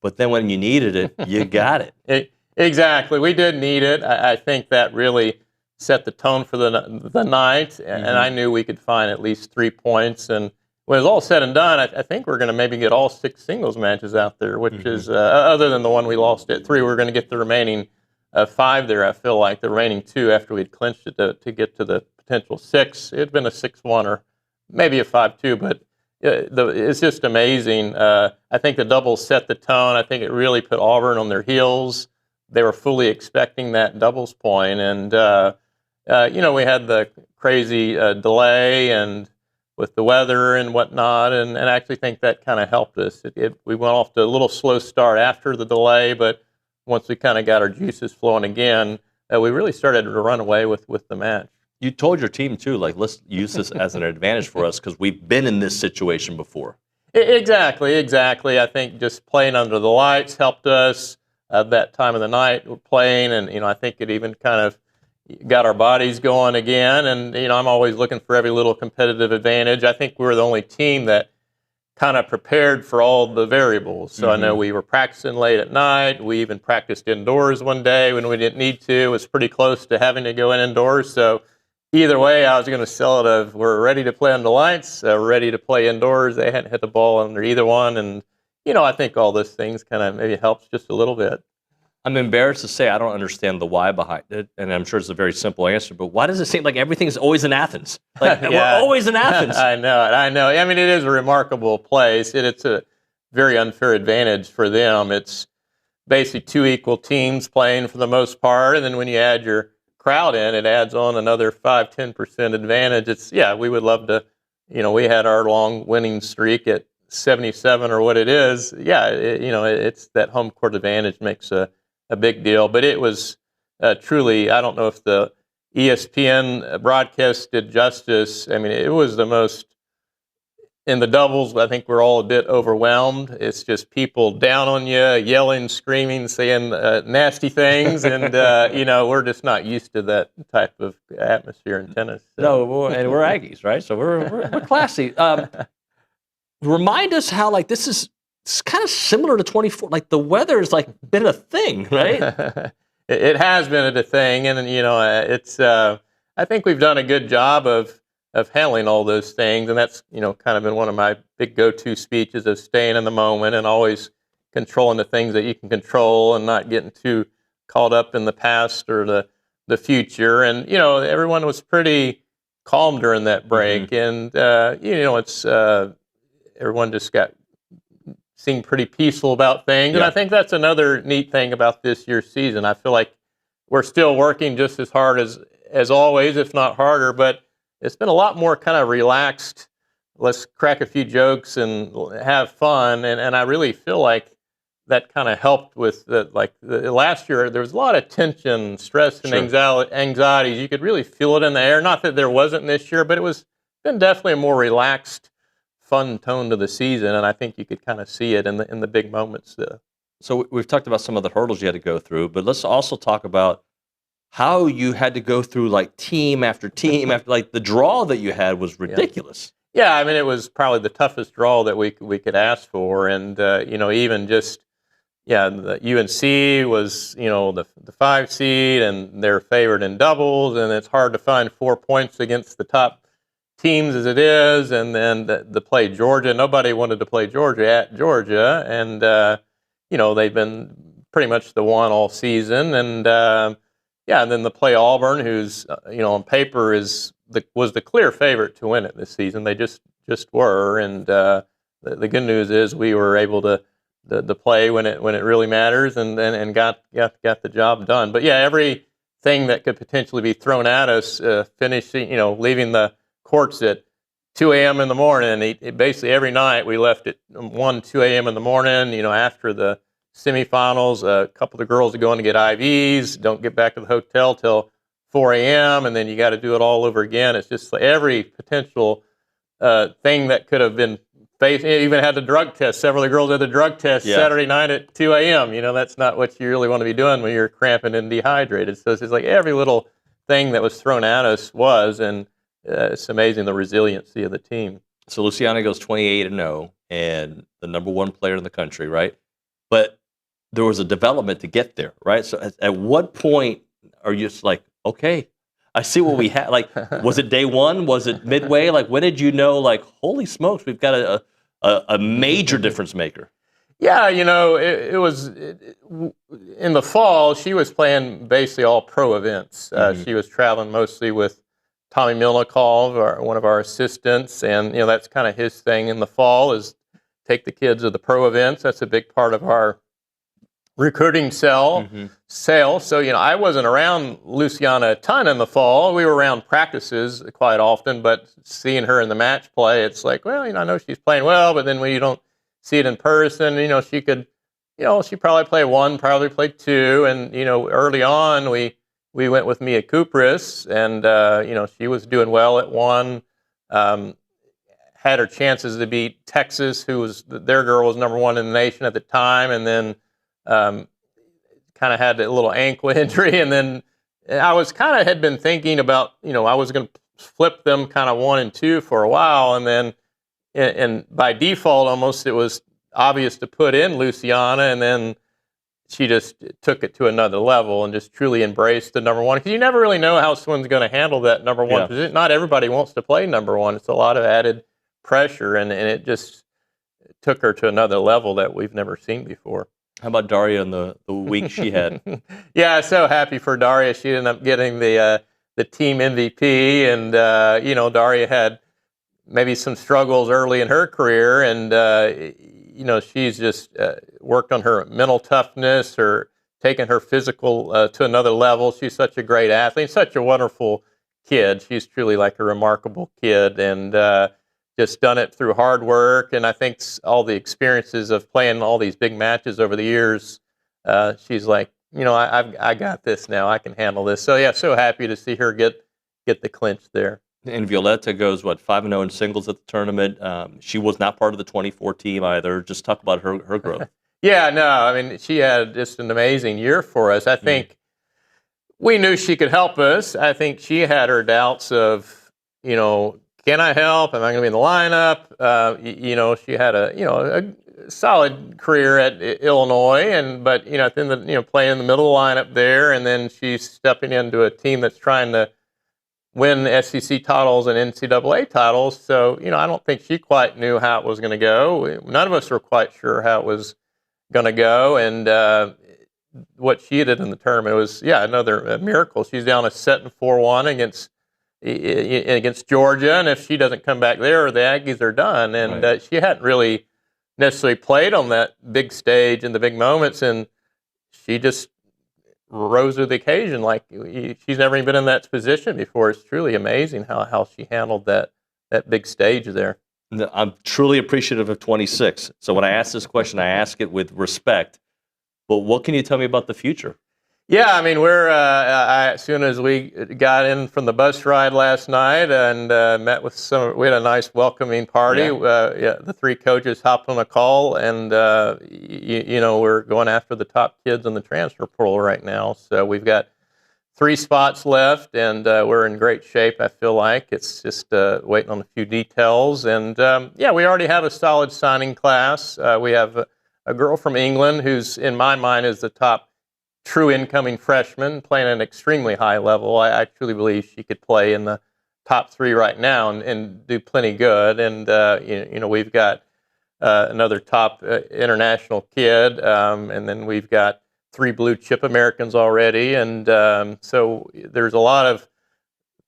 but then when you needed it, you got it. Exactly. We did need it. I think that really set the tone for the night, and I knew we could find at least 3 points. And when it was all said and done, I think we're going to maybe get all 6 singles matches out there, which is, other than the one we lost at 3, we're going to get the remaining 5 there. I feel like the remaining 2 after we'd clinched it to get to the potential 6. It had been a 6-1 or maybe a 5-2, but it's just amazing. I think the doubles set the tone. I think it really put Auburn on their heels. They were fully expecting that doubles point. And, we had the crazy delay and with the weather and whatnot, and I actually think that kind of helped us. We went off to a little slow start after the delay, but once we kind of got our juices flowing again, we really started to run away with the match. You told your team, too, like, let's use this as an advantage for us because we've been in this situation before. Exactly. I think just playing under the lights helped us at that time of the night. We're playing, and, I think it even kind of got our bodies going again. And, I'm always looking for every little competitive advantage. I think we were the only team that kind of prepared for all the variables. So I know we were practicing late at night. We even practiced indoors one day when we didn't need to. It was pretty close to having to go indoors. So either way, I was going to sell it of we're ready to play under the lights, ready to play indoors. They hadn't hit the ball under either one. And, I think all those things kind of maybe helps just a little bit. I'm embarrassed to say I don't understand the why behind it, and I'm sure it's a very simple answer, but why does it seem like everything's always in Athens? Like, we're always in Athens. I know. I mean, it is a remarkable place. It's a very unfair advantage for them. It's basically 2 equal teams playing for the most part, and then when you add your crowd in, it adds on another 5-10% advantage. We would love to, we had our long winning streak at 77 or what it is. It's that home court advantage makes a big deal. But it was truly, I don't know if the ESPN broadcast did justice. I mean, it was the most, in the doubles, I think we're all a bit overwhelmed. It's just people down on you, yelling, screaming, saying nasty things. And, we're just not used to that type of atmosphere in tennis. So. No, and we're Aggies, right? So we're classy. Remind us how, like, it's kind of similar to 24. Like, the weather's, like, been a thing, right? It has been a thing. And, it's, I think we've done a good job of handling all those things. And that's, kind of been one of my big go-to speeches of staying in the moment and always controlling the things that you can control and not getting too caught up in the past or the future. And, everyone was pretty calm during that break. And, it's, everyone just seemed pretty peaceful about things. And I think that's another neat thing about this year's season. I feel like we're still working just as hard as always, if not harder, but it's been a lot more kind of relaxed. Let's crack a few jokes and have fun. And I really feel like that kind of helped with the last year. There was a lot of tension, stress, and anxieties. You could really feel it in the air. Not that there wasn't this year, but it was been definitely a more relaxed, fun tone to the season. And I think you could kind of see it in the big moments. So we've talked about some of the hurdles you had to go through, but let's also talk about how you had to go through like team after team after, like, the draw that you had was ridiculous. Yeah, I mean, it was probably the toughest draw that we could ask for. And, even just, the UNC was, the 5 seed, and they're favored in doubles, and it's hard to find 4 points against the top teams as it is. And then the play Georgia. Nobody wanted to play Georgia at Georgia. And, they've been pretty much the one all season. And, and then the play Auburn, who's, on paper was the clear favorite to win it this season. They just were. And the good news is we were able to play when it really matters and got the job done. But every thing that could potentially be thrown at us, finishing, leaving the courts at 2 a.m. in the morning. Basically every night we left at 1, 2 a.m. in the morning, after the semifinals. A couple of the girls are going to get IVs, don't get back to the hotel till 4 a.m., and then you got to do it all over again. It's just every potential thing that could have been faced. Even had the drug test. Several of the girls had the drug test Saturday night at 2 a.m. That's not what you really want to be doing when you're cramping and dehydrated. So it's just like every little thing that was thrown at us and it's amazing the resiliency of the team. So Luciana goes 28-0 and the number one player in the country, right? But there was a development to get there, right? So at what point are you just like, okay, I see what we had? Like, was it day one? Was it midway? Like, when did you know, like, holy smokes, we've got a major difference maker? Yeah, it was in the fall, she was playing basically all pro events. She was traveling mostly with Tommy Milnikov, one of our assistants, and that's kind of his thing in the fall is take the kids to the pro events. That's a big part of our recruiting sale. So, I wasn't around Luciana a ton in the fall. We were around practices quite often, but seeing her in the match play, it's like, well, I know she's playing well, but then when you don't see it in person, she could, she probably play one, probably play two. And, early on, we went with Mia Kupris, and, she was doing well at one. Had her chances to beat Texas, their girl was number one in the nation at the time, and then kind of had a little ankle injury. And then I was had been thinking about, I was going to flip them kind of 1 and 2 for a while. And then, and by default, almost it was obvious to put in Luciana. And then she just took it to another level and just truly embraced the number one. Because you never really know how someone's going to handle that number one position. Not everybody wants to play number one. It's a lot of added pressure, and it just took her to another level that we've never seen before. How about Daria and the week she had? Yeah, so happy for Daria. She ended up getting the team MVP, and Daria had maybe some struggles early in her career, and she's just worked on her mental toughness or taken her physical to another level. She's such a great athlete, such a wonderful kid. She's truly like a remarkable kid, and just done it through hard work. And I think all the experiences of playing all these big matches over the years, she's like, I got this now. I can handle this. So yeah, so happy to see her get the clinch there. And Violetta goes, 5-0 in singles at the tournament. She was not part of the 24 team either. Just talk about her growth. Yeah, no, I mean, she had just an amazing year for us. I think we knew she could help us. I think she had her doubts of, can I help? Am I going to be in the lineup? She had a solid career at Illinois, but at the end playing in the middle of the lineup there, and then she's stepping into a team that's trying to win SEC titles and NCAA titles. So I don't think she quite knew how it was going to go. None of us were quite sure how it was going to go, and what she did in the tournament was another miracle. She's down a set in 4-1 against Georgia, and if she doesn't come back there, the Aggies are done. And she hadn't really necessarily played on that big stage in the big moments, and she just rose to the occasion like she's never even been in that position before. It's truly amazing how she handled that big stage there. I'm truly appreciative of 26. So when I ask this question, I ask it with respect. But what can you tell me about the future? Yeah, I mean, we're as soon as we got in from the bus ride last night and met with we had a nice welcoming party. The three coaches hopped on a call, and we're going after the top kids in the transfer portal right now. So we've got 3 spots left, and we're in great shape. I feel like it's just waiting on a few details, and we already have a solid signing class. We have a girl from England who's, in my mind, is the top true incoming freshman, playing at an extremely high level. I truly believe she could play in the top 3 right now and do plenty good. And we've got another top international kid, and then we've got 3 blue chip Americans already, and so there's a lot of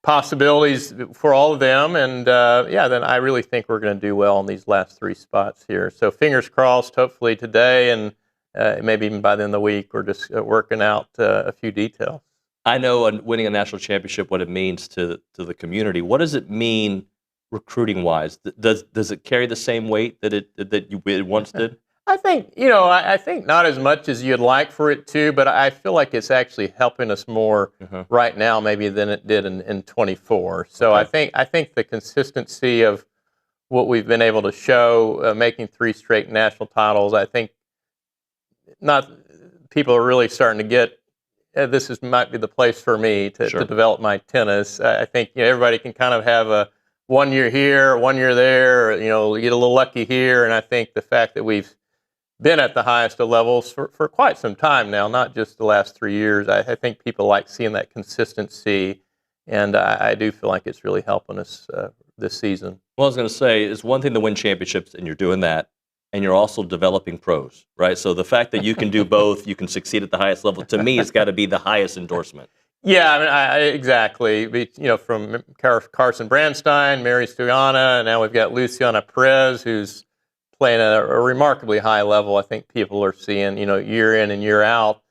possibilities for all of them. And then I really think we're going to do well in these last 3 spots here. So fingers crossed. Hopefully today and maybe even by the end of the week, we're just working out a few details. I know winning a national championship, what it means to the community. What does it mean recruiting wise? Does it carry the same weight that it once did? I think, I think not as much as you'd like for it to, but I feel like it's actually helping us more right now maybe than it did in 24. So Okay. I think the consistency of what we've been able to show, making 3 straight national titles, I think people are really starting to get, might be the place for me to develop my tennis. I think everybody can kind of have a 1 year here, 1 year there, you get a little lucky here, and I think the fact that we've been at the highest of levels for quite some time now, not just the last 3 years. I think people like seeing that consistency, and I do feel like it's really helping us this season. Well, I was going to say, it's one thing to win championships, and you're doing that, and you're also developing pros, right? So the fact that you can do both, you can succeed at the highest level, to me, it's got to be the highest endorsement. Yeah, I mean, exactly. From Carson Brandstein, Mary Stuyana, and now we've got Luciana Perez, who's playing at a remarkably high level. I think people are seeing, year in and year out,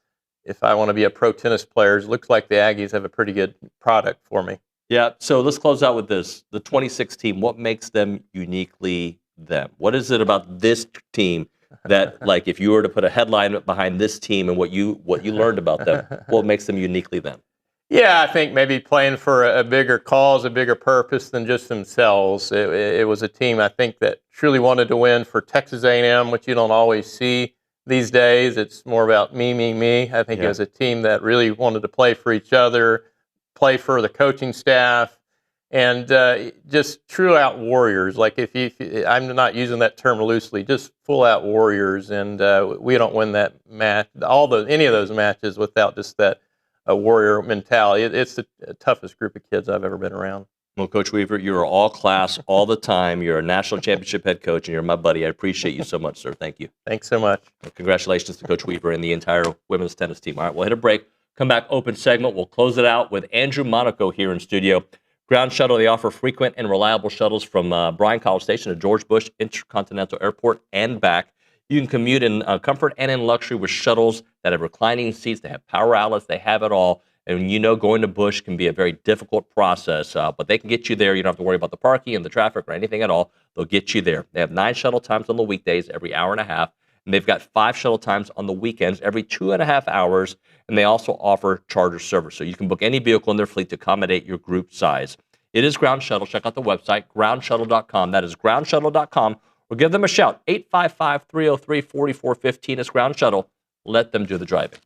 if I want to be a pro tennis player, it looks like the Aggies have a pretty good product for me. Yeah, so let's close out with this. The 26 team, what makes them uniquely them? What is it about this team that, like, if you were to put a headline behind this team and what you learned about them, what makes them uniquely them? Yeah, I think maybe playing for a bigger cause, a bigger purpose than just themselves. It was a team, I think, that truly wanted to win for Texas A&M, which you don't always see these days. It's more about me, me, me. I think it was a team that really wanted to play for each other, play for the coaching staff, and just true out warriors. Like if I'm not using that term loosely, just full out warriors. And we don't win that match, any of those matches without just that a warrior mentality. It's the toughest group of kids I've ever been around. Well, Coach Weaver, you're all class all the time. You're a national championship head coach, and you're my buddy. I appreciate you so much, sir. Thank you. Thanks so much. Well, congratulations to Coach Weaver and the entire women's tennis team. All right, we'll hit a break. Come back, open segment. We'll close it out with Andrew Monaco here in studio. Ground shuttle, they offer frequent and reliable shuttles from Bryan College Station to George Bush Intercontinental Airport and back. You can commute in comfort and in luxury with shuttles that have reclining seats. They have power outlets. They have it all. And going to Bush can be a very difficult process, but they can get you there. You don't have to worry about the parking and the traffic or anything at all. They'll get you there. They have 9 shuttle times on the weekdays every hour and a half. And they've got 5 shuttle times on the weekends every 2.5 hours. And they also offer charter service. So you can book any vehicle in their fleet to accommodate your group size. It is Ground Shuttle. Check out the website, groundshuttle.com. That is groundshuttle.com. Or give them a shout, 855-303-4415. It's Ground Shuttle. Let them do the driving.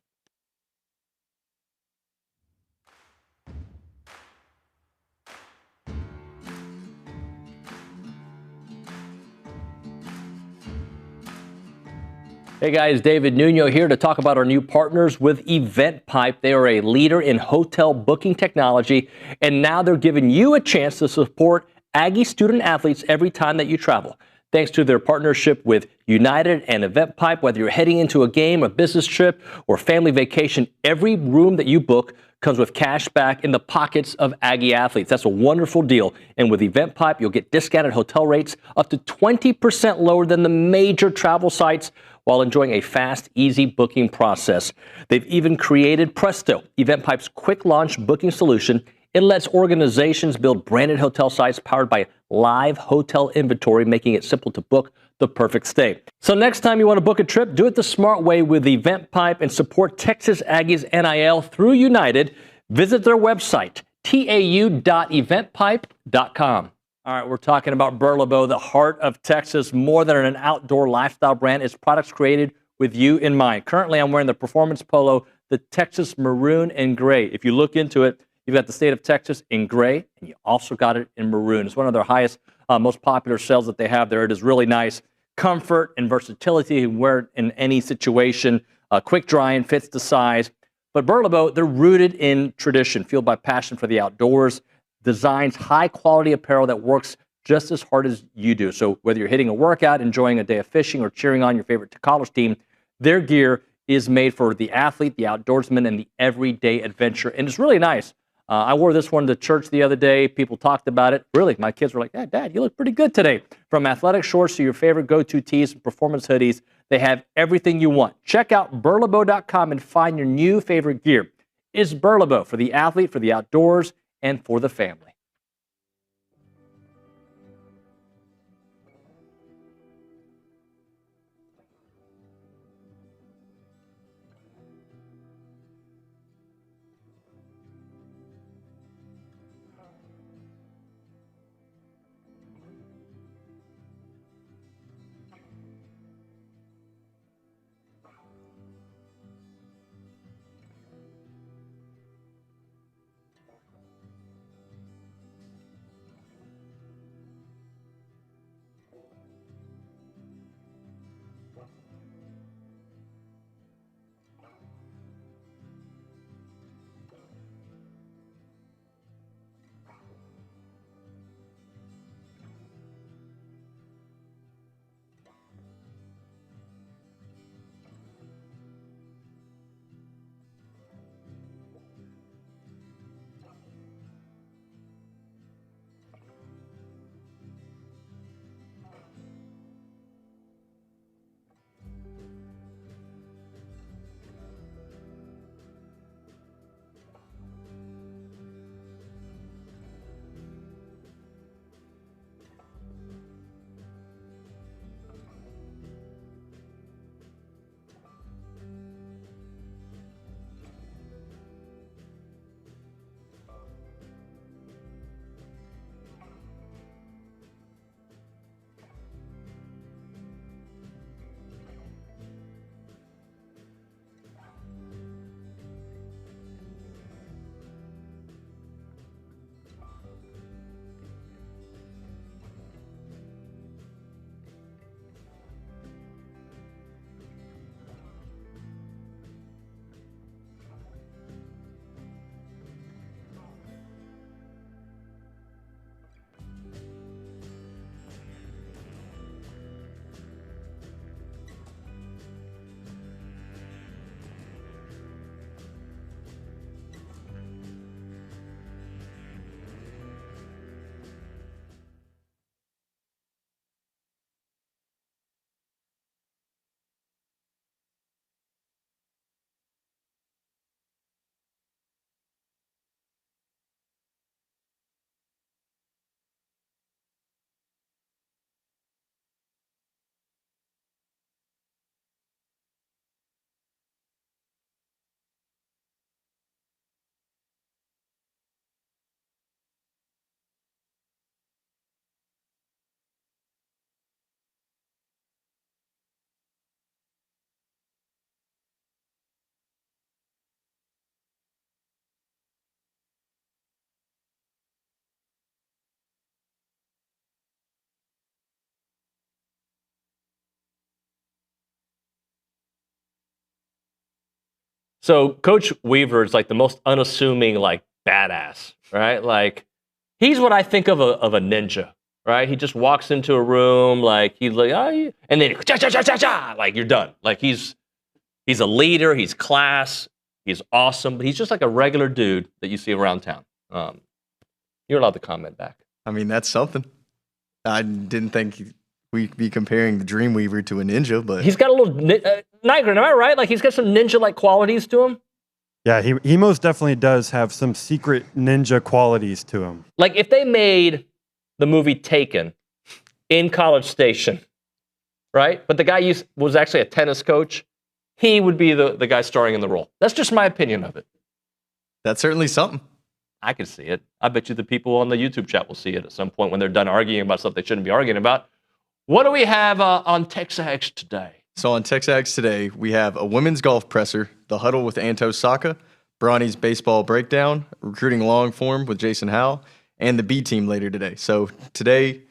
Hey guys, David Nuño here to talk about our new partners with EventPipe. They are a leader in hotel booking technology, and now they're giving you a chance to support Aggie student athletes every time that you travel. Thanks to their partnership with United and EventPipe, whether you're heading into a game, a business trip, or family vacation, every room that you book comes with cash back in the pockets of Aggie athletes. That's a wonderful deal. And with EventPipe, you'll get discounted hotel rates up to 20% lower than the major travel sites while enjoying a fast, easy booking process. They've even created Presto, EventPipe's quick launch booking solution. It lets organizations build branded hotel sites powered by live hotel inventory, making it simple to book the perfect stay. So next time you want to book a trip, do it the smart way with EventPipe and support Texas Aggies NIL through United. Visit their website, tau.eventpipe.com. All right, we're talking about Burlebo, the heart of Texas, more than an outdoor lifestyle brand. It's products created with you in mind. Currently, I'm wearing the performance polo, the Texas maroon and gray. If you look into it, you've got the state of Texas in gray, and you also got it in maroon. It's one of their highest, most popular sales that they have there. It is really nice. Comfort and versatility. You can wear it in any situation. Quick drying, fits the size. But Burlebo, they're rooted in tradition, fueled by passion for the outdoors. Designs high-quality apparel that works just as hard as you do. So whether you're hitting a workout, enjoying a day of fishing, or cheering on your favorite college team, their gear is made for the athlete, the outdoorsman, and the everyday adventure. And it's really nice. I wore this one to church the other day. People talked about it. Really, my kids were like, "Yeah, Dad, you look pretty good today." From athletic shorts to your favorite go-to tees and performance hoodies, they have everything you want. Check out burlebo.com and find your new favorite gear. is Burlebo for the athlete, for the outdoors, and for the family. So Coach Weaver is like the most unassuming, like badass, right? Like he's what I think of a ninja, right? He just walks into a room, like he's like, oh, and then cha cha cha cha cha, like you're done. Like he's a leader, he's class, he's awesome, but he's just like a regular dude that you see around town. You're allowed to comment back. I mean, that's something. I didn't think we'd be comparing the Dreamweaver to a ninja, but He's got a little Nightgren, am I right? Like he's got some ninja-like qualities to him. Yeah, he most definitely does have some secret ninja qualities to him. Like if they made the movie Taken in College Station, right? But the guy was actually a tennis coach, he would be the guy starring in the role. That's just my opinion of it. That's certainly something. I can see it. I bet you the people on the YouTube chat will see it at some point when they're done arguing about stuff they shouldn't be arguing about. What do we have on TexAgs today? So on TexAgs today, we have a women's golf presser, the huddle with Anto Saka, Bronny's baseball breakdown, recruiting long form with Jason Howell, and the B team later today. So today,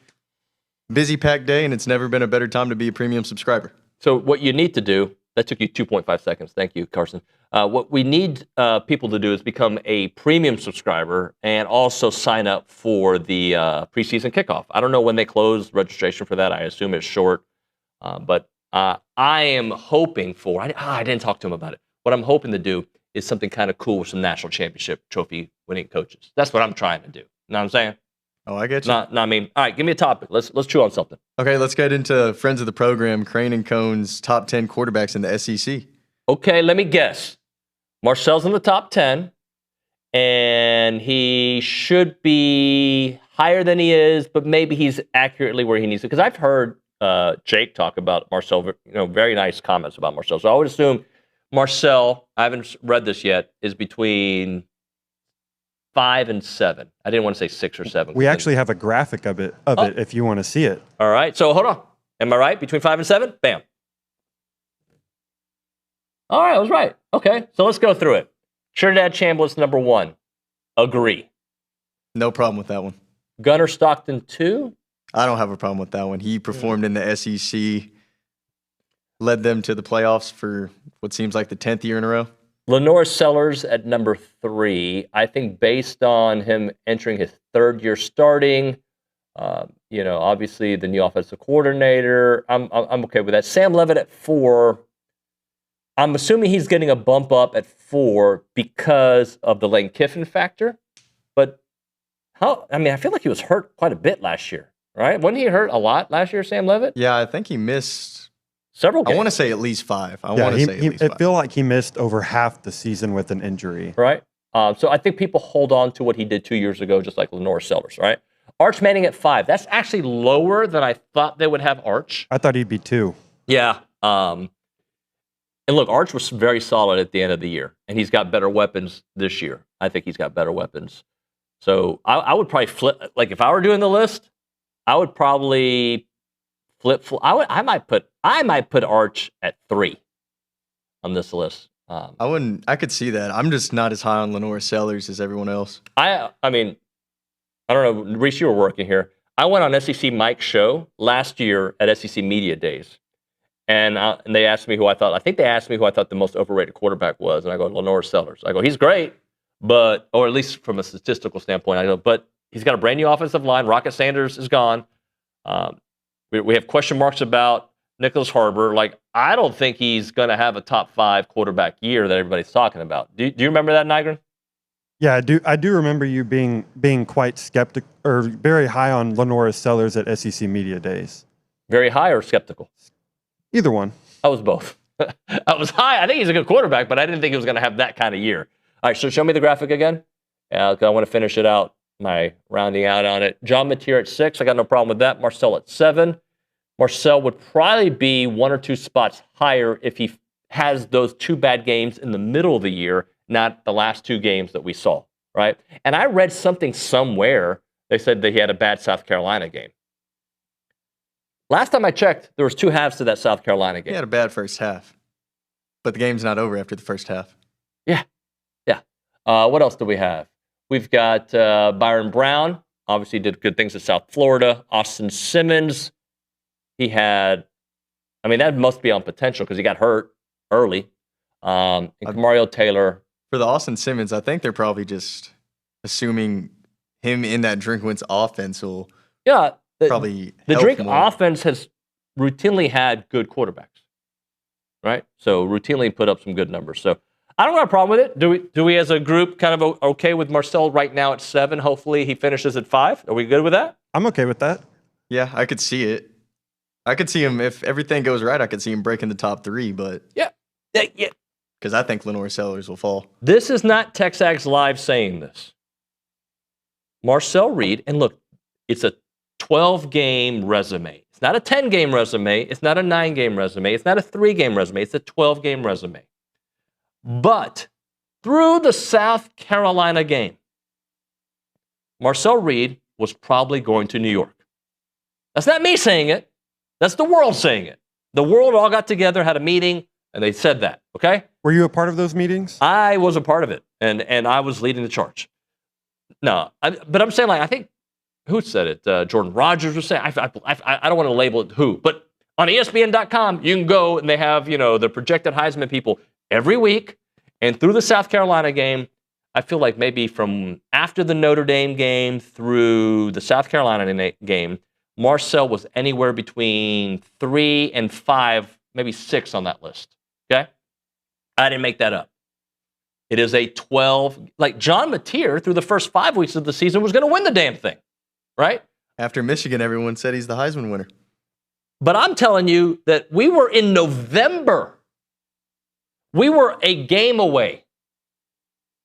busy packed day, and it's never been a better time to be a premium subscriber. So what you need to do, that took you 2.5 seconds. Thank you, Carson. What we need people to do is become a premium subscriber and also sign up for the preseason kickoff. I don't know when they close registration for that. I assume it's short. But I am hoping for, I didn't talk to him about it. What I'm hoping to do is something kind of cool with some national championship trophy winning coaches. That's what I'm trying to do. You know what I'm saying? Oh, I get you. I mean, all right, give me a topic. Let's chew on something. Okay, let's get into friends of the program, Crane and Cohn's top 10 quarterbacks in the SEC. Okay, let me guess. Marcel's in the top 10. and he should be higher than he is, but maybe he's accurately where he needs to. Because I've heard Jake talk about Marcel, very nice comments about Marcel. So I would assume Marcel, I haven't read this yet, is between 5 and 7. I didn't want to say 6 or 7. We actually have a graphic of it if you want to see it. All right. So hold on. Am I right? Between 5 and 7? Bam. All right. I was right. Okay. So let's go through it. Trinidad Chambliss, number 1. Agree. No problem with that one. Gunnar Stockton, 2. I don't have a problem with that one. He performed in the SEC, led them to the playoffs for what seems like the 10th year in a row. Lenore Sellers at number 3. I think based on him entering his 3rd year starting, obviously the new offensive coordinator, I'm okay with that. Sam Levitt at 4. I'm assuming he's getting a bump up at 4 because of the Lane Kiffin factor. But I feel like he was hurt quite a bit last year, right? Wasn't he hurt a lot last year, Sam Levitt? Yeah, I think he missed several games. I want to say at least 5. I feel like he missed over half the season with an injury. Right. So I think people hold on to what he did 2 years ago, just like Lenore Sellers, right? Arch Manning at 5. That's actually lower than I thought they would have Arch. I thought he'd be 2. Yeah. And look, Arch was very solid at the end of the year, and he's got better weapons this year. I think he's got better weapons. So I would probably flip. Like if I were doing the list, I would probably flip. I might put Arch at 3 on this list. I could see that. I'm just not as high on Lenore Sellers as everyone else. I mean, I don't know. Reese, you were working here. I went on SEC Mike's show last year at SEC Media Days. And they asked me who I thought. I think they asked me who I thought the most overrated quarterback was, and I go Lenore Sellers. I go, he's great, or at least from a statistical standpoint, I go, but he's got a brand new offensive line. Rocket Sanders is gone. We have question marks about Nicholas Harbor. Like, I don't think he's going to have a top 5 quarterback year that everybody's talking about. Do you remember that, Nigel? Yeah, I do remember you being quite skeptical or very high on Lenore Sellers at SEC Media Days. Very high or skeptical? Either one. I was both. I was high. I think he's a good quarterback, but I didn't think he was going to have that kind of year. All right, so show me the graphic again. I want to finish it out, my rounding out on it. John Mateer at 6. I got no problem with that. Marcel at 7. Marcel would probably be 1 or 2 spots higher if he has those 2 bad games in the middle of the year, not the last 2 games that we saw, right? And I read something somewhere. They said that he had a bad South Carolina game. Last time I checked, there was 2 halves to that South Carolina game. He had a bad first half, but the game's not over after the first half. Yeah. What else do we have? We've got Byron Brown. Obviously did good things at South Florida. Austin Simmons. He had, that must be on potential because he got hurt early. And Mario Taylor. For the Austin Simmons, I think they're probably just assuming him in that Drinkwitz offense will probably the help Drink more. offense has routinely had good quarterbacks, right? So routinely put up some good numbers. So I don't have a problem with it. Do we as a group kind of okay with Marcel right now at 7? Hopefully he finishes at 5. Are we good with that? I'm okay with that. Yeah, I could see it. I could see him, if everything goes right, I could see him breaking the top 3, but yeah. Because I think Lenore Sellers will fall. This is not TexAgs Live saying this. Marcel Reed, and look, it's a 12-game resume. It's not a 10-game resume. It's not a 9-game resume. It's not a 3-game resume. It's a 12-game resume. But through the South Carolina game, Marcel Reed was probably going to New York. That's not me saying it. That's the world saying it. The world all got together, had a meeting, and they said that, okay? Were you a part of those meetings? I was a part of it, and I was leading the charge. No, but I'm saying, like, I think, who said it? Jordan Rogers was saying, I don't want to label it who, but on ESPN.com, you can go, and they have, the projected Heisman people every week, and through the South Carolina game, I feel like maybe from after the Notre Dame game through the South Carolina game, Marcel was anywhere between 3 and 5, maybe 6 on that list. Okay? I didn't make that up. It is a 12, like John Mateer through the first 5 weeks of the season was going to win the damn thing, right? After Michigan, everyone said he's the Heisman winner. But I'm telling you that we were in November. We were a game away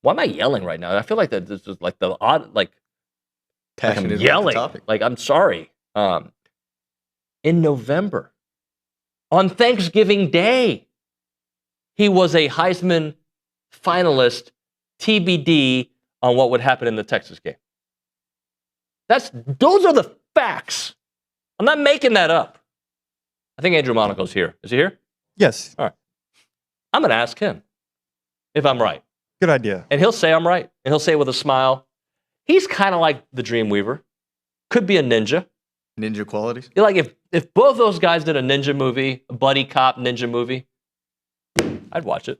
Why am I yelling right now? I feel like that this is like the odd, like Passionate I'm about the yelling. topic. Like I'm sorry. In November, on Thanksgiving Day, he was a Heisman finalist, TBD on what would happen in the Texas game. Those are the facts. I'm not making that up. I think Andrew Monaco's here. Is he here? Yes. All right. I'm going to ask him if I'm right. Good idea. And he'll say I'm right. And he'll say it with a smile. He's kind of like the Dreamweaver. Could be a ninja. Ninja qualities? Like if both those guys did a ninja movie, a buddy cop ninja movie, I'd watch it.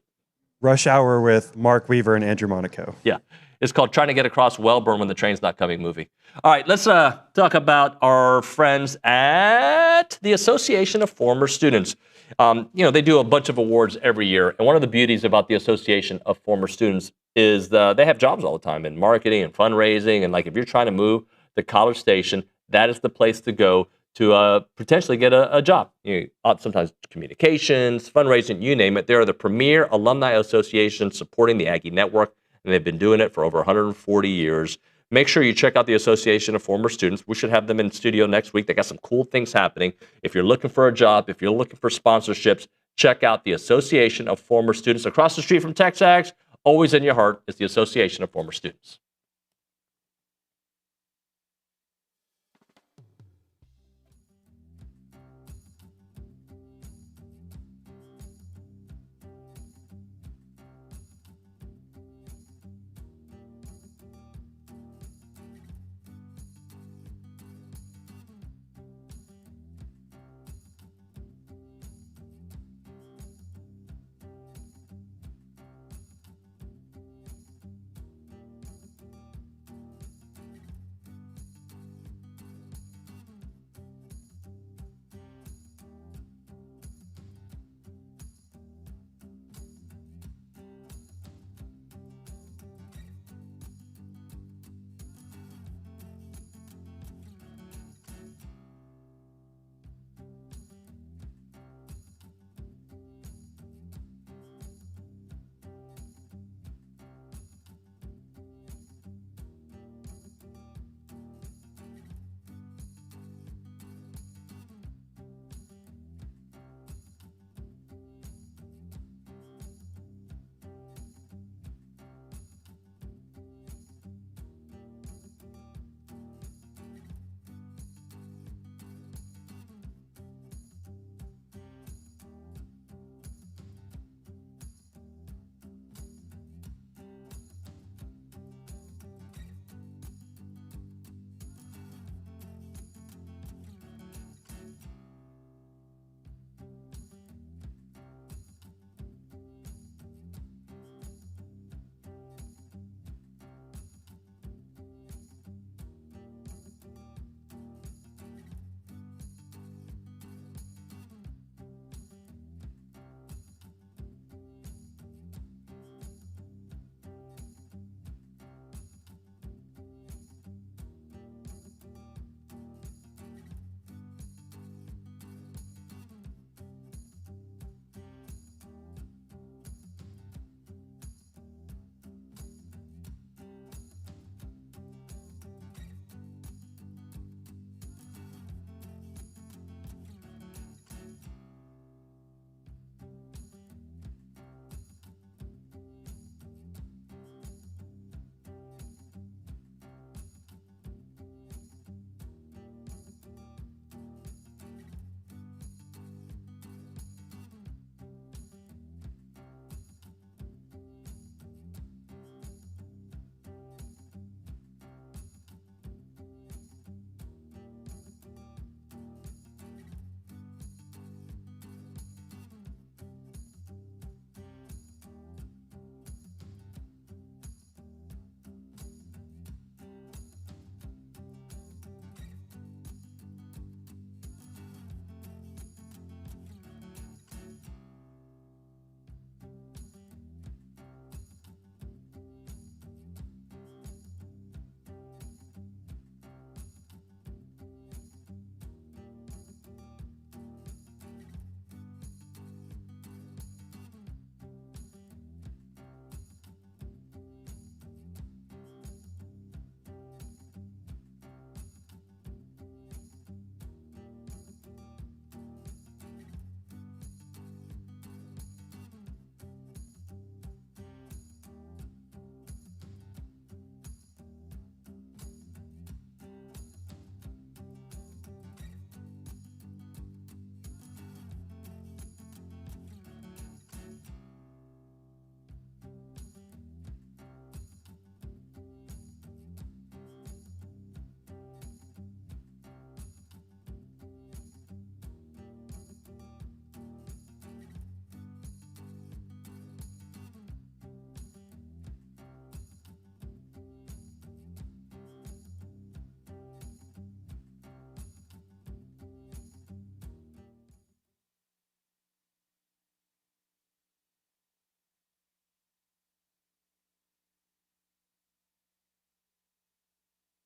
Rush Hour with Mark Weaver and Andrew Monaco. Yeah. It's called Trying to Get Across Wellborn When the Train's Not Coming movie. All right, let's talk about our friends at the Association of Former Students. They do a bunch of awards every year. And one of the beauties about the Association of Former Students is they have jobs all the time in marketing and fundraising. And like if you're trying to move to College Station, that is the place to go to potentially get a job. Sometimes communications, fundraising, you name it. They're the premier alumni association supporting the Aggie Network, and they've been doing it for over 140 years. Make sure you check out the Association of Former Students. We should have them in studio next week. They got some cool things happening. If you're looking for a job, if you're looking for sponsorships, check out the Association of Former Students. Across the street from TexAgs, always in your heart, is the Association of Former Students.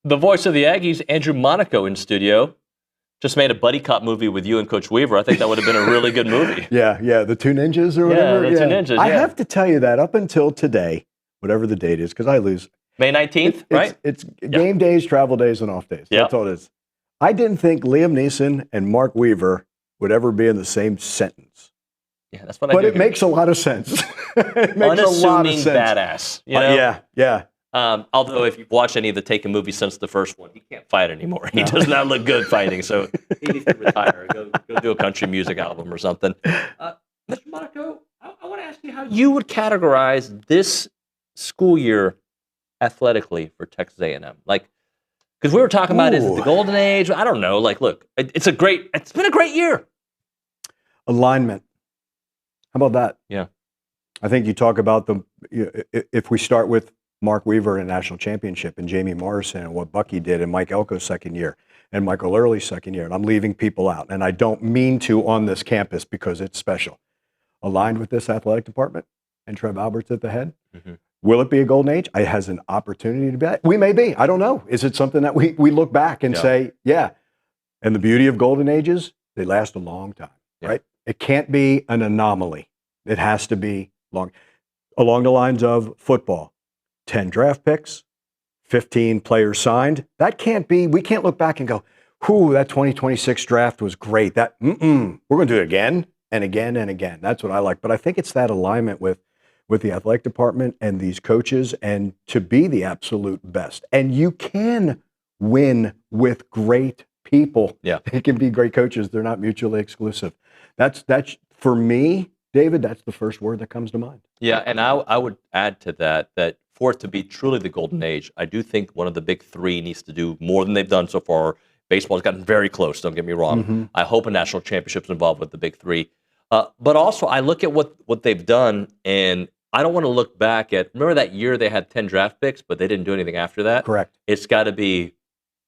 The voice of the Aggies, Andrew Monaco, in studio. Just made a buddy cop movie with you and Coach Weaver. I think that would have been a really good movie. Yeah, the Two Ninjas or whatever. Yeah, the Two Ninjas, I yeah. have to tell you that up until today, whatever the date is, because I lose. May 19th, right? It's game days, travel days, and off days. Yeah. That's all it is. I didn't think Liam Neeson and Mark Weaver would ever be in the same sentence. Yeah, that's what But I do. it makes a lot of sense. It makes a lot of Unassuming sense. badass. You know? Yeah. Although if you've watched any of the Taken movies since the first one, he can't fight anymore. He does not look good fighting, so he needs to retire. Go do a country music album or something. Mr. Monaco, I want to ask you how you would categorize this school year athletically for Texas A&M. Like, because we were talking about, is it the golden age? I don't know. Like, look, it's been a great year. Alignment. How about that? Yeah. I think you talk about if we start with Mark Weaver in a national championship and Jamie Morrison and what Bucky did and Mike Elko's second year and Michael Early's second year, and I'm leaving people out, and I don't mean to on this campus because it's special. Aligned with this athletic department and Trev Alberts at the head. Mm-hmm. Will it be a golden age? It has an opportunity to be. We may be. I don't know. Is it something that we look back and say, yeah. And the beauty of golden ages, they last a long time, right? It can't be an anomaly. It has to be long. Along the lines of football, 10 draft picks, 15 players signed. That can't be. We can't look back and go, whew, that 2026 draft was great. We're going to do it again and again and again. That's what I like. But I think it's that alignment with the athletic department and these coaches, and to be the absolute best. And you can win with great people. Yeah. They can be great coaches. They're not mutually exclusive. That's for me, David, that's the first word that comes to mind. Yeah, and I would add to that for it to be truly the golden age, I do think one of the big three needs to do more than they've done so far. Baseball's gotten very close, don't get me wrong. Mm-hmm. I hope a national championship's involved with the big three. But also, I look at what they've done, and I don't want to look back at, remember that year they had 10 draft picks, but they didn't do anything after that? Correct. It's got to be,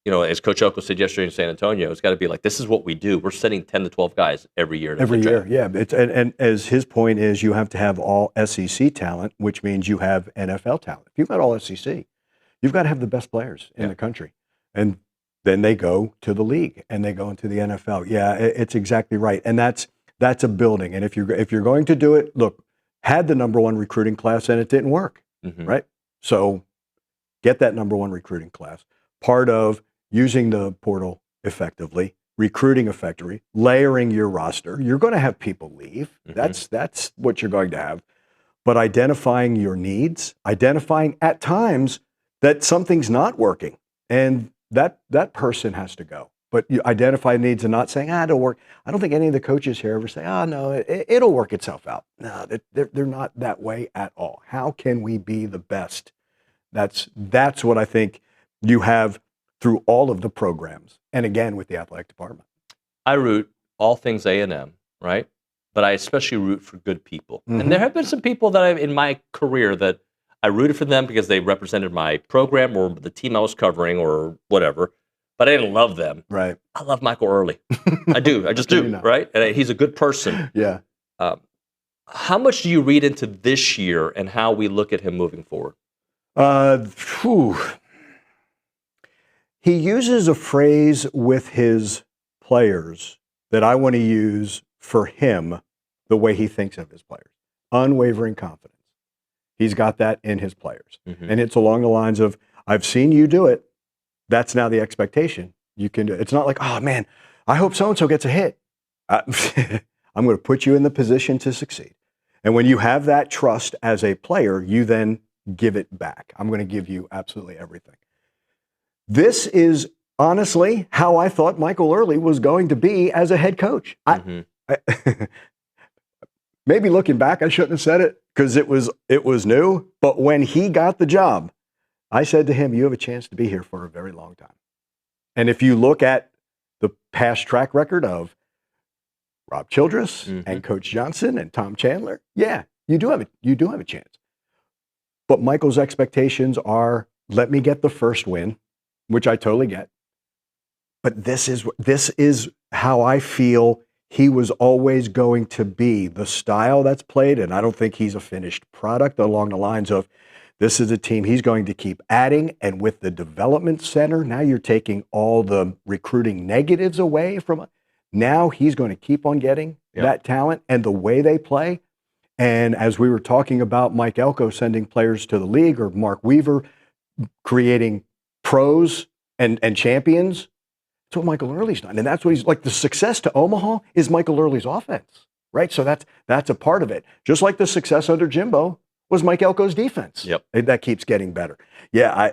as Coach Elko said yesterday in San Antonio, it's got to be like, this is what we do. We're sending 10 to 12 guys every year. Every year, yeah. And as his point is, you have to have all SEC talent, which means you have NFL talent. If you've got all SEC, you've got to have the best players in the country. And then they go to the league and they go into the NFL. Yeah, it's exactly right. And that's a building. And if you're going to do it, look, had the number one recruiting class and it didn't work, right? So get that number one recruiting class. Part of using the portal effectively, recruiting effectively, layering your roster. You're going to have people leave. That's what you're going to have. But identifying your needs, identifying at times that something's not working, and that person has to go. But you identify needs and not saying, it'll work. I don't think any of the coaches here ever say, no, it'll work itself out. No, they're not that way at all. How can we be the best? That's what I think you have through all of the programs. And again, with the athletic department. I root all things A&M, right? But I especially root for good people. Mm-hmm. And there have been some people that in my career that I rooted for them because they represented my program or the team I was covering or whatever. But I didn't love them. Right. I love Michael Early. I do. I just do. Right. And he's a good person. Yeah. How much do you read into this year and how we look at him moving forward? He uses a phrase with his players that I want to use for him the way he thinks of his players. Unwavering confidence. He's got that in his players. Mm-hmm. And it's along the lines of, I've seen you do it. That's now the expectation. You can do it. It's not like, oh man, I hope so-and-so gets a hit. I'm going to put you in the position to succeed. And when you have that trust as a player, you then give it back. I'm going to give you absolutely everything. This is honestly how I thought Michael Early was going to be as a head coach. Maybe looking back, I shouldn't have said it because it was new. But when he got the job, I said to him, you have a chance to be here for a very long time. And if you look at the past track record of Rob Childress and Coach Johnson and Tom Chandler, yeah, you do have a chance. But Michael's expectations are, let me get the first win, which I totally get. But this is how I feel he was always going to be. The style that's played, and I don't think he's a finished product along the lines of This is a team he's going to keep adding. And with the development center, now you're taking all the recruiting negatives away from it. Now he's going to keep on getting that talent and the way they play. And as we were talking about Mike Elko sending players to the league, or Mark Weaver creating pros and champions, that's what Michael Early's done. And that's what he's like. The success to Omaha is Michael Early's offense, right? So that's a part of it. Just like the success under Jimbo was Mike Elko's defense. Yep. That keeps getting better. Yeah,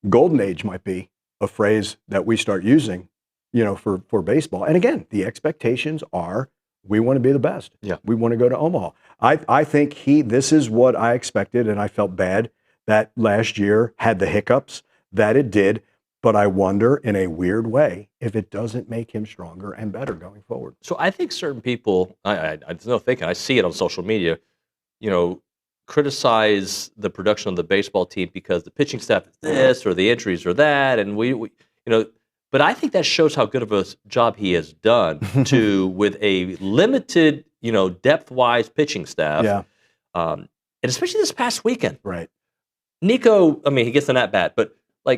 golden age might be a phrase that we start using, for baseball. And again, the expectations are we want to be the best. Yeah. We want to go to Omaha. I think this is what I expected, and I felt bad that last year had the hiccups that it did. But I wonder, in a weird way, if it doesn't make him stronger and better going forward. So I think certain people, I see it on social media, criticize the production of the baseball team because the pitching staff is this or the injuries are that, and but I think that shows how good of a job he has done with a limited, depth-wise pitching staff. Yeah. And especially this past weekend. Right. Nico, he gets an at-bat, but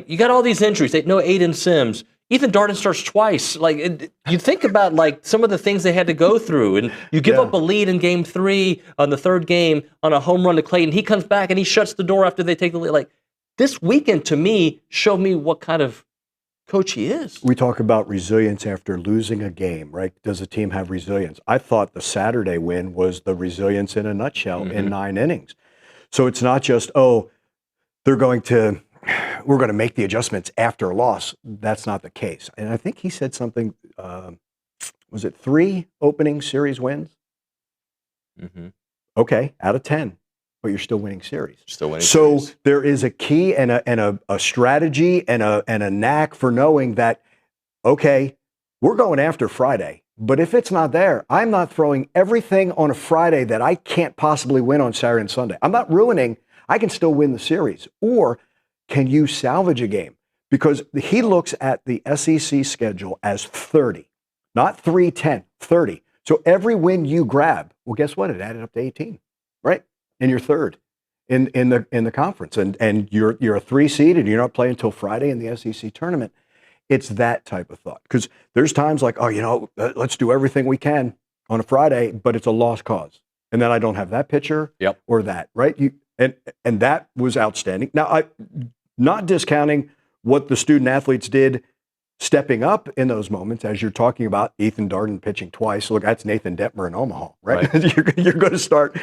you got all these injuries. No Aiden Sims. Ethan Darden starts twice. You think about some of the things they had to go through, and you give up a lead in Game 3 on the third game on a home run to Clayton. He comes back and he shuts the door after they take the lead. This weekend to me showed me what kind of coach he is. We talk about resilience after losing a game, right? Does a team have resilience? I thought the Saturday win was the resilience in a nutshell in 9 innings. So it's not just we're going to make the adjustments after a loss. That's not the case. And I think he said something, was it 3 opening series wins? Mm-hmm. Okay, out of 10, but you're still winning series. So there is a key and a strategy and a knack for knowing that, okay, we're going after Friday, but if it's not there, I'm not throwing everything on a Friday that I can't possibly win on Saturday and Sunday. I'm not ruining, I can still win the series. Or can you salvage a game? Because he looks at the SEC schedule as 30, not 3-10, 30. So every win you grab, well, guess what? It added up to 18, right? And you're third in the conference, and you're a 3 seed, and you're not playing until Friday in the SEC tournament. It's that type of thought, because there's times like, let's do everything we can on a Friday, but it's a lost cause, and then I don't have that pitcher or that, right? And that was outstanding. Now, I not discounting what the student athletes did stepping up in those moments, as you're talking about Ethan Darden pitching twice. Look, that's Nathan Detmer in Omaha, right? You're going to start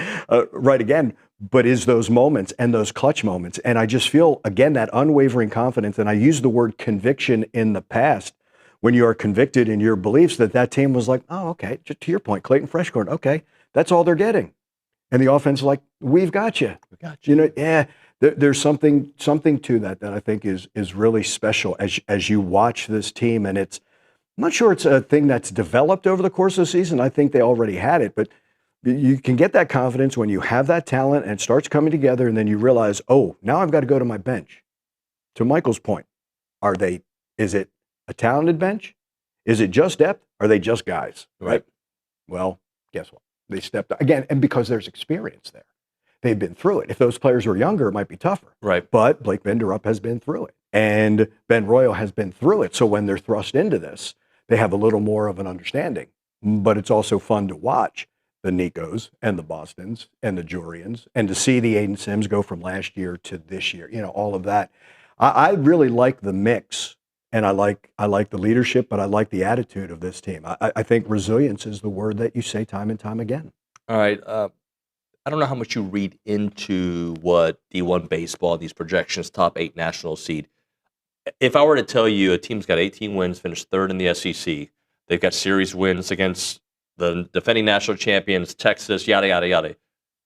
right again. But is those moments and those clutch moments. And I just feel, again, that unwavering confidence. And I used the word conviction in the past. When you are convicted in your beliefs that team was like, oh, okay, to your point, Clayton Freshcorn, okay, that's all they're getting. And the offense is like, we've got you. We got you. There's something to that I think is really special as you watch this team. And I'm not sure it's a thing that's developed over the course of the season. I think they already had it, but you can get that confidence when you have that talent and it starts coming together, and then you realize, oh, now I've got to go to my bench. To Michael's point, is it a talented bench? Is it just depth? Are they just guys? Right. Well, guess what? They stepped up again, and because there's experience there. They've been through it. If those players were younger, it might be tougher. Right. But Blake Benderup has been through it. And Ben Royo has been through it. So when they're thrust into this, they have a little more of an understanding. But it's also fun to watch the Nicos and the Bostons and the Jurians, and to see the Aiden Sims go from last year to this year, all of that. I really like the mix, and I like the leadership, but I like the attitude of this team. I think resilience is the word that you say time and time again. All right. I don't know how much you read into what D1 baseball, these projections, top 8 national seed. If I were to tell you a team's got 18 wins, finished third in the SEC, they've got series wins against the defending national champions, Texas, yada, yada, yada,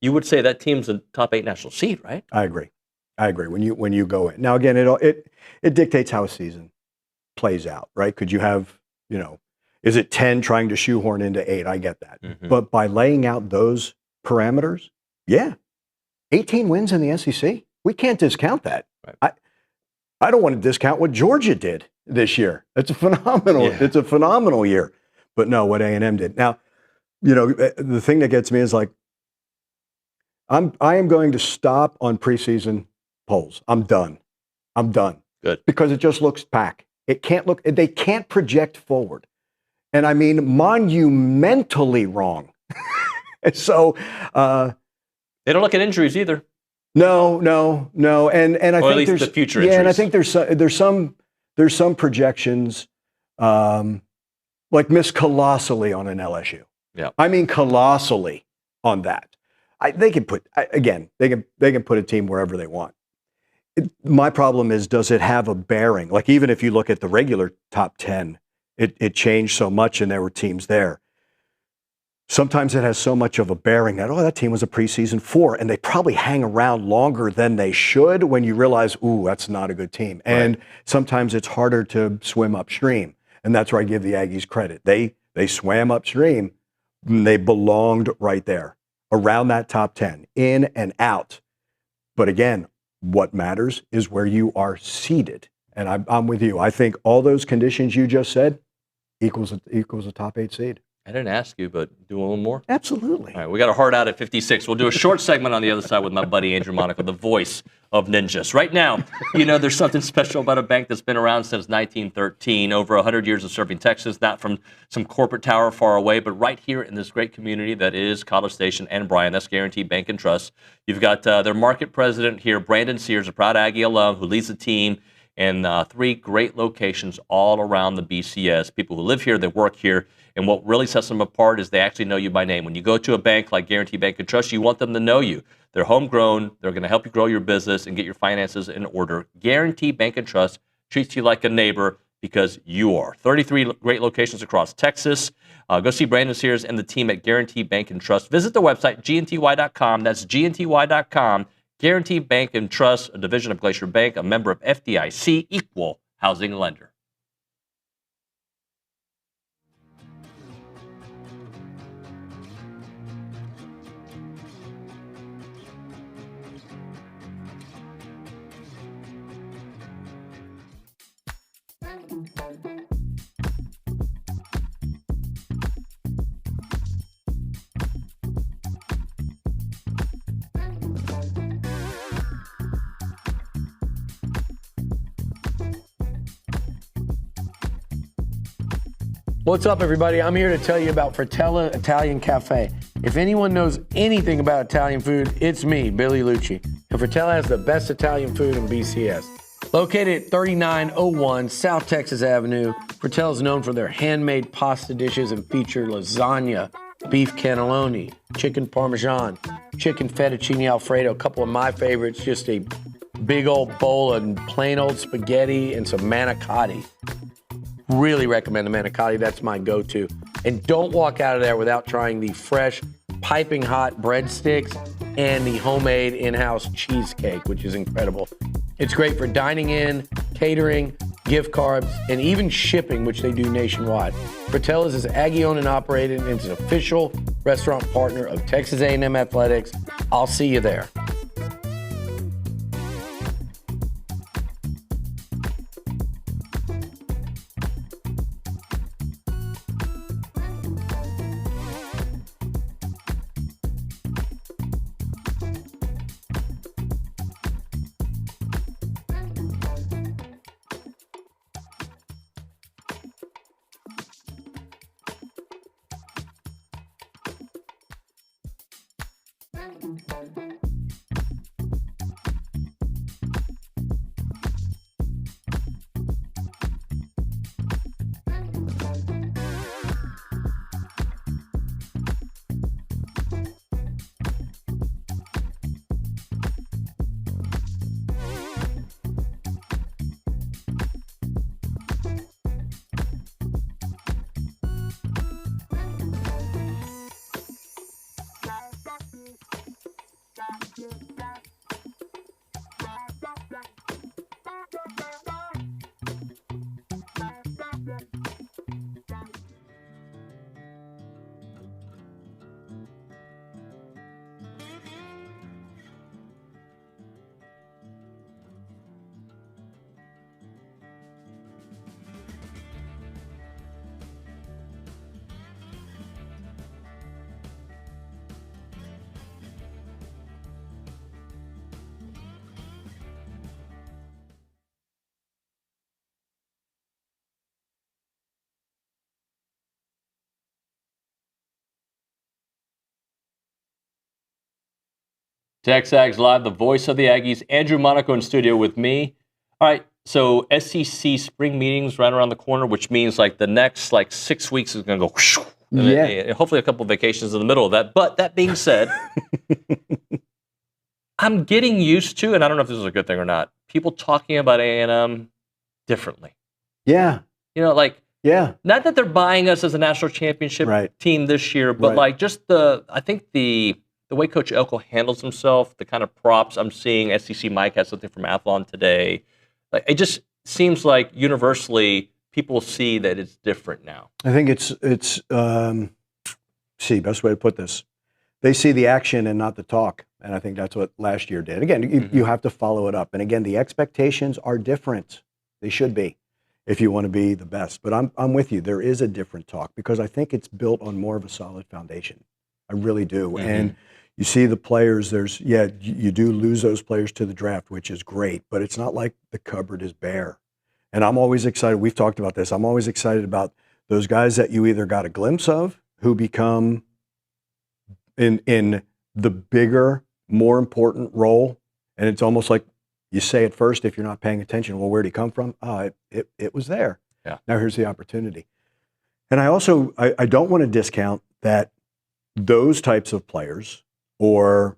you would say that team's a top 8 national seed, right? I agree. When you go in. Now, again, it dictates how a season plays out, right? Could you have, is it 10 trying to shoehorn into 8? I get that. Mm-hmm. But by laying out those parameters, 18 wins in the SEC. We can't discount that. Right. I don't want to discount what Georgia did this year. It's a phenomenal year. But no, what A&M did. Now, the thing that gets me is like, I am going to stop on preseason polls. I'm done. Good. Because it just looks pack. They can't project forward. And I mean monumentally wrong. So they don't look at injuries either. No. And I think at least there's the future yeah, injuries. and I think there's some projections like miss colossally on an LSU. Yeah. I mean colossally on that. They can put a team wherever they want. My problem is, does it have a bearing? Like, even if you look at the regular top 10, it changed so much and there were teams there. Sometimes it has so much of a bearing that team was a preseason 4, and they probably hang around longer than they should when you realize, that's not a good team. And sometimes it's harder to swim upstream. And that's where I give the Aggies credit. They swam upstream, and they belonged right there, around that top 10, in and out. But again, what matters is where you are seated. And I'm with you. I think all those conditions you just said equals a top 8 seed. I didn't ask you, but do a little more? Absolutely. All right, we got a hard out at 56. We'll do a short segment on the other side with my buddy Andrew Monaco, the voice of Ninjas. Right now, there's something special about a bank that's been around since 1913, over 100 years of serving Texas, not from some corporate tower far away, but right here in this great community that is College Station and Bryan. That's Guaranteed Bank and Trust. You've got their market president here, Brandon Sears, a proud Aggie alum who leads the team, and 3 great locations all around the BCS. People who live here, they work here. And what really sets them apart is they actually know you by name. When you go to a bank like Guaranteed Bank and Trust, you want them to know you. They're homegrown. They're going to help you grow your business and get your finances in order. Guaranteed Bank and Trust treats you like a neighbor because you are. 33 great locations across Texas. Go see Brandon Sears and the team at Guaranteed Bank and Trust. Visit the website, gnty.com. That's gnty.com. Guaranteed Bank and Trust, a division of Glacier Bank, a member of FDIC, equal housing lender. What's up, everybody? I'm here to tell you about Fratella Italian Cafe. If anyone knows anything about Italian food, it's me, Billy Lucci. And Fratella has the best Italian food in BCS. Located at 3901 South Texas Avenue, Fratella is known for their handmade pasta dishes and feature lasagna, beef cannelloni, chicken parmesan, chicken fettuccine alfredo, a couple of my favorites, just a big old bowl of plain old spaghetti and some manicotti. Really recommend the manicotti. That's my go-to. And don't walk out of there without trying the fresh, piping hot breadsticks and the homemade in-house cheesecake, which is incredible. It's great for dining in, catering, gift cards, and even shipping, which they do nationwide. Fratella's is Aggie-owned and operated, and it's an official restaurant partner of Texas A&M Athletics. I'll see you there. TexAgs Live, the voice of the Aggies, Andrew Monaco in studio with me. All right, so SEC spring meetings right around the corner, which means like the next 6 weeks is going to go whoosh, and hopefully a couple of vacations in the middle of that. But that being said, I'm getting used to, and I don't know if this is a good thing or not, people talking about A&M differently. Yeah. Not that they're buying us as a national championship team this year, but I think the way Coach Elko handles himself, the kind of props I'm seeing. SEC Mike has something from Athlon today. It just seems like universally people see that it's different now. I think it's best way to put this. They see the action and not the talk. And I think that's what last year did. Again, you have to follow it up. And again, the expectations are different. They should be if you want to be the best. But I'm with you. There is a different talk because I think it's built on more of a solid foundation. I really do. And you see the players, you do lose those players to the draft, which is great, but it's not like the cupboard is bare. And I'm always excited. We've talked about this. I'm always excited about those guys that you either got a glimpse of who become in the bigger, more important role. And it's almost like you say at first, if you're not paying attention, well, where'd he come from? It was there. Yeah. Now here's the opportunity. And I also, I don't want to discount that those types of players or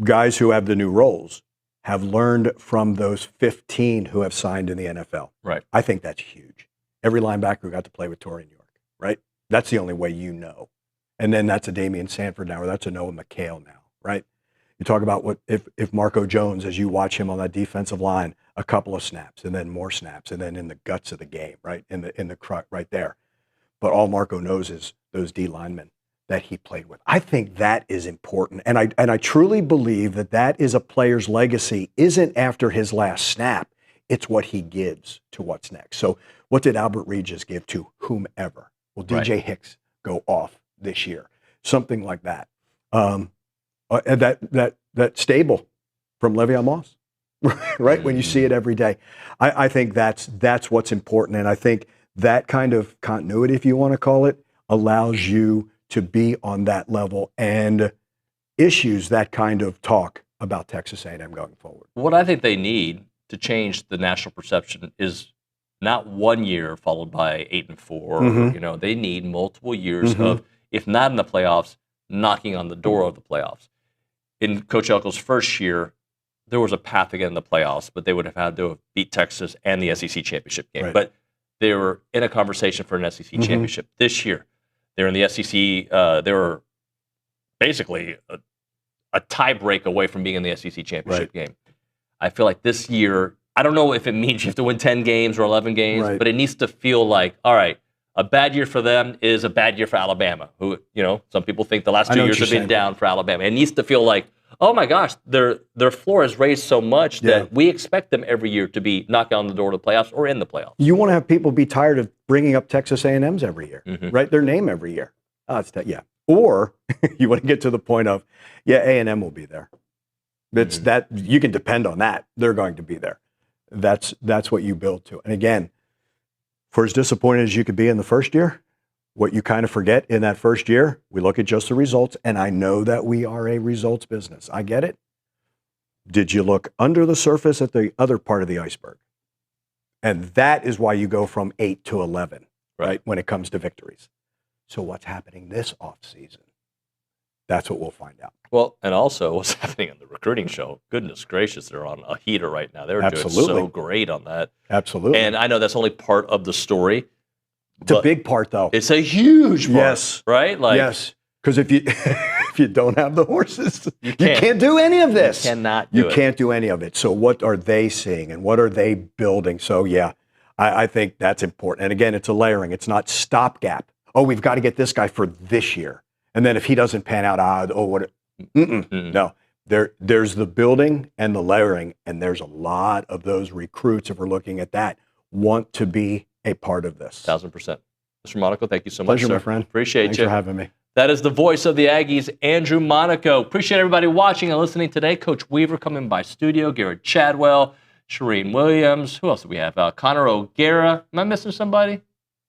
guys who have the new roles have learned from those 15 who have signed in the NFL. Right. I think that's huge. Every linebacker got to play with Torrey New York, right? That's the only way you know. And then that's a Damian Sanford now, or that's a Noah McHale now, right? You talk about what if Marco Jones, as you watch him on that defensive line, a couple of snaps and then more snaps and then in the guts of the game, right? In the crux right there. But all Marco knows is those D linemen that he played with. I think that is important. And I truly believe that is a player's legacy isn't after his last snap. It's what he gives to what's next. So what did Albert Regis give to whomever? Well, DJ Hicks go off this year. Something like that. That stable from Le'Veon Moss, right? When you see it every day. I think that's what's important. And I think that kind of continuity, if you want to call it, allows you to be on that level and issues that kind of talk about Texas A&M going forward. What I think they need to change the national perception is not 1 year followed by 8-4. They need multiple years of, if not in the playoffs, knocking on the door of the playoffs. In Coach Elko's first year, there was a path to get in the playoffs, but they would have had to have beat Texas and the SEC championship game. Right. But they were in a conversation for an SEC championship. This year, they're in the SEC. They were basically a tie break away from being in the SEC championship game. I feel like this year, I don't know if it means you have to win 10 games or 11 games, but it needs to feel like, all right, a bad year for them is a bad year for Alabama, who, some people think the last 2 years have been down for Alabama. It needs to feel like, oh my gosh, their floor is raised so much that we expect them every year to be knocking on the door of the playoffs or in the playoffs. You want to have people be tired of bringing up Texas A&M's every year, right? Their name every year. Or you want to get to the point of, A&M will be there. It's that you can depend on that. They're going to be there. That's what you build to. And again, for as disappointed as you could be in the first year, what you kind of forget in that first year, we look at just the results, and I know that we are a results business. I get it. Did you look under the surface at the other part of the iceberg? And that is why you go from 8 to 11, right, when it comes to victories. So what's happening this offseason? That's what we'll find out. Well, and also what's happening on the recruiting show. Goodness gracious, they're on a heater right now. They're doing so great on that. Absolutely. And I know that's only part of the story. It's a big part, though. It's a huge part. Yes. Right? Yes. Because if you don't have the horses, you can't do any of this. You cannot do it. You can't do any of it. So what are they seeing and what are they building? So, I think that's important. And again, it's a layering. It's not stopgap. Oh, we've got to get this guy for this year. And then if he doesn't pan out, no. There's the building and the layering, and there's a lot of those recruits, if we're looking at that, want to be a part of this. 1,000%. Mr. Monaco, thank you so much, Pleasure, sir. my friend. Appreciate Thanks you. for having me. That is the voice of the Aggies, Andrew Monaco. Appreciate everybody watching and listening today. Coach Weaver coming by studio, Gerrod Chadwell, Charean Williams. Who else do we have? Connor O'Gara. Am I missing somebody?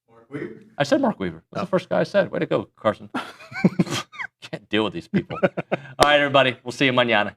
Mark Weaver. I said Mark Weaver. That's the first guy I said. Way to go, Carson. Can't deal with these people. All right, everybody. We'll see you mañana.